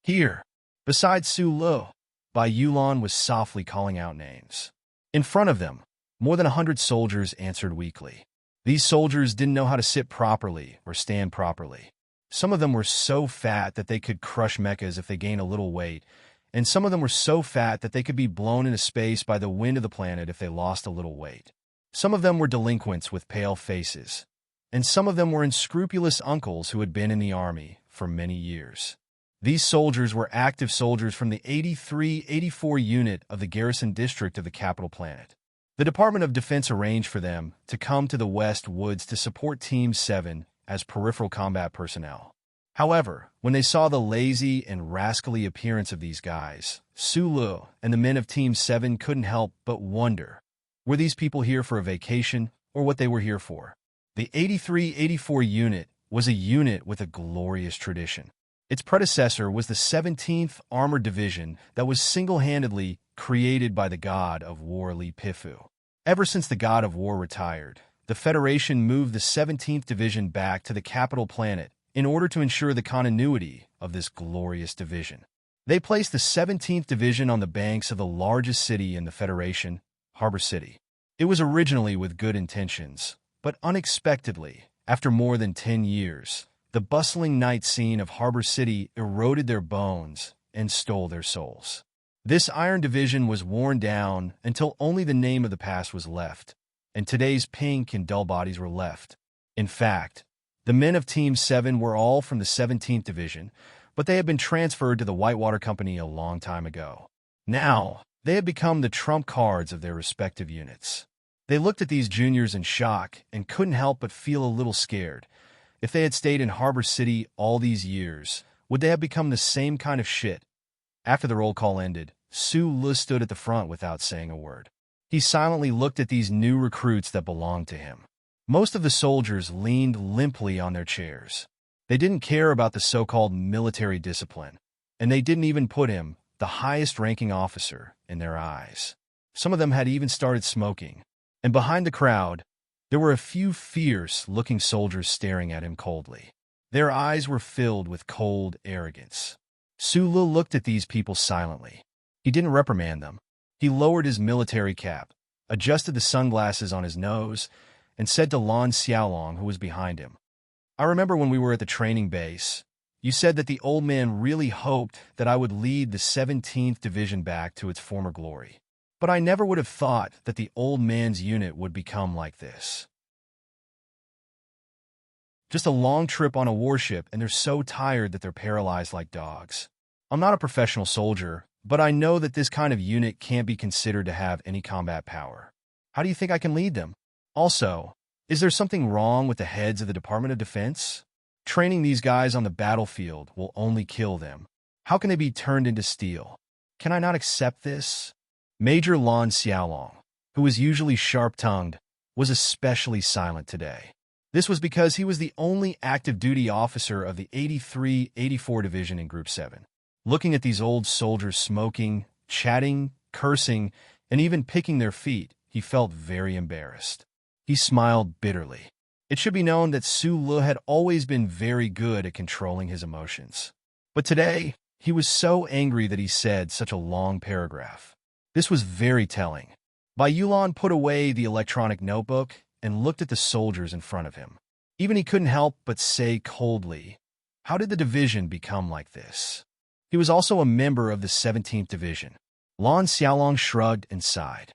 here. Besides Su Lu, Bai Yulan was softly calling out names. In front of them, More than 100 soldiers answered weakly. These soldiers didn't know how to sit properly or stand properly. Some of them were so fat that they could crush mechas if they gained a little weight, and some of them were so fat that they could be blown into space by the wind of the planet if they lost a little weight. Some of them were delinquents with pale faces, and some of them were unscrupulous uncles who had been in the army for many years. These soldiers were active soldiers from the 83-84 unit of the garrison district of the capital planet. The Department of Defense arranged for them to come to the West Woods to support Team 7 as peripheral combat personnel. However, when they saw the lazy and rascally appearance of these guys, Sulu and the men of Team 7 couldn't help but wonder, were these people here for a vacation or what they were here for? The 83-84 unit was a unit with a glorious tradition. Its predecessor was the 17th Armored Division that was single-handedly created by the god of war Li Pifu. Ever since the god of war retired, the Federation moved the 17th Division back to the capital planet in order to ensure the continuity of this glorious division. They placed the 17th Division on the banks of the largest city in the Federation, Harbor City. It was originally with good intentions, but unexpectedly, after more than 10 years, the bustling night scene of Harbor City eroded their bones and stole their souls. This Iron Division was worn down until only the name of the past was left, and today's pink and dull bodies were left. In fact, the men of Team 7 were all from the 17th Division, but they had been transferred to the Whitewater Company a long time ago. Now, they had become the trump cards of their respective units. They looked at these juniors in shock and couldn't help but feel a little scared. If they had stayed in Harbor City all these years, would they have become the same kind of shit? After the roll call ended, Sulu stood at the front without saying a word. He silently looked at these new recruits that belonged to him. Most of the soldiers leaned limply on their chairs. They didn't care about the so-called military discipline, and they didn't even put him, the highest-ranking officer, in their eyes. Some of them had even started smoking, and behind the crowd, there were a few fierce-looking soldiers staring at him coldly. Their eyes were filled with cold arrogance. Sulu looked at these people silently. He didn't reprimand them. He lowered his military cap, adjusted the sunglasses on his nose, and said to Lan Xiaolong, who was behind him, "I remember when we were at the training base, you said that the old man really hoped that I would lead the 17th Division back to its former glory. But I never would have thought that the old man's unit would become like this. Just a long trip on a warship, and they're so tired that they're paralyzed like dogs. I'm not a professional soldier, but I know that this kind of unit can't be considered to have any combat power. How do you think I can lead them? Also, is there something wrong with the heads of the Department of Defense? Training these guys on the battlefield will only kill them. How can they be turned into steel? Can I not accept this?" Major Lan Xiaolong, who was usually sharp-tongued, was especially silent today. This was because he was the only active-duty officer of the 83-84 Division in Group 7. Looking at these old soldiers smoking, chatting, cursing, and even picking their feet, he felt very embarrassed. He smiled bitterly. It should be known that Sulu had always been very good at controlling his emotions. But today, he was so angry that he said such a long paragraph. This was very telling. Bai Yulan put away the electronic notebook and looked at the soldiers in front of him. Even he couldn't help but say coldly, "How did the division become like this?" He was also a member of the 17th Division. Lan Xiaolong shrugged and sighed.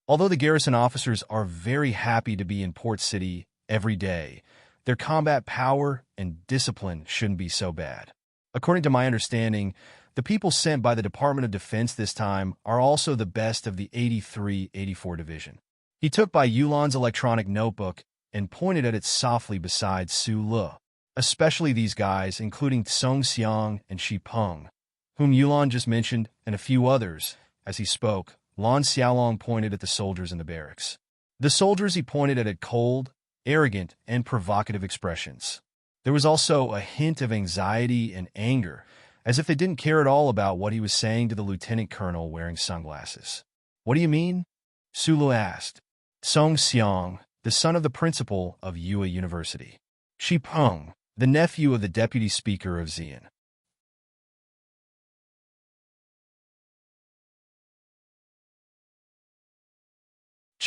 Although the garrison officers are very happy to be in Port City every day, their combat power and discipline shouldn't be so bad. According to my understanding, the people sent by the Department of Defense this time are also the best of the 83-84 Division. He took Bai Yulan's electronic notebook and pointed at it softly beside Sulu. Especially these guys, including Song Xiang and Shi Peng, whom Yulan just mentioned, and a few others. As he spoke, Lan Xiaolong pointed at the soldiers in the barracks. The soldiers he pointed at had cold, arrogant, and provocative expressions. There was also a hint of anxiety and anger, as if they didn't care at all about what he was saying to the lieutenant colonel wearing sunglasses. "What do you mean?" Sulu asked. Song Xiang, the son of the principal of Yue University. Shi Peng, the nephew of the deputy speaker of Xi'an.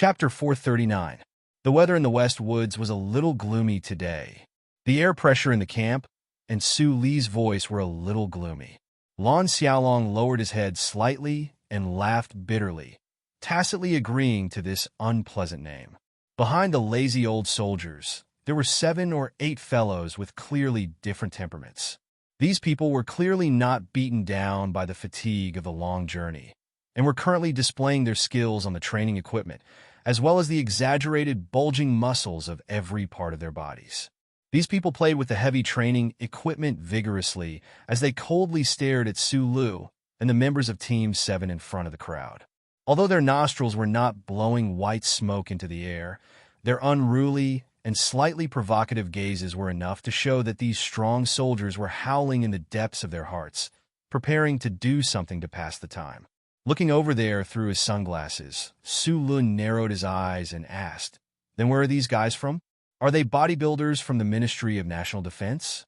Chapter 439. The weather in the West Woods was a little gloomy today. The air pressure in the camp and Su Li's voice were a little gloomy. Lan Xiaolong lowered his head slightly and laughed bitterly, tacitly agreeing to this unpleasant name. Behind the lazy old soldiers, there were 7 or 8 fellows with clearly different temperaments. These people were clearly not beaten down by the fatigue of the long journey, and were currently displaying their skills on the training equipment, as well as the exaggerated bulging muscles of every part of their bodies. These people played with the heavy training equipment vigorously as they coldly stared at Su Lu and the members of Team 7 in front of the crowd. Although their nostrils were not blowing white smoke into the air, their unruly and slightly provocative gazes were enough to show that these strong soldiers were howling in the depths of their hearts, preparing to do something to pass the time. Looking over there through his sunglasses, Su Lun narrowed his eyes and asked, "Then where are these guys from? Are they bodybuilders from the Ministry of National Defense?"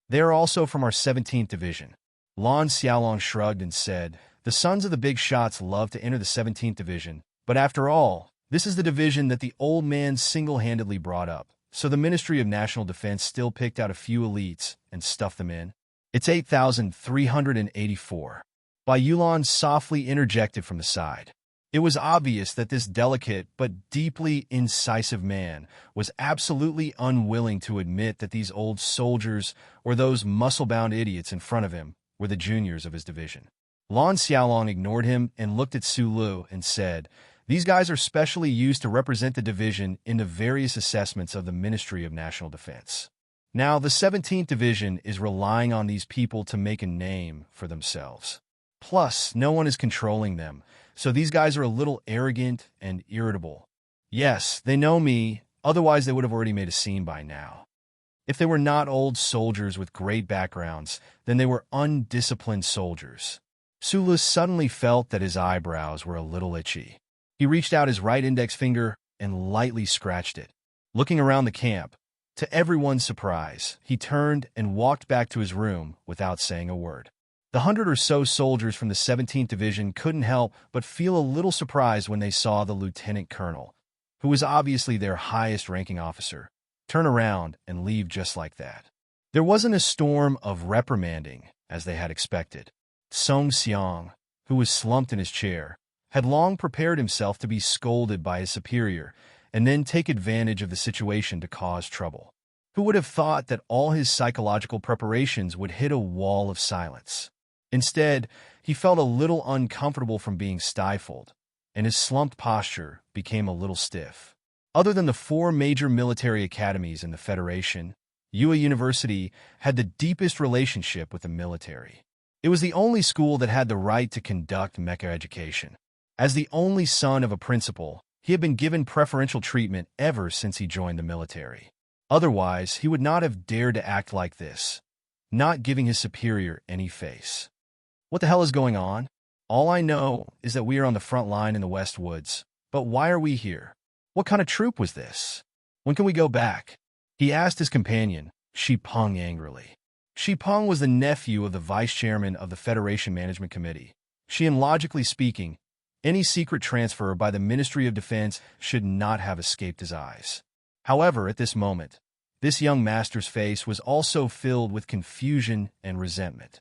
"They are also from our 17th Division." Lan Xiaolong shrugged and said, "The sons of the big shots love to enter the 17th Division, but after all, this is the division that the old man single-handedly brought up, so the Ministry of National Defense still picked out a few elites and stuffed them in." "It's 8,384. Bai Yulan softly interjected from the side. It was obvious that this delicate but deeply incisive man was absolutely unwilling to admit that these old soldiers or those muscle-bound idiots in front of him were the juniors of his division. Lan Xiaolong ignored him and looked at Su Lu and said, "These guys are specially used to represent the division in the various assessments of the Ministry of National Defense. Now, the 17th Division is relying on these people to make a name for themselves. Plus, no one is controlling them, so these guys are a little arrogant and irritable. Yes, they know me, otherwise they would have already made a scene by now. If they were not old soldiers with great backgrounds, then they were undisciplined soldiers." Su suddenly felt that his eyebrows were a little itchy. He reached out his right index finger and lightly scratched it. Looking around the camp, to everyone's surprise, he turned and walked back to his room without saying a word. The 100 or so soldiers from the 17th Division couldn't help but feel a little surprised when they saw the lieutenant colonel, who was obviously their highest-ranking officer, turn around and leave just like that. There wasn't a storm of reprimanding, as they had expected. Song Xiang, who was slumped in his chair, had long prepared himself to be scolded by his superior and then take advantage of the situation to cause trouble. Who would have thought that all his psychological preparations would hit a wall of silence? Instead, he felt a little uncomfortable from being stifled, and his slumped posture became a little stiff. Other than the 4 major military academies in the Federation, Yue University had the deepest relationship with the military. It was the only school that had the right to conduct mecha education. As the only son of a principal, he had been given preferential treatment ever since he joined the military. Otherwise, he would not have dared to act like this, not giving his superior any face. "What the hell is going on? All I know is that we are on the front line in the West Woods. But why are we here? What kind of troop was this? When can we go back?" he asked his companion, Shi Peng, angrily. Shi Peng was the nephew of the vice-chairman of the Federation Management Committee. And logically speaking, any secret transfer by the Ministry of Defense should not have escaped his eyes. However, at this moment, this young master's face was also filled with confusion and resentment.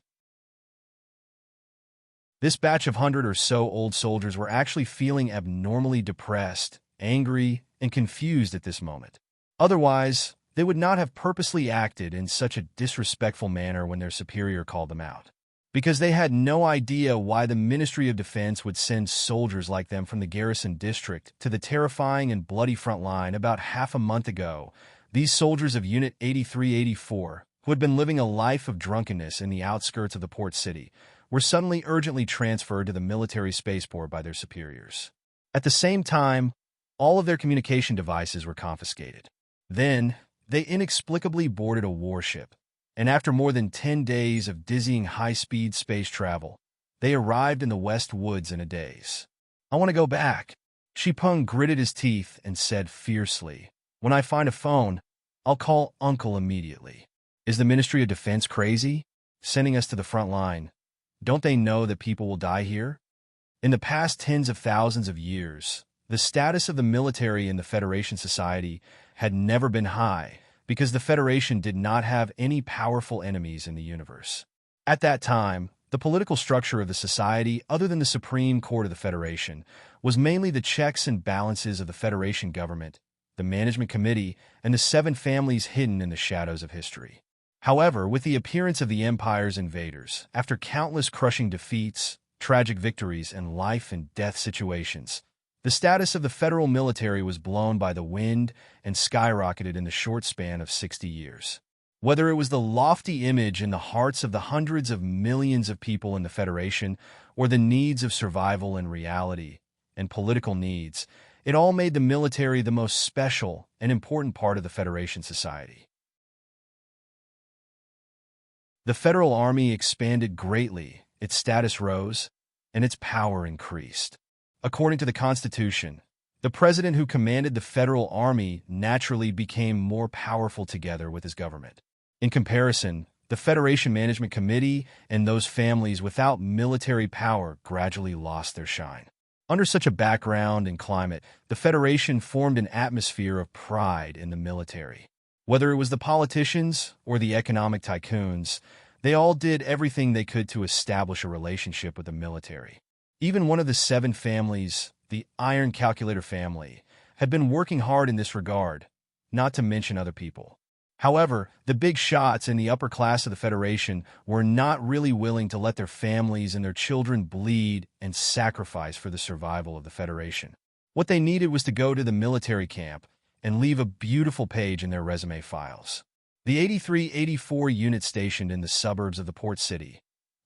This batch of 100 or so old soldiers were actually feeling abnormally depressed, angry, and confused at this moment. Otherwise, they would not have purposely acted in such a disrespectful manner when their superior called them out. Because they had no idea why the Ministry of Defense would send soldiers like them from the garrison district to the terrifying and bloody front line about half a month ago. These soldiers of Unit 8384, who had been living a life of drunkenness in the outskirts of the port city, were suddenly urgently transferred to the military spaceport by their superiors. At the same time, all of their communication devices were confiscated. Then, they inexplicably boarded a warship, and after more than 10 days of dizzying high-speed space travel, they arrived in the West Woods in a daze. "I want to go back." Shi Peng gritted his teeth and said fiercely, "When I find a phone, I'll call Uncle immediately." "Is the Ministry of Defense crazy? Sending us to the front line? Don't they know that people will die here? In the past tens of thousands of years, The status of the military in the Federation society had never been high because the Federation did not have any powerful enemies in the universe. At that time, the political structure of the society, other than the Supreme Court of the Federation, was mainly the checks and balances of the Federation government, the Management Committee, and the 7 families hidden in the shadows of history. However, with the appearance of the Empire's invaders, after countless crushing defeats, tragic victories, and life-and-death situations, the status of the federal military was blown by the wind and skyrocketed in the short span of 60 years. Whether it was the lofty image in the hearts of the hundreds of millions of people in the Federation, or the needs of survival and reality, and political needs, it all made the military the most special and important part of the Federation society. The Federal Army expanded greatly, its status rose, and its power increased. According to the Constitution, the president who commanded the Federal Army naturally became more powerful together with his government. In comparison, the Federation Management Committee and those families without military power gradually lost their shine. Under such a background and climate, the Federation formed an atmosphere of pride in the military. Whether it was the politicians or the economic tycoons, they all did everything they could to establish a relationship with the military. Even one of the 7 families, the Iron Calculator family, had been working hard in this regard, not to mention other people. However, the big shots in the upper class of the Federation were not really willing to let their families and their children bleed and sacrifice for the survival of the Federation. What they needed was to go to the military camp and leave a beautiful page in their resume files. The 83-84 unit stationed in the suburbs of the port city,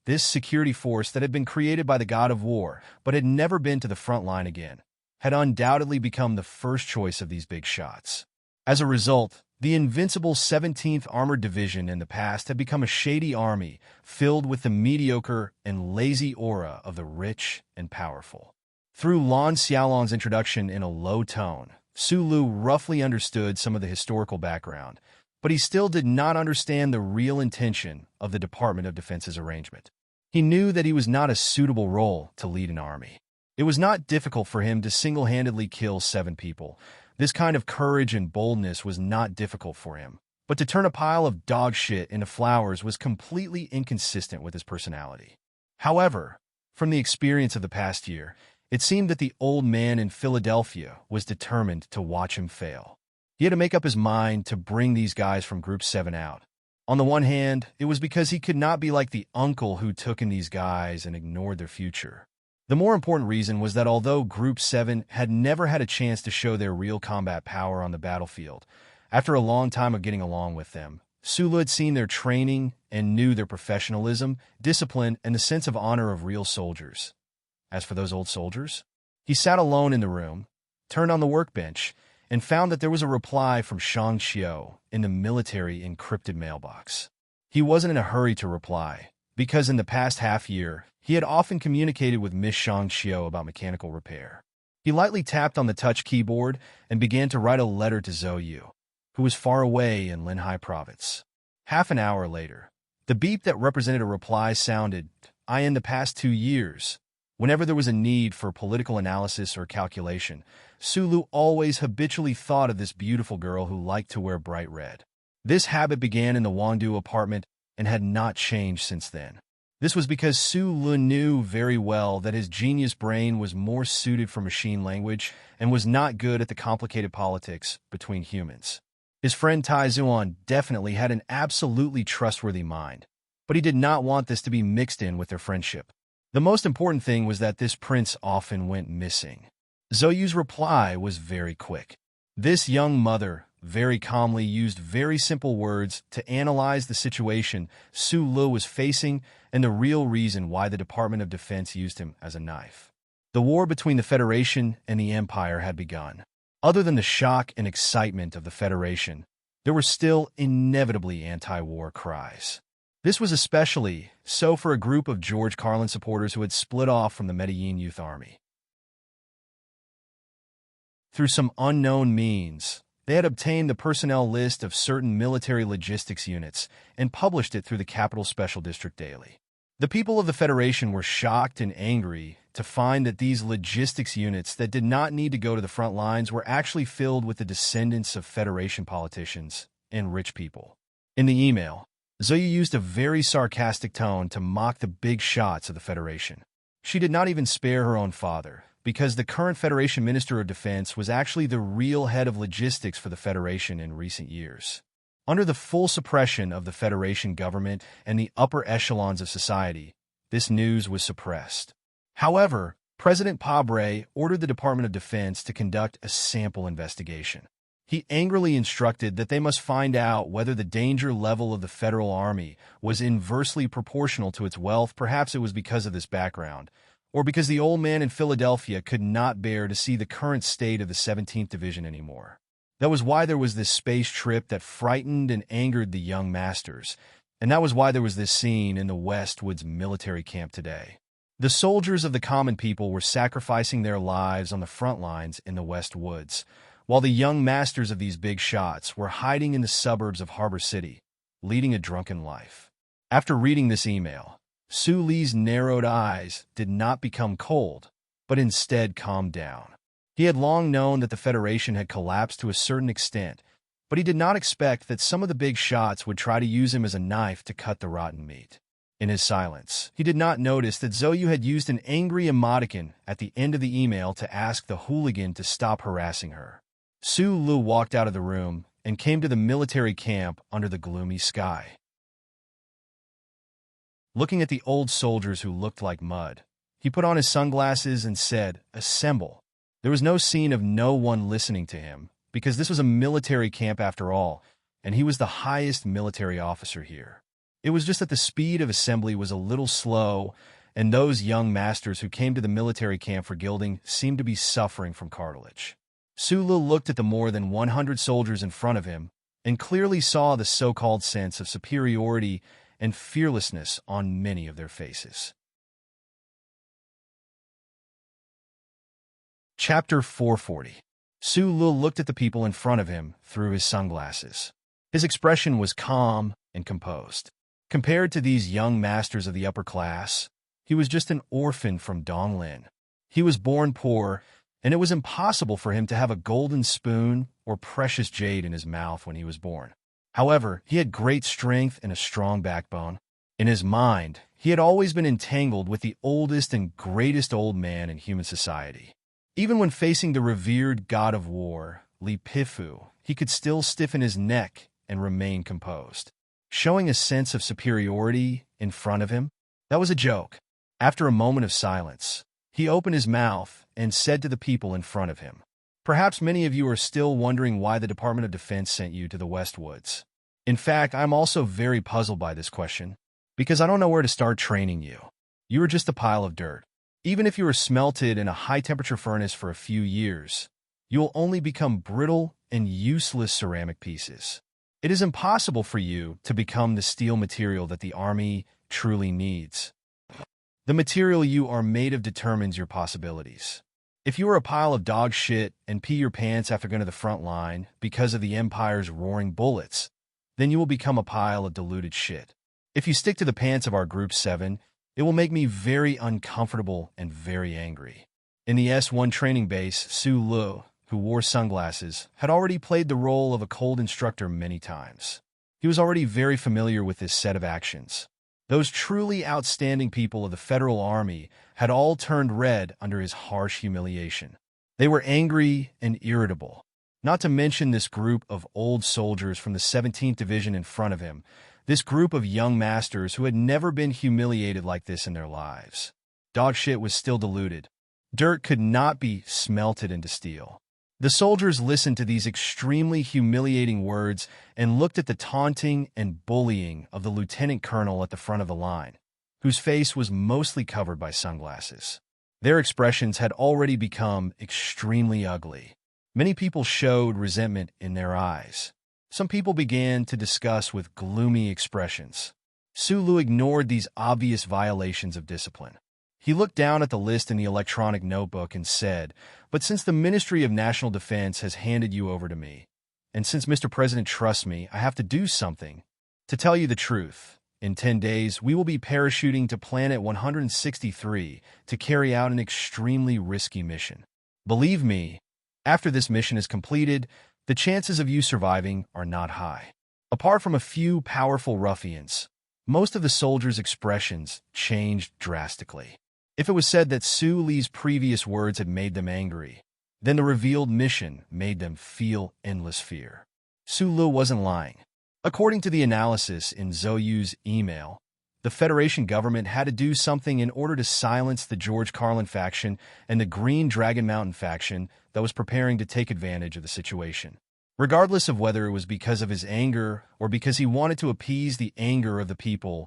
this security force that had been created by the god of war but had never been to the front line again, had undoubtedly become the first choice of these big shots. As a result, the invincible 17th Armored Division in the past had become a shady army filled with the mediocre and lazy aura of the rich and powerful. Through Lan Xiaolong's introduction in a low tone, Su Lu roughly understood some of the historical background, but he still did not understand the real intention of the Department of Defense's arrangement. He knew that he was not a suitable role to lead an army. It was not difficult for him to single-handedly kill 7 people. This kind of courage and boldness was not difficult for him. But to turn a pile of dog shit into flowers was completely inconsistent with his personality. However, from the experience of the past year, it seemed that the old man in Philadelphia was determined to watch him fail. He had to make up his mind to bring these guys from Group 7 out. On the one hand, it was because he could not be like the uncle who took in these guys and ignored their future. The more important reason was that although Group 7 had never had a chance to show their real combat power on the battlefield, after a long time of getting along with them, Sulu had seen their training and knew their professionalism, discipline, and the sense of honor of real soldiers. As for those old soldiers, he sat alone in the room, turned on the workbench, and found that there was a reply from Shang Xiao in the military encrypted mailbox. He wasn't in a hurry to reply, because in the past half-year, he had often communicated with Miss Shang Xiao about mechanical repair. He lightly tapped on the touch keyboard and began to write a letter to Zhou Yu, who was far away in Linhai province. Half an hour later, the beep that represented a reply sounded. In the past 2 years, whenever there was a need for political analysis or calculation, Sulu always habitually thought of this beautiful girl who liked to wear bright red. This habit began in the Wangdu apartment and had not changed since then. This was because Su Lun knew very well that his genius brain was more suited for machine language and was not good at the complicated politics between humans. His friend Tai Zuan definitely had an absolutely trustworthy mind, but he did not want this to be mixed in with their friendship. The most important thing was that this prince often went missing. Zhou Yu's reply was very quick. This young mother very calmly used very simple words to analyze the situation Su Lu was facing and the real reason why the Department of Defense used him as a knife. The war between the Federation and the Empire had begun. Other than the shock and excitement of the Federation, there were still inevitably anti-war cries. This was especially so for a group of George Carlin supporters who had split off from the Medellin Youth Army. Through some unknown means, they had obtained the personnel list of certain military logistics units and published it through the Capital Special District Daily. The people of the Federation were shocked and angry to find that these logistics units that did not need to go to the front lines were actually filled with the descendants of Federation politicians and rich people. In the email, Zoe used a very sarcastic tone to mock the big shots of the Federation. She did not even spare her own father, because the current Federation Minister of Defense was actually the real head of logistics for the Federation in recent years. Under the full suppression of the Federation government and the upper echelons of society, this news was suppressed. However, President Pabre ordered the Department of Defense to conduct a sample investigation. He angrily instructed that they must find out whether the danger level of the Federal Army was inversely proportional to its wealth. Perhaps it was because of this background, or because the old man in Philadelphia could not bear to see the current state of the 17th Division anymore. That was why there was this space trip that frightened and angered the young masters, and that was why there was this scene in the Westwoods military camp today. The soldiers of the common people were sacrificing their lives on the front lines in the Westwoods, while the young masters of these big shots were hiding in the suburbs of Harbor City, leading a drunken life. After reading this email, Su Li's narrowed eyes did not become cold, but instead calmed down. He had long known that the Federation had collapsed to a certain extent, but he did not expect that some of the big shots would try to use him as a knife to cut the rotten meat. In his silence, he did not notice that Zoe had used an angry emoticon at the end of the email to ask the hooligan to stop harassing her. Su Lu walked out of the room and came to the military camp under the gloomy sky. Looking at the old soldiers who looked like mud, he put on his sunglasses and said, "Assemble." There was no scene of no one listening to him, because this was a military camp after all, and he was the highest military officer here. It was just that the speed of assembly was a little slow, and those young masters who came to the military camp for gilding seemed to be suffering from cartilage. Sulu looked at the more than 100 soldiers in front of him and clearly saw the so-called sense of superiority and fearlessness on many of their faces. Chapter 440. Su Lu looked at the people in front of him through his sunglasses. His expression was calm and composed. Compared to these young masters of the upper class, he was just an orphan from Donglin. He was born poor, and it was impossible for him to have a golden spoon or precious jade in his mouth when he was born. However, he had great strength and a strong backbone. In his mind, he had always been entangled with the oldest and greatest old man in human society. Even when facing the revered god of war, Li Pifu, he could still stiffen his neck and remain composed. Showing a sense of superiority in front of him, that was a joke. After a moment of silence, he opened his mouth and said to the people in front of him, "Perhaps many of you are still wondering why the Department of Defense sent you to the Westwoods. In fact, I'm also very puzzled by this question, because I don't know where to start training you. You are just a pile of dirt. Even if you are smelted in a high-temperature furnace for a few years, you will only become brittle and useless ceramic pieces. It is impossible for you to become the steel material that the Army truly needs. The material you are made of determines your possibilities. If you are a pile of dog shit and pee your pants after going to the front line because of the Empire's roaring bullets, then you will become a pile of diluted shit. If you stick to the pants of our Group 7, it will make me very uncomfortable and very angry." In the S1 training base, Su Lu, who wore sunglasses, had already played the role of a cold instructor many times. He was already very familiar with this set of actions. Those truly outstanding people of the Federal Army had all turned red under his harsh humiliation. They were angry and irritable, not to mention this group of old soldiers from the 17th Division in front of him, this group of young masters who had never been humiliated like this in their lives. Dog shit was still diluted. Dirt could not be smelted into steel. The soldiers listened to these extremely humiliating words and looked at the taunting and bullying of the lieutenant colonel at the front of the line, whose face was mostly covered by sunglasses. Their expressions had already become extremely ugly. Many people showed resentment in their eyes. Some people began to discuss with gloomy expressions. Su Lu ignored these obvious violations of discipline. He looked down at the list in the electronic notebook and said, "But since the Ministry of National Defense has handed you over to me, and since Mr. President trusts me, I have to do something. To tell you the truth, In 10 days, we will be parachuting to Planet 163 to carry out an extremely risky mission. Believe me, after this mission is completed, the chances of you surviving are not high. Apart from a few powerful ruffians, most of the soldiers' expressions changed drastically. If it was said that Su Li's previous words had made them angry, then the revealed mission made them feel endless fear. Su Li wasn't lying. According to the analysis in Zhou Yu's email, the Federation government had to do something in order to silence the George Carlin faction and the Green Dragon Mountain faction that was preparing to take advantage of the situation. Regardless of whether it was because of his anger or because he wanted to appease the anger of the people,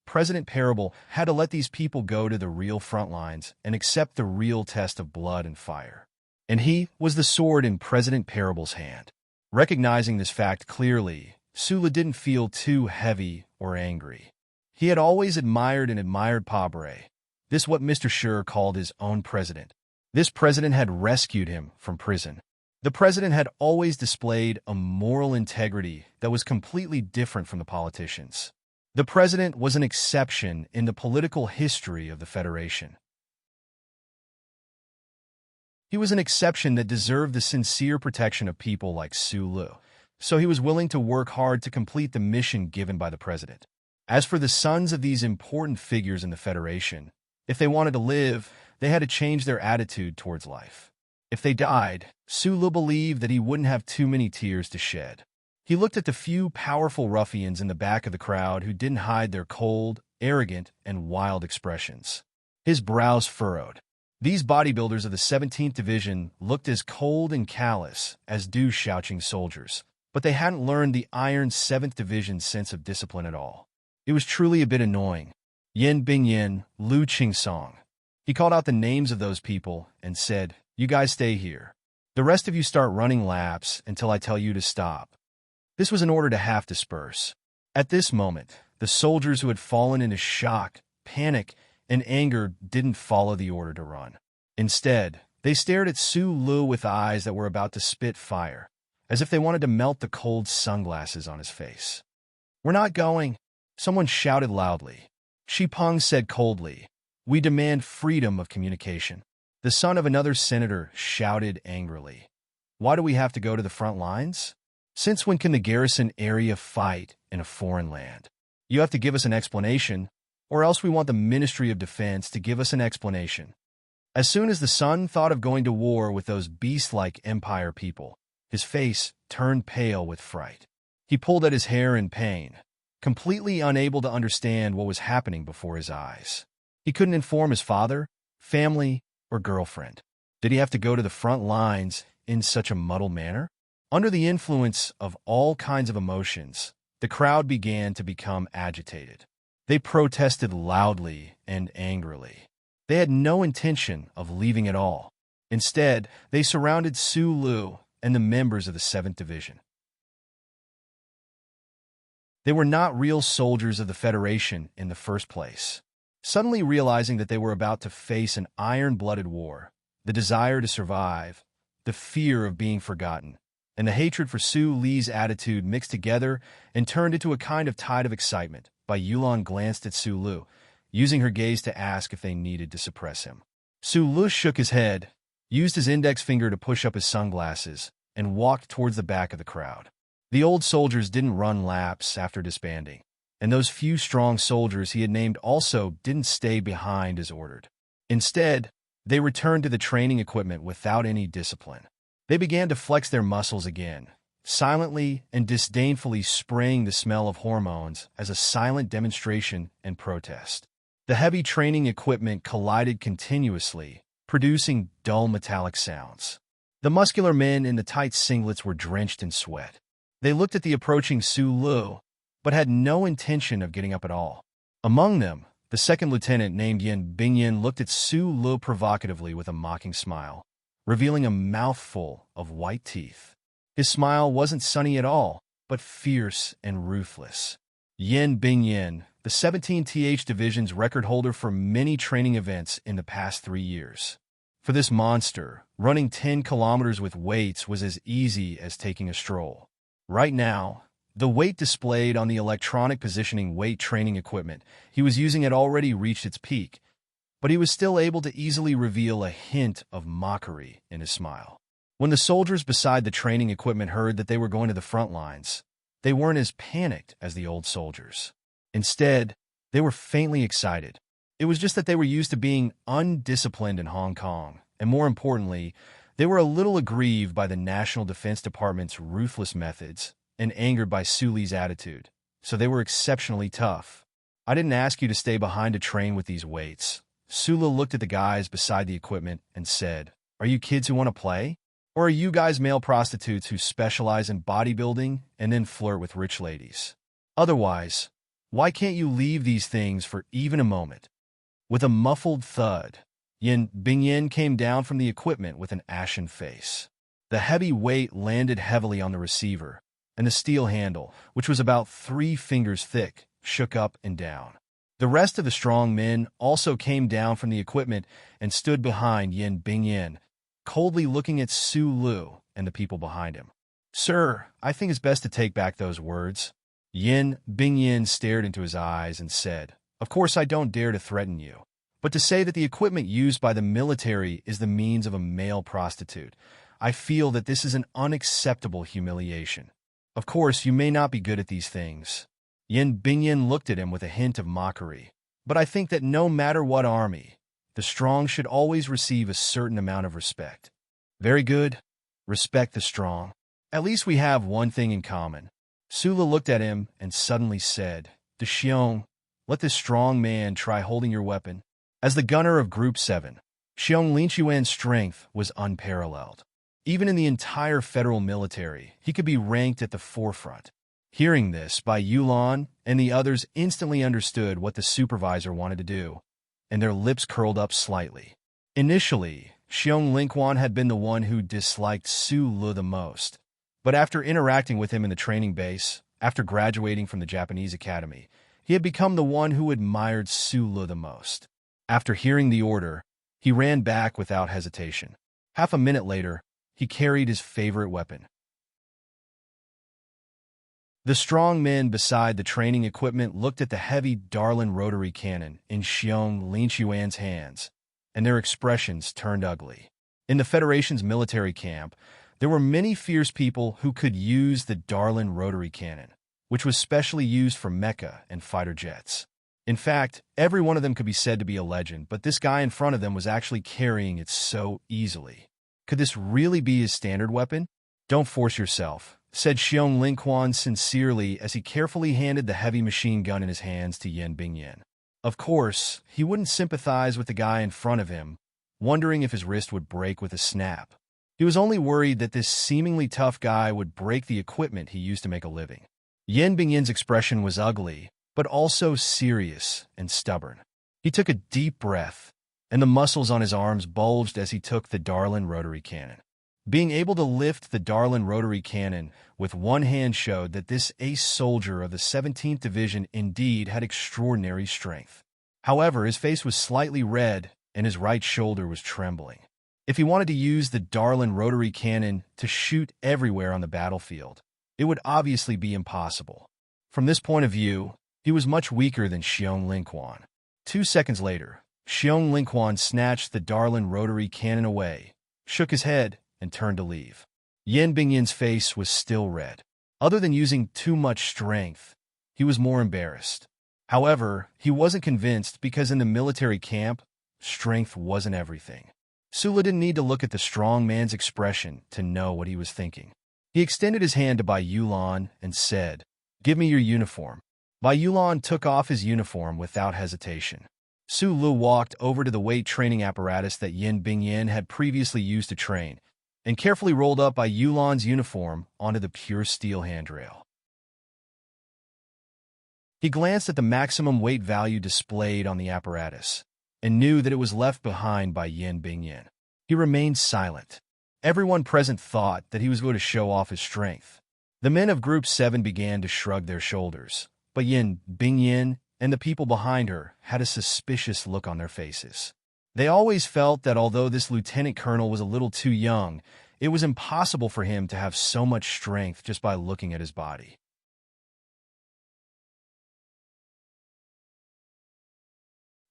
President Parable had to let these people go to the real front lines and accept the real test of blood and fire. And he was the sword in President Parable's hand. Recognizing this fact clearly, Su Li didn't feel too heavy or angry. He had always admired Pabre. This what Mr. Schur called his own president. This president had rescued him from prison. The president had always displayed a moral integrity that was completely different from the politicians. The president was an exception in the political history of the Federation. He was an exception that deserved the sincere protection of people like Su Li, so he was willing to work hard to complete the mission given by the president. As for the sons of these important figures in the Federation, if they wanted to live, they had to change their attitude towards life. If they died, Su Li believed that he wouldn't have too many tears to shed. He looked at the few powerful ruffians in the back of the crowd who didn't hide their cold, arrogant, and wild expressions. His brows furrowed. These bodybuilders of the 17th Division looked as cold and callous as douche-shouting soldiers, but they hadn't learned the iron 7th Division sense of discipline at all. It was truly a bit annoying. Yin Bingyin, Lu Qingsong. He called out the names of those people and said, "You guys stay here. The rest of you start running laps until I tell you to stop." This was an order to half disperse. At this moment, the soldiers who had fallen into shock, panic, and anger didn't follow the order to run. Instead, they stared at Su Li with eyes that were about to spit fire, as if they wanted to melt the cold sunglasses on his face. "We're not going," someone shouted loudly. Shi Peng said coldly, "We demand freedom of communication." The son of another senator shouted angrily, "Why do we have to go to the front lines? Since when can the garrison area fight in a foreign land? You have to give us an explanation, or else we want the Ministry of Defense to give us an explanation." As soon as the son thought of going to war with those beast-like Empire people, his face turned pale with fright. He pulled at his hair in pain, completely unable to understand what was happening before his eyes. He couldn't inform his father, family, or girlfriend. Did he have to go to the front lines in such a muddled manner? Under the influence of all kinds of emotions, the crowd began to become agitated. They protested loudly and angrily. They had no intention of leaving at all. Instead, they surrounded Su Li and the members of the 7th Division. They were not real soldiers of the Federation in the first place. Suddenly realizing that they were about to face an iron-blooded war, the desire to survive, the fear of being forgotten, and the hatred for Su Li's attitude mixed together and turned into a kind of tide of excitement. Bai Yulan glanced at Su Li, using her gaze to ask if they needed to suppress him. Su Li shook his head, used his index finger to push up his sunglasses, and walked towards the back of the crowd. The old soldiers didn't run laps after disbanding, and those few strong soldiers he had named also didn't stay behind as ordered. Instead, they returned to the training equipment without any discipline. They began to flex their muscles again, silently and disdainfully spraying the smell of hormones as a silent demonstration and protest. The heavy training equipment collided continuously, producing dull metallic sounds. The muscular men in the tight singlets were drenched in sweat. They looked at the approaching Su Li, but had no intention of getting up at all. Among them, the second lieutenant named Yin Bingyin looked at Su Li provocatively with a mocking smile, revealing a mouthful of white teeth. His smile wasn't sunny at all, but fierce and ruthless. Yin Bingyin, the 17th Division's record holder for many training events in the past 3 years. For this monster, running 10 kilometers with weights was as easy as taking a stroll. Right now, The weight displayed on the electronic positioning weight training equipment he was using had already reached its peak, but he was still able to easily reveal a hint of mockery in his smile. When the soldiers beside the training equipment heard that they were going to the front lines, they weren't as panicked as the old soldiers. Instead, they were faintly excited. It was just that they were used to being undisciplined in Hong Kong, and more importantly, they were a little aggrieved by the National Defense Department's ruthless methods and angered by Su Li's attitude, so they were exceptionally tough. I didn't ask you to stay behind to train with these weights. Su Li looked at the guys beside the equipment and said, "Are you kids who want to play? Or are you guys male prostitutes who specialize in bodybuilding and then flirt with rich ladies? Otherwise, why can't you leave these things for even a moment?" With a muffled thud, Yin Bingyin came down from the equipment with an ashen face. The heavy weight landed heavily on the receiver, and the steel handle, which was about 3 fingers thick, shook up and down. The rest of the strong men also came down from the equipment and stood behind Yin Bingyin, coldly looking at Su Lu and the people behind him. "Sir, I think it's best to take back those words." Yin Bingyin stared into his eyes and said, "Of course I don't dare to threaten you, but to say that the equipment used by the military is the means of a male prostitute, I feel that this is an unacceptable humiliation. Of course, you may not be good at these things." Yin Bingyin looked at him with a hint of mockery. "But I think that no matter what army, the strong should always receive a certain amount of respect." "Very good. Respect the strong. At least we have one thing in common." Su Li looked at him and suddenly said, "De Xiong, let this strong man try holding your weapon." As the gunner of Group 7, Xiong Linchuan's strength was unparalleled. Even in the entire federal military, he could be ranked at the forefront. Hearing this, Bai Yulan and the others instantly understood what the supervisor wanted to do, and their lips curled up slightly. Initially, Xiong Linquan had been the one who disliked Su Li the most, but after interacting with him in the training base, after graduating from the Japanese academy, he had become the one who admired Su Li the most. After hearing the order, he ran back without hesitation. Half a minute later, he carried his favorite weapon. The strong men beside the training equipment looked at the heavy Darlin rotary cannon in Xiong Linchuan's hands, and their expressions turned ugly. In the Federation's military camp, there were many fierce people who could use the Darlin rotary cannon, which was specially used for mecha and fighter jets. In fact, every one of them could be said to be a legend, but this guy in front of them was actually carrying it so easily. Could this really be his standard weapon? "Don't force yourself," said Xiong Linquan sincerely as he carefully handed the heavy machine gun in his hands to Yin Bingyin. Of course, he wouldn't sympathize with the guy in front of him, wondering if his wrist would break with a snap. He was only worried that this seemingly tough guy would break the equipment he used to make a living. Yin Bingyin's expression was ugly, but also serious and stubborn. He took a deep breath, and the muscles on his arms bulged as he took the Darlin rotary cannon. Being able to lift the Darlin rotary cannon with one hand showed that this ace soldier of the 17th Division indeed had extraordinary strength. However, his face was slightly red and his right shoulder was trembling. If he wanted to use the Darlin rotary cannon to shoot everywhere on the battlefield, it would obviously be impossible. From this point of view, he was much weaker than Xiong Linquan. 2 seconds later, Xiong Linquan snatched the Darlin rotary cannon away, shook his head, and turned to leave. Yin Bingyin's face was still red. Other than using too much strength, he was more embarrassed. However, he wasn't convinced because in the military camp, strength wasn't everything. Su Li didn't need to look at the strong man's expression to know what he was thinking. He extended his hand to Bai Yulan and said, "Give me your uniform." Bai Yulan took off his uniform without hesitation. Su Li walked over to the weight training apparatus that Yin Bingyin had previously used to train, and carefully rolled up Bai Yulan's uniform onto the pure steel handrail. He glanced at the maximum weight value displayed on the apparatus, and knew that it was left behind by Yin Bingyin. He remained silent. Everyone present thought that he was going to show off his strength. The men of Group 7 began to shrug their shoulders, but Yin Bingyin and the people behind her had a suspicious look on their faces. They always felt that although this lieutenant colonel was a little too young, it was impossible for him to have so much strength just by looking at his body.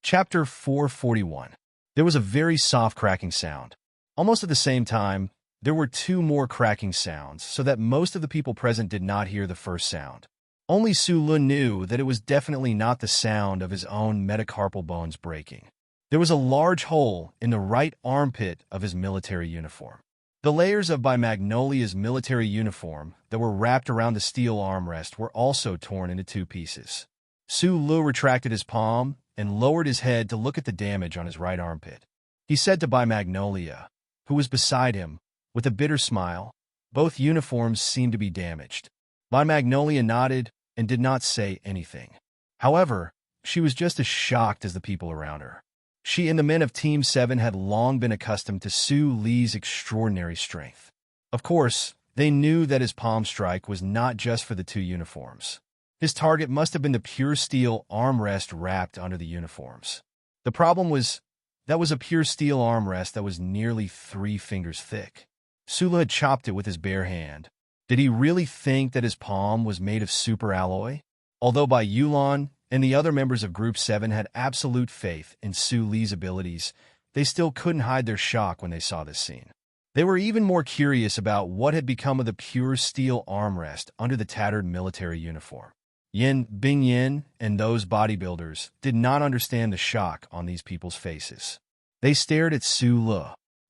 Chapter 441. There was a very soft cracking sound. Almost at the same time, there were two more cracking sounds, so that most of the people present did not hear the first sound. Only Su Lun knew that it was definitely not the sound of his own metacarpal bones breaking. There was a large hole in the right armpit of his military uniform. The layers of Magnolia's military uniform that were wrapped around the steel armrest were also torn into two pieces. Su Lu retracted his palm and lowered his head to look at the damage on his right armpit. He said to Magnolia, who was beside him, with a bitter smile, "Both uniforms seem to be damaged." Magnolia nodded and did not say anything. However, she was just as shocked as the people around her. She and the men of Team 7 had long been accustomed to Su Li's extraordinary strength. Of course, they knew that his palm strike was not just for the two uniforms. His target must have been the pure steel armrest wrapped under the uniforms. The problem was, that was a pure steel armrest that was nearly 3 fingers thick. Sula had chopped it with his bare hand. Did he really think that his palm was made of super alloy? Although Yulan and the other members of Group 7 had absolute faith in Su Li's abilities, they still couldn't hide their shock when they saw this scene. They were even more curious about what had become of the pure steel armrest under the tattered military uniform. Yin Bingyin and those bodybuilders did not understand the shock on these people's faces. They stared at Su Lu.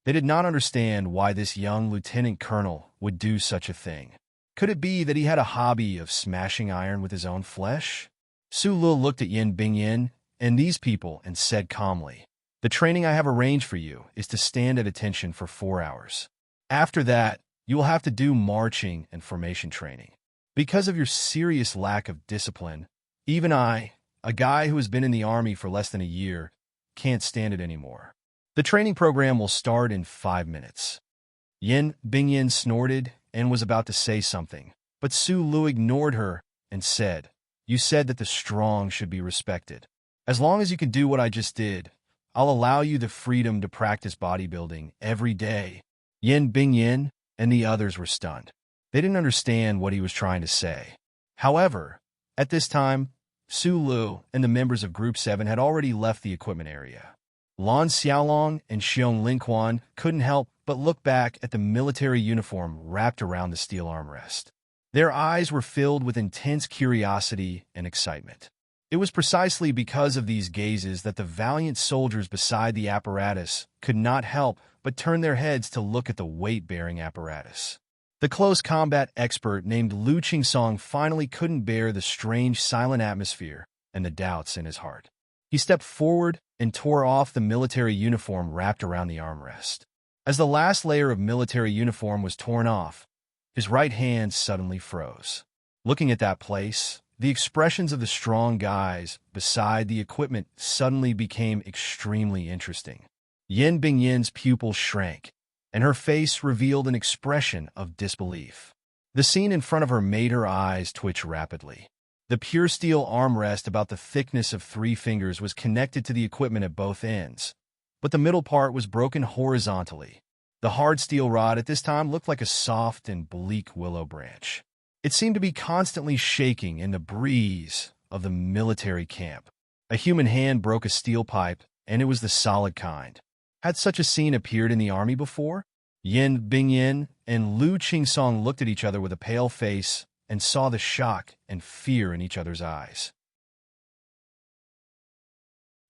They did not understand why this young lieutenant colonel would do such a thing. Could it be that he had a hobby of smashing iron with his own flesh? Su Lu looked at Yin Bingyin and these people and said calmly, "The training I have arranged for you is to stand at attention for 4 hours. After that, you will have to do marching and formation training. Because of your serious lack of discipline, even I, a guy who has been in the army for less than a year, can't stand it anymore. The training program will start in 5 minutes." Yin Bingyin snorted and was about to say something, but Su Lu ignored her and said, "You said that the strong should be respected. As long as you can do what I just did, I'll allow you the freedom to practice bodybuilding every day." Yin Bingyin and the others were stunned. They didn't understand what he was trying to say. However, at this time, Su Lu and the members of Group 7 had already left the equipment area. Lan Xiaolong and Xiong Linquan couldn't help but look back at the military uniform wrapped around the steel armrest. Their eyes were filled with intense curiosity and excitement. It was precisely because of these gazes that the valiant soldiers beside the apparatus could not help but turn their heads to look at the weight-bearing apparatus. The close combat expert named Lu Qingsong finally couldn't bear the strange silent atmosphere and the doubts in his heart. He stepped forward and tore off the military uniform wrapped around the armrest. As the last layer of military uniform was torn off, his right hand suddenly froze. Looking at that place, the expressions of the strong guys beside the equipment suddenly became extremely interesting. Yin Bingyin's pupils shrank, and her face revealed an expression of disbelief. The scene in front of her made her eyes twitch rapidly. The pure steel armrest about the thickness of 3 fingers was connected to the equipment at both ends, but the middle part was broken horizontally. The hard steel rod at this time looked like a soft and bleak willow branch. It seemed to be constantly shaking in the breeze of the military camp. A human hand broke a steel pipe, and it was the solid kind. Had such a scene appeared in the army before? Yin Bingyin and Lu Qingsong looked at each other with a pale face and saw the shock and fear in each other's eyes.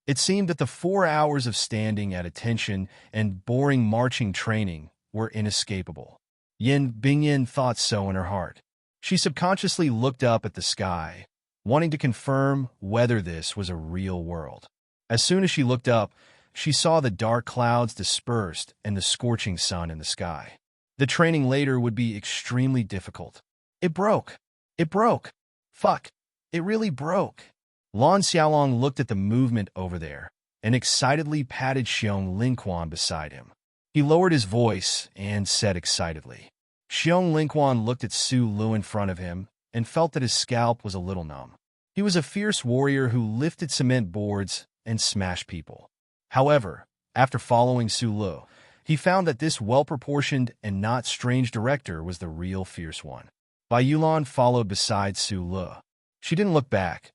It seemed that the 4 hours of standing at attention and boring marching training were inescapable. Yin Bingyin thought so in her heart. She subconsciously looked up at the sky, wanting to confirm whether this was a real world. As soon as she looked up, she saw the dark clouds dispersed and the scorching sun in the sky. The training later would be extremely difficult. It broke. It broke. Fuck. It really broke. Lan Xiaolong looked at the movement over there and excitedly patted Xiong Linquan beside him. He lowered his voice and said excitedly. Xiong Linquan looked at Su Lu in front of him and felt that his scalp was a little numb. He was a fierce warrior who lifted cement boards and smashed people. However, after following Su Lu, he found that this well-proportioned and not strange director was the real fierce one. Yulan followed beside Su Lu. She didn't look back,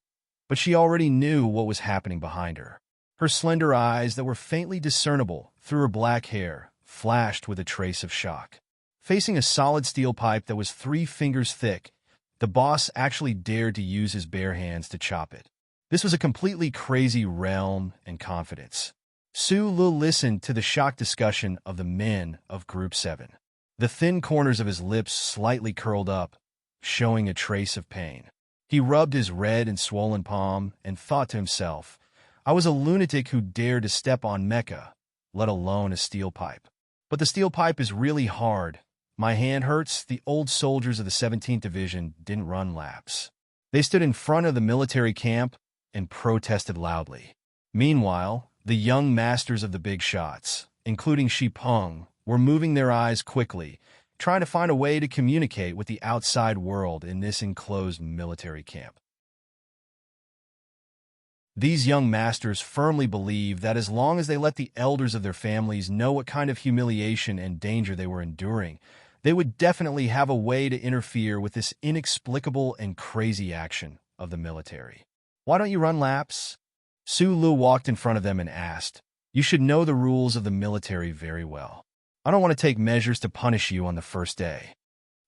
but she already knew what was happening behind her. Her slender eyes that were faintly discernible through her black hair flashed with a trace of shock. Facing a solid steel pipe that was 3 fingers thick, the boss actually dared to use his bare hands to chop it. This was a completely crazy realm and confidence. Su Lu listened to the shocked discussion of the men of Group 7. The thin corners of his lips slightly curled up, showing a trace of pain. He rubbed his red and swollen palm and thought to himself, I was a lunatic who dared to step on Mecca, let alone a steel pipe. But the steel pipe is really hard. My hand hurts. The old soldiers of the 17th Division didn't run laps. They stood in front of the military camp and protested loudly. Meanwhile, the young masters of the big shots, including Shi Peng, were moving their eyes quickly, trying to find a way to communicate with the outside world in this enclosed military camp. These young masters firmly believed that as long as they let the elders of their families know what kind of humiliation and danger they were enduring, they would definitely have a way to interfere with this inexplicable and crazy action of the military. Why don't you run laps? Su Lu walked in front of them and asked, You should know the rules of the military very well. I don't want to take measures to punish you on the first day.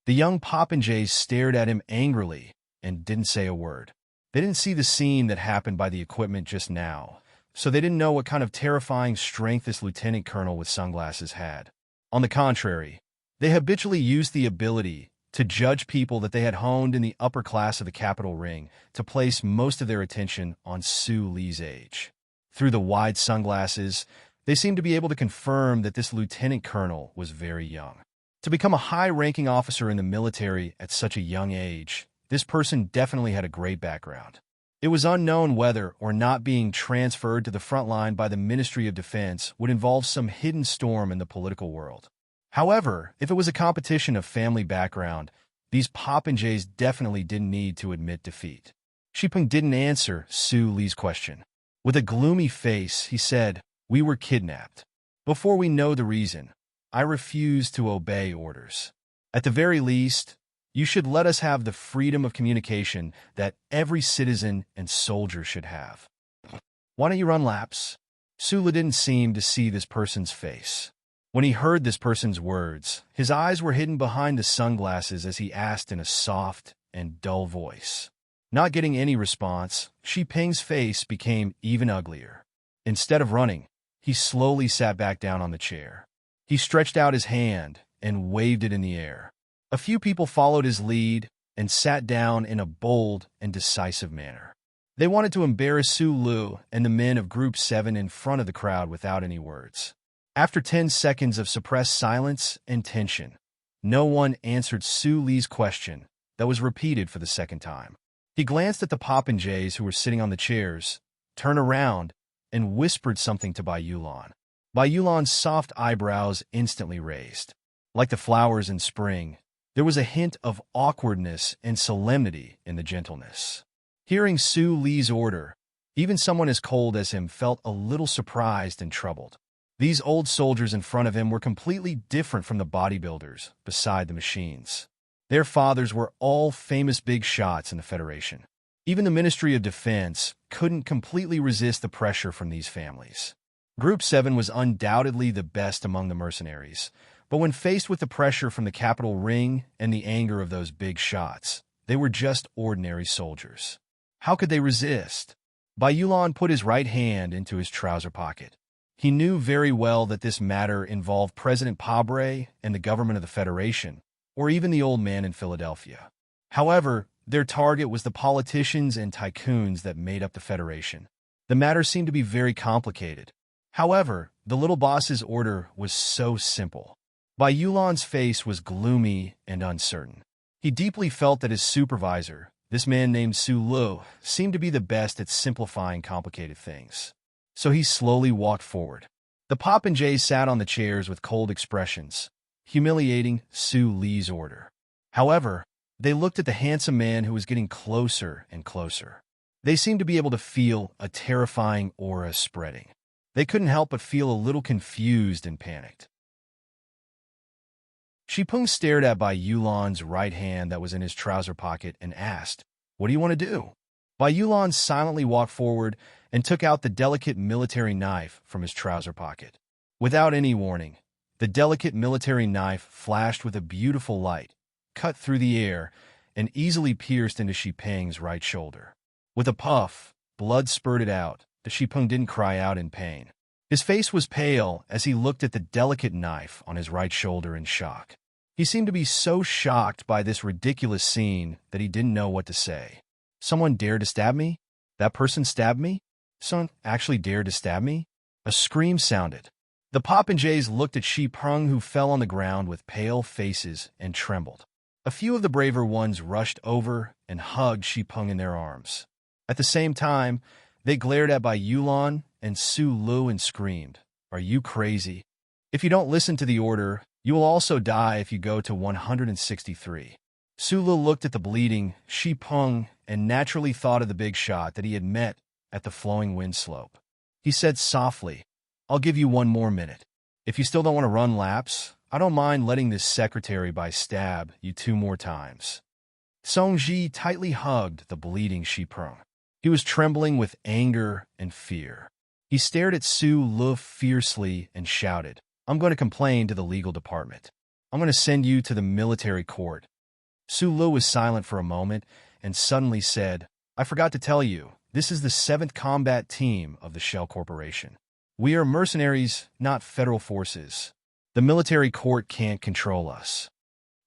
The young popinjays stared at him angrily and didn't say a word. They didn't see the scene that happened by the equipment just now, so they didn't know what kind of terrifying strength this lieutenant colonel with sunglasses had. On the contrary, they habitually used the ability to judge people that they had honed in the upper class of the capital ring to place most of their attention on Su Li's age. Through the wide sunglasses, they seemed to be able to confirm that this lieutenant colonel was very young. To become a high-ranking officer in the military at such a young age, this person definitely had a great background. It was unknown whether or not being transferred to the front line by the Ministry of Defense would involve some hidden storm in the political world. However, if it was a competition of family background, these popinjays definitely didn't need to admit defeat. Shi Peng didn't answer Su Li's question. With a gloomy face, he said, We were kidnapped. Before we know the reason, I refuse to obey orders. At the very least, you should let us have the freedom of communication that every citizen and soldier should have. Why don't you run laps? Su Lu didn't seem to see this person's face. When he heard this person's words, his eyes were hidden behind the sunglasses as he asked in a soft and dull voice. Not getting any response, Shi Peng's face became even uglier. Instead of running, he slowly sat back down on the chair. He stretched out his hand and waved it in the air. A few people followed his lead and sat down in a bold and decisive manner. They wanted to embarrass Su Lu and the men of Group 7 in front of the crowd without any words. After 10 seconds of suppressed silence and tension, no one answered Su Li's question that was repeated for the second time. He glanced at the popinjays who were sitting on the chairs, turned around, and whispered something to Bai Yulan. Bai Yulan's soft eyebrows instantly raised. Like the flowers in spring, there was a hint of awkwardness and solemnity in the gentleness. Hearing Su Li's order, even someone as cold as him felt a little surprised and troubled. These old soldiers in front of him were completely different from the bodybuilders beside the machines. Their fathers were all famous big shots in the Federation. Even the Ministry of Defense couldn't completely resist the pressure from these families. Group 7 was undoubtedly the best among the mercenaries, but when faced with the pressure from the capital ring and the anger of those big shots, they were just ordinary soldiers. How could they resist? Bai Yulan put his right hand into his trouser pocket. He knew very well that this matter involved President Pabre and the government of the Federation, or even the old man in Philadelphia. However, their target was the politicians and tycoons that made up the Federation. The matter seemed to be very complicated. However, the little boss's order was so simple. Bai Yulan's face was gloomy and uncertain. He deeply felt that his supervisor, this man named Su Lu, seemed to be the best at simplifying complicated things. So he slowly walked forward. The popinjays sat on the chairs with cold expressions, humiliating Su Li's order. However, they looked at the handsome man who was getting closer and closer. They seemed to be able to feel a terrifying aura spreading. They couldn't help but feel a little confused and panicked. Shi Peng stared at Bai Yulan's right hand that was in his trouser pocket and asked, What do you want to do? Bai Yulan silently walked forward and took out the delicate military knife from his trouser pocket. Without any warning, the delicate military knife flashed with a beautiful light, cut through the air, and easily pierced into Xipeng's right shoulder. With a puff, blood spurted out. The Xipeng didn't cry out in pain. His face was pale as he looked at the delicate knife on his right shoulder in shock. He seemed to be so shocked by this ridiculous scene that he didn't know what to say. Someone dared to stab me? That person stabbed me? Someone actually dared to stab me? A scream sounded. The popinjays looked at Xipeng, who fell on the ground with pale faces and trembled. A few of the braver ones rushed over and hugged Xipeng in their arms. At the same time, they glared at Bai Yulan and Su Lu and screamed, "Are you crazy? If you don't listen to the order, you will also die if you go to 163. Su Lu looked at the bleeding Xipeng and naturally thought of the big shot that he had met at the flowing wind slope. He said softly, "I'll give you 1 more minute. If you still don't want to run laps, I don't mind letting this secretary stab you 2 more times." Song Ji tightly hugged the bleeding Xipeng. He was trembling with anger and fear. He stared at Su Lu fiercely and shouted, "I'm going to complain to the legal department. I'm going to send you to the military court." Su Lu was silent for a moment and suddenly said, "I forgot to tell you, this is the 7th Combat Team of the Shell Corporation. We are mercenaries, not federal forces. The military court can't control us."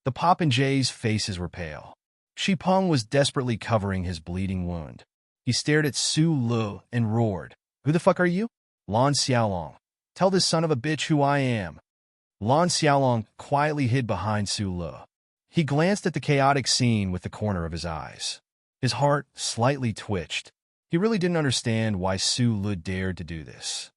The popinjays' faces were pale. Xipeng was desperately covering his bleeding wound. He stared at Su Lu and roared, "Who the fuck are you?" "Lan Xiaolong. Tell this son of a bitch who I am." Lan Xiaolong quietly hid behind Su Lu. He glanced at the chaotic scene with the corner of his eyes. His heart slightly twitched. He really didn't understand why Su Lu dared to do this.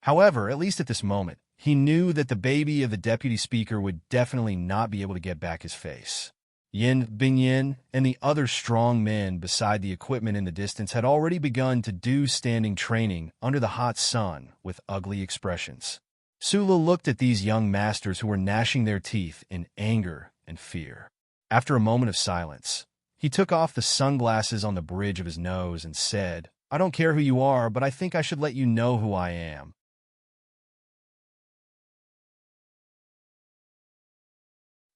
However, at least at this moment, he knew that the baby of the deputy speaker would definitely not be able to get back his face. Yin Bingyin and the other strong men beside the equipment in the distance had already begun to do standing training under the hot sun with ugly expressions. Su Lu looked at these young masters who were gnashing their teeth in anger and fear. After a moment of silence, he took off the sunglasses on the bridge of his nose and said, "I don't care who you are, but I think I should let you know who I am."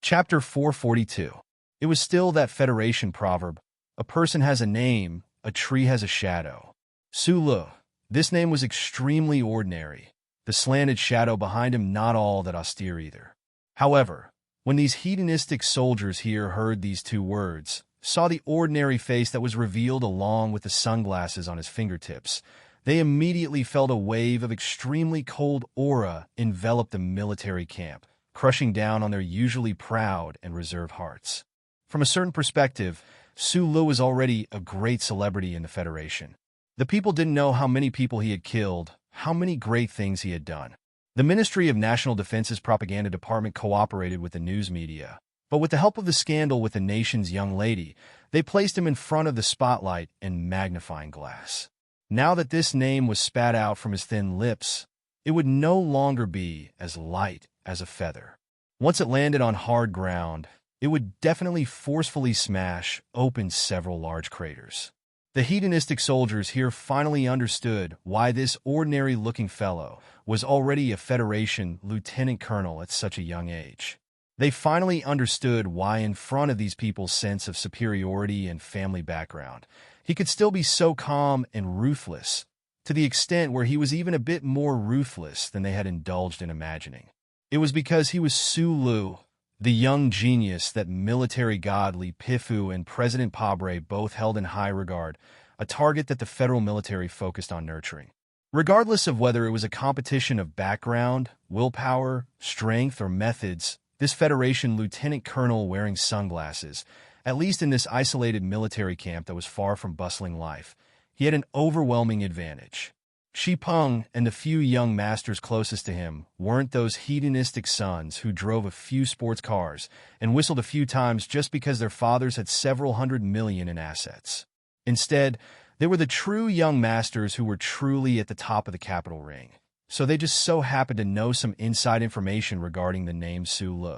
Chapter 442. It was still that Federation proverb, "A person has a name, a tree has a shadow." Su Lu. This name was extremely ordinary, the slanted shadow behind him not all that austere either. However, when these hedonistic soldiers here heard these 2 words, saw the ordinary face that was revealed along with the sunglasses on his fingertips, they immediately felt a wave of extremely cold aura envelop the military camp, crushing down on their usually proud and reserved hearts. From a certain perspective, Su Lu was already a great celebrity in the Federation. The people didn't know how many people he had killed, how many great things he had done. The Ministry of National Defense's propaganda department cooperated with the news media, but with the help of the scandal with the nation's young lady, they placed him in front of the spotlight and magnifying glass. Now that this name was spat out from his thin lips, it would no longer be as light as a feather. Once it landed on hard ground, it would definitely forcefully smash open several large craters. The hedonistic soldiers here finally understood why this ordinary-looking fellow was already a Federation lieutenant colonel at such a young age. They finally understood why in front of these people's sense of superiority and family background, he could still be so calm and ruthless, to the extent where he was even a bit more ruthless than they had indulged in imagining. It was because he was Su Lu, the young genius that military god Li Pifu and President Pabre both held in high regard, a target that the federal military focused on nurturing. Regardless of whether it was a competition of background, willpower, strength, or methods, this Federation lieutenant colonel wearing sunglasses, at least in this isolated military camp that was far from bustling life, he had an overwhelming advantage. Xipeng and the few young masters closest to him weren't those hedonistic sons who drove a few sports cars and whistled a few times just because their fathers had several hundred million in assets. Instead, they were the true young masters who were truly at the top of the capital ring, so they just so happened to know some inside information regarding the name Su Lu.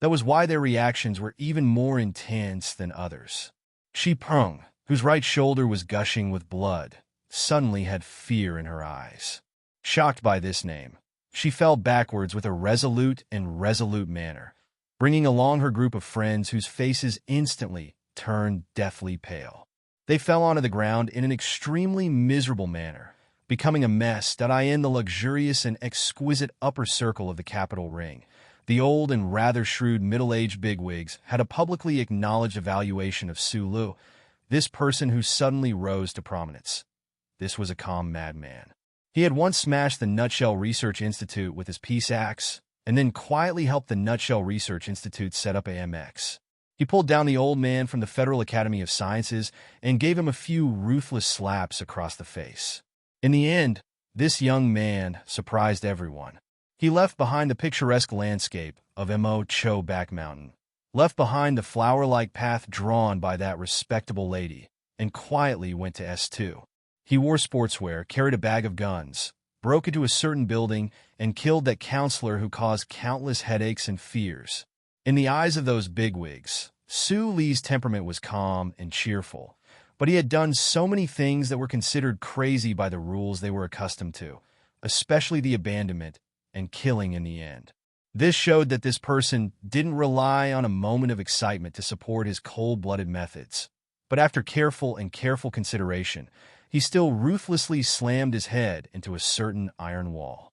That was why their reactions were even more intense than others. Xipeng, whose right shoulder was gushing with blood, suddenly had fear in her eyes. Shocked by this name, she fell backwards with a resolute manner, bringing along her group of friends whose faces instantly turned deathly pale. They fell onto the ground in an extremely miserable manner, becoming a mess in the luxurious and exquisite upper circle of the Capitol ring. The old and rather shrewd middle-aged bigwigs had a publicly acknowledged evaluation of Sulu, this person who suddenly rose to prominence. This was a calm madman. He had once smashed the Nutshell Research Institute with his peace axe, and then quietly helped the Nutshell Research Institute set up AMX. He pulled down the old man from the Federal Academy of Sciences and gave him a few ruthless slaps across the face. In the end, this young man surprised everyone. He left behind the picturesque landscape of Mo Cho Back Mountain, left behind the flower-like path drawn by that respectable lady, and quietly went to S2. He wore sportswear, carried a bag of guns, broke into a certain building, and killed that counselor who caused countless headaches and fears. In the eyes of those bigwigs, Su Li's temperament was calm and cheerful, but he had done so many things that were considered crazy by the rules they were accustomed to, especially the abandonment and killing in the end. This showed that this person didn't rely on a moment of excitement to support his cold-blooded methods, but after careful consideration, he still ruthlessly slammed his head into a certain iron wall.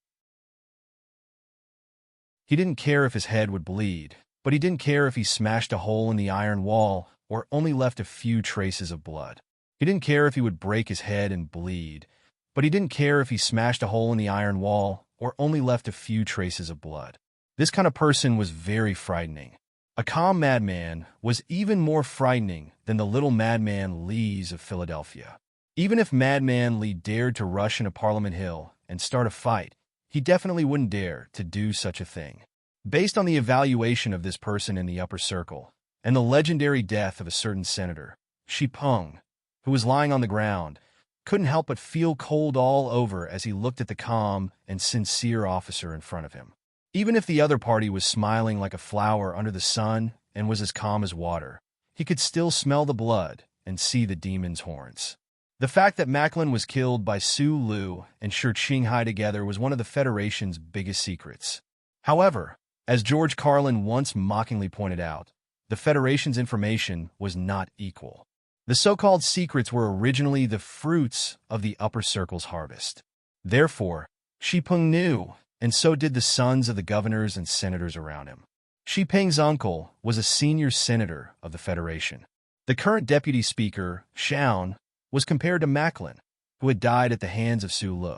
He didn't care if his head would bleed, but he didn't care if he smashed a hole in the iron wall or only left a few traces of blood. He didn't care if he would break his head and bleed, but he didn't care if he smashed a hole in the iron wall or only left a few traces of blood. This kind of person was very frightening. A calm madman was even more frightening than the little madman Lees of Philadelphia. Even if Madman Lee dared to rush into Parliament Hill and start a fight, he definitely wouldn't dare to do such a thing. Based on the evaluation of this person in the upper circle, and the legendary death of a certain senator, Shi Peng, who was lying on the ground, couldn't help but feel cold all over as he looked at the calm and sincere officer in front of him. Even if the other party was smiling like a flower under the sun and was as calm as water, he could still smell the blood and see the demon's horns. The fact that Macklin was killed by Su Lu and Shi Qinghai together was one of the Federation's biggest secrets. However, as George Carlin once mockingly pointed out, the Federation's information was not equal. The so-called secrets were originally the fruits of the upper circle's harvest. Therefore, Shi Peng knew, and so did the sons of the governors and senators around him. Shi Peng's uncle was a senior senator of the Federation. The current deputy speaker, Shaun, was compared to Macklin, who had died at the hands of Su Lu.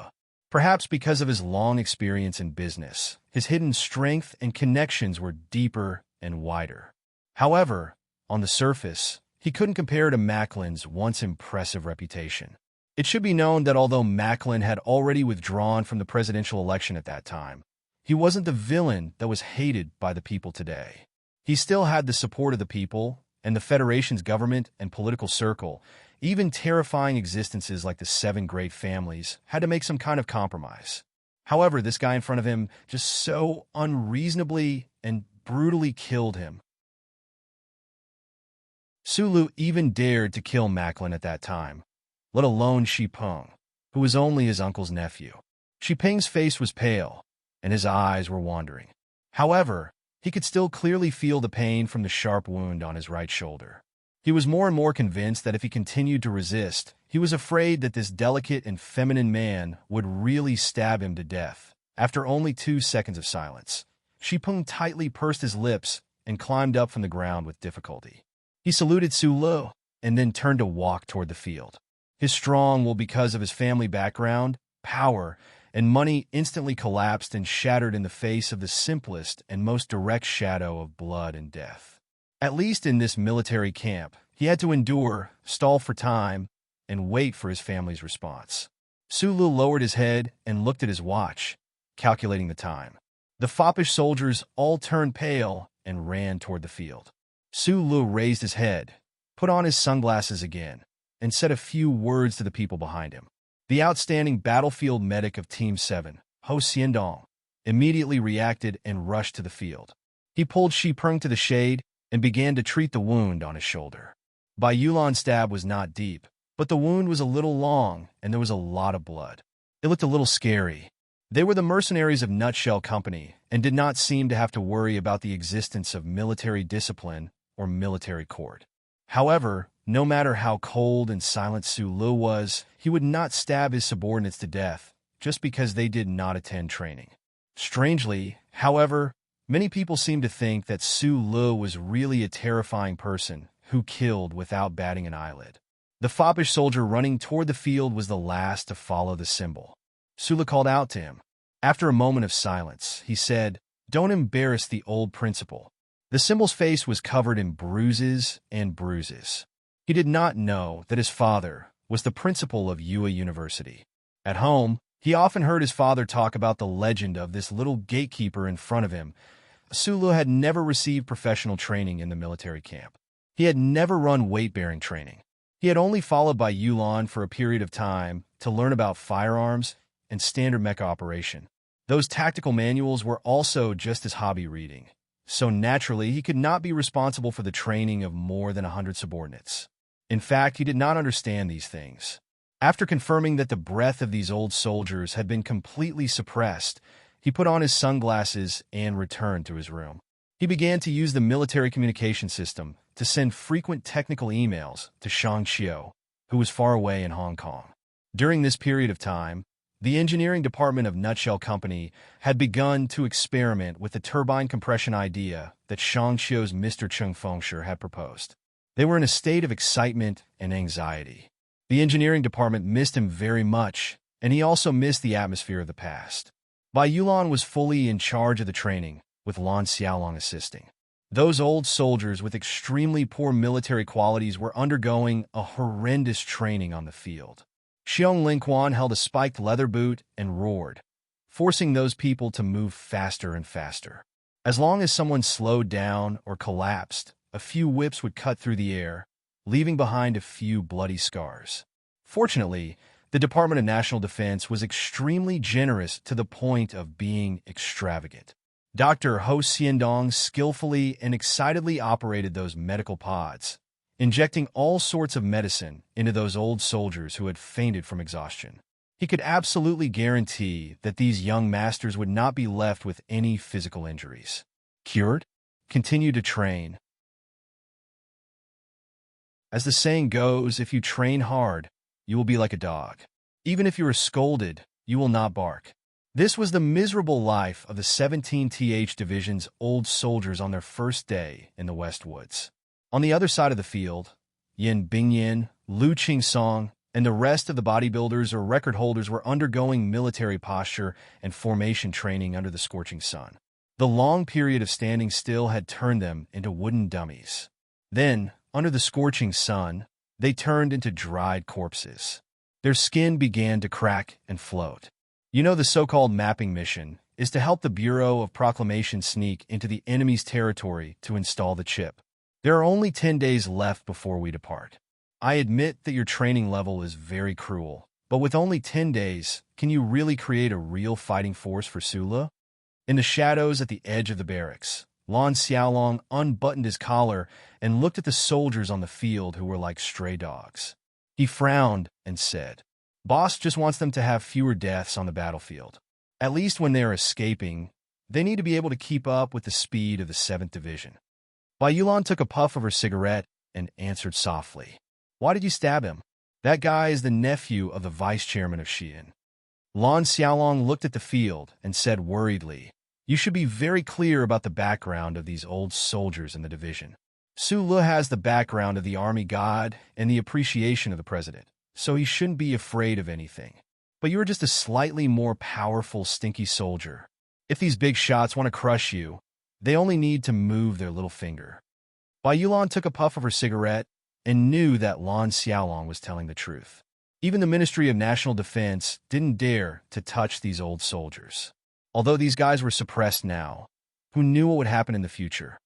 Perhaps because of his long experience in business, his hidden strength and connections were deeper and wider. However, on the surface, he couldn't compare to Macklin's once impressive reputation. It should be known that although Macklin had already withdrawn from the presidential election at that time, he wasn't the villain that was hated by the people today. He still had the support of the people, and the Federation's government and political circle. Even terrifying existences like the 7 great families had to make some kind of compromise. However, this guy in front of him just so unreasonably and brutally killed him. Su Lu even dared to kill Macklin at that time, let alone Shi Peng, who was only his uncle's nephew. Shi Peng's face was pale, and his eyes were wandering. However, he could still clearly feel the pain from the sharp wound on his right shoulder. He was more and more convinced that if he continued to resist, he was afraid that this delicate and feminine man would really stab him to death. After only 2 seconds of silence, Shi Peng tightly pursed his lips and climbed up from the ground with difficulty. He saluted Su Lu and then turned to walk toward the field. His strong will, because of his family background, power, and money, instantly collapsed and shattered in the face of the simplest and most direct shadow of blood and death. At least in this military camp, he had to endure, stall for time, and wait for his family's response. Su Lu lowered his head and looked at his watch, calculating the time. The foppish soldiers all turned pale and ran toward the field. Su Lu raised his head, put on his sunglasses again, and said a few words to the people behind him. The outstanding battlefield medic of Team 7, Ho Xiandong, immediately reacted and rushed to the field. He pulled Shi Peng to the shade and began to treat the wound on his shoulder. Bai Yulan's stab was not deep, but the wound was a little long and there was a lot of blood. It looked a little scary. They were the mercenaries of Nutshell Company and did not seem to have to worry about the existence of military discipline or military court. However, no matter how cold and silent Su Lu was, he would not stab his subordinates to death just because they did not attend training. Strangely, however, many people seem to think that Su Lu was really a terrifying person who killed without batting an eyelid. The foppish soldier running toward the field was the last to follow the symbol. Su Lu called out to him. After a moment of silence, he said, "Don't embarrass the old principal." The symbol's face was covered in bruises and bruises. He did not know that his father was the principal of Yue University. At home, he often heard his father talk about the legend of this little gatekeeper in front of him. Su Lu had never received professional training in the military camp. He had never run weight-bearing training. He had only followed by Yulan for a period of time to learn about firearms and standard mecha operation. Those tactical manuals were also just his hobby reading, so naturally he could not be responsible for the training of more than 100 subordinates. In fact, he did not understand these things. After confirming that the breath of these old soldiers had been completely suppressed, he put on his sunglasses and returned to his room. He began to use the military communication system to send frequent technical emails to Shang Xiu, who was far away in Hong Kong. During this period of time, the engineering department of Nutshell Company had begun to experiment with the turbine compression idea that Shang Xiu's Mr. Chung Fengsher had proposed. They were in a state of excitement and anxiety. The engineering department missed him very much, and he also missed the atmosphere of the past. Bai Yulan was fully in charge of the training, with Lan Xiaolong assisting. Those old soldiers with extremely poor military qualities were undergoing a horrendous training on the field. Xiong Lingquan held a spiked leather boot and roared, forcing those people to move faster and faster. As long as someone slowed down or collapsed, a few whips would cut through the air, leaving behind a few bloody scars. Fortunately, the Department of National Defense was extremely generous to the point of being extravagant. Dr. Ho Xiandong skillfully and excitedly operated those medical pods, injecting all sorts of medicine into those old soldiers who had fainted from exhaustion. He could absolutely guarantee that these young masters would not be left with any physical injuries. Cured? Continue to train. As the saying goes, if you train hard, you will be like a dog. Even if you are scolded, you will not bark. This was the miserable life of the 17th Division's old soldiers on their first day in the West Woods. On the other side of the field, Yin Bingyan, Lu Qingsong, and the rest of the bodybuilders or record holders were undergoing military posture and formation training under the scorching sun. The long period of standing still had turned them into wooden dummies. Then, under the scorching sun, they turned into dried corpses. Their skin began to crack and float. You know, the so-called mapping mission is to help the Bureau of Proclamation sneak into the enemy's territory to install the chip. There are only 10 days left before we depart. I admit that your training level is very cruel, but with only 10 days, can you really create a real fighting force for Sula? In the shadows at the edge of the barracks, Lan Xiaolong unbuttoned his collar and looked at the soldiers on the field who were like stray dogs. He frowned and said, "Boss just wants them to have fewer deaths on the battlefield. At least when they are escaping, they need to be able to keep up with the speed of the 7th Division." Bai Yulan took a puff of her cigarette and answered softly, "Why did you stab him? That guy is the nephew of the vice chairman of Xi'an." Lan Xiaolong looked at the field and said worriedly, "You should be very clear about the background of these old soldiers in the division. Su Lu has the background of the army god and the appreciation of the president, so he shouldn't be afraid of anything. But you are just a slightly more powerful, stinky soldier. If these big shots want to crush you, they only need to move their little finger." Bai Yulan took a puff of her cigarette and knew that Lan Xiaolong was telling the truth. Even the Ministry of National Defense didn't dare to touch these old soldiers. Although these guys were suppressed now, who knew what would happen in the future?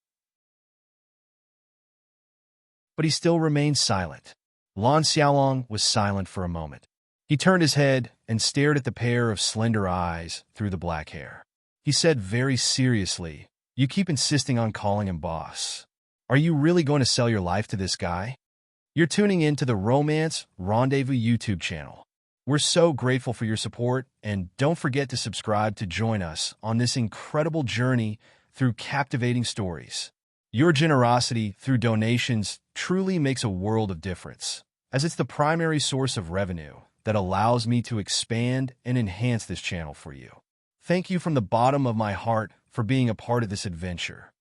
But he still remained silent. Lan Xiaolong was silent for a moment. He turned his head and stared at the pair of slender eyes through the black hair. He said very seriously, "You keep insisting on calling him boss. Are you really going to sell your life to this guy?" You're tuning in to the Romance Rendezvous YouTube channel. We're so grateful for your support, and don't forget to subscribe to join us on this incredible journey through captivating stories. Your generosity through donations truly makes a world of difference, as it's the primary source of revenue that allows me to expand and enhance this channel for you. Thank you from the bottom of my heart for being a part of this adventure.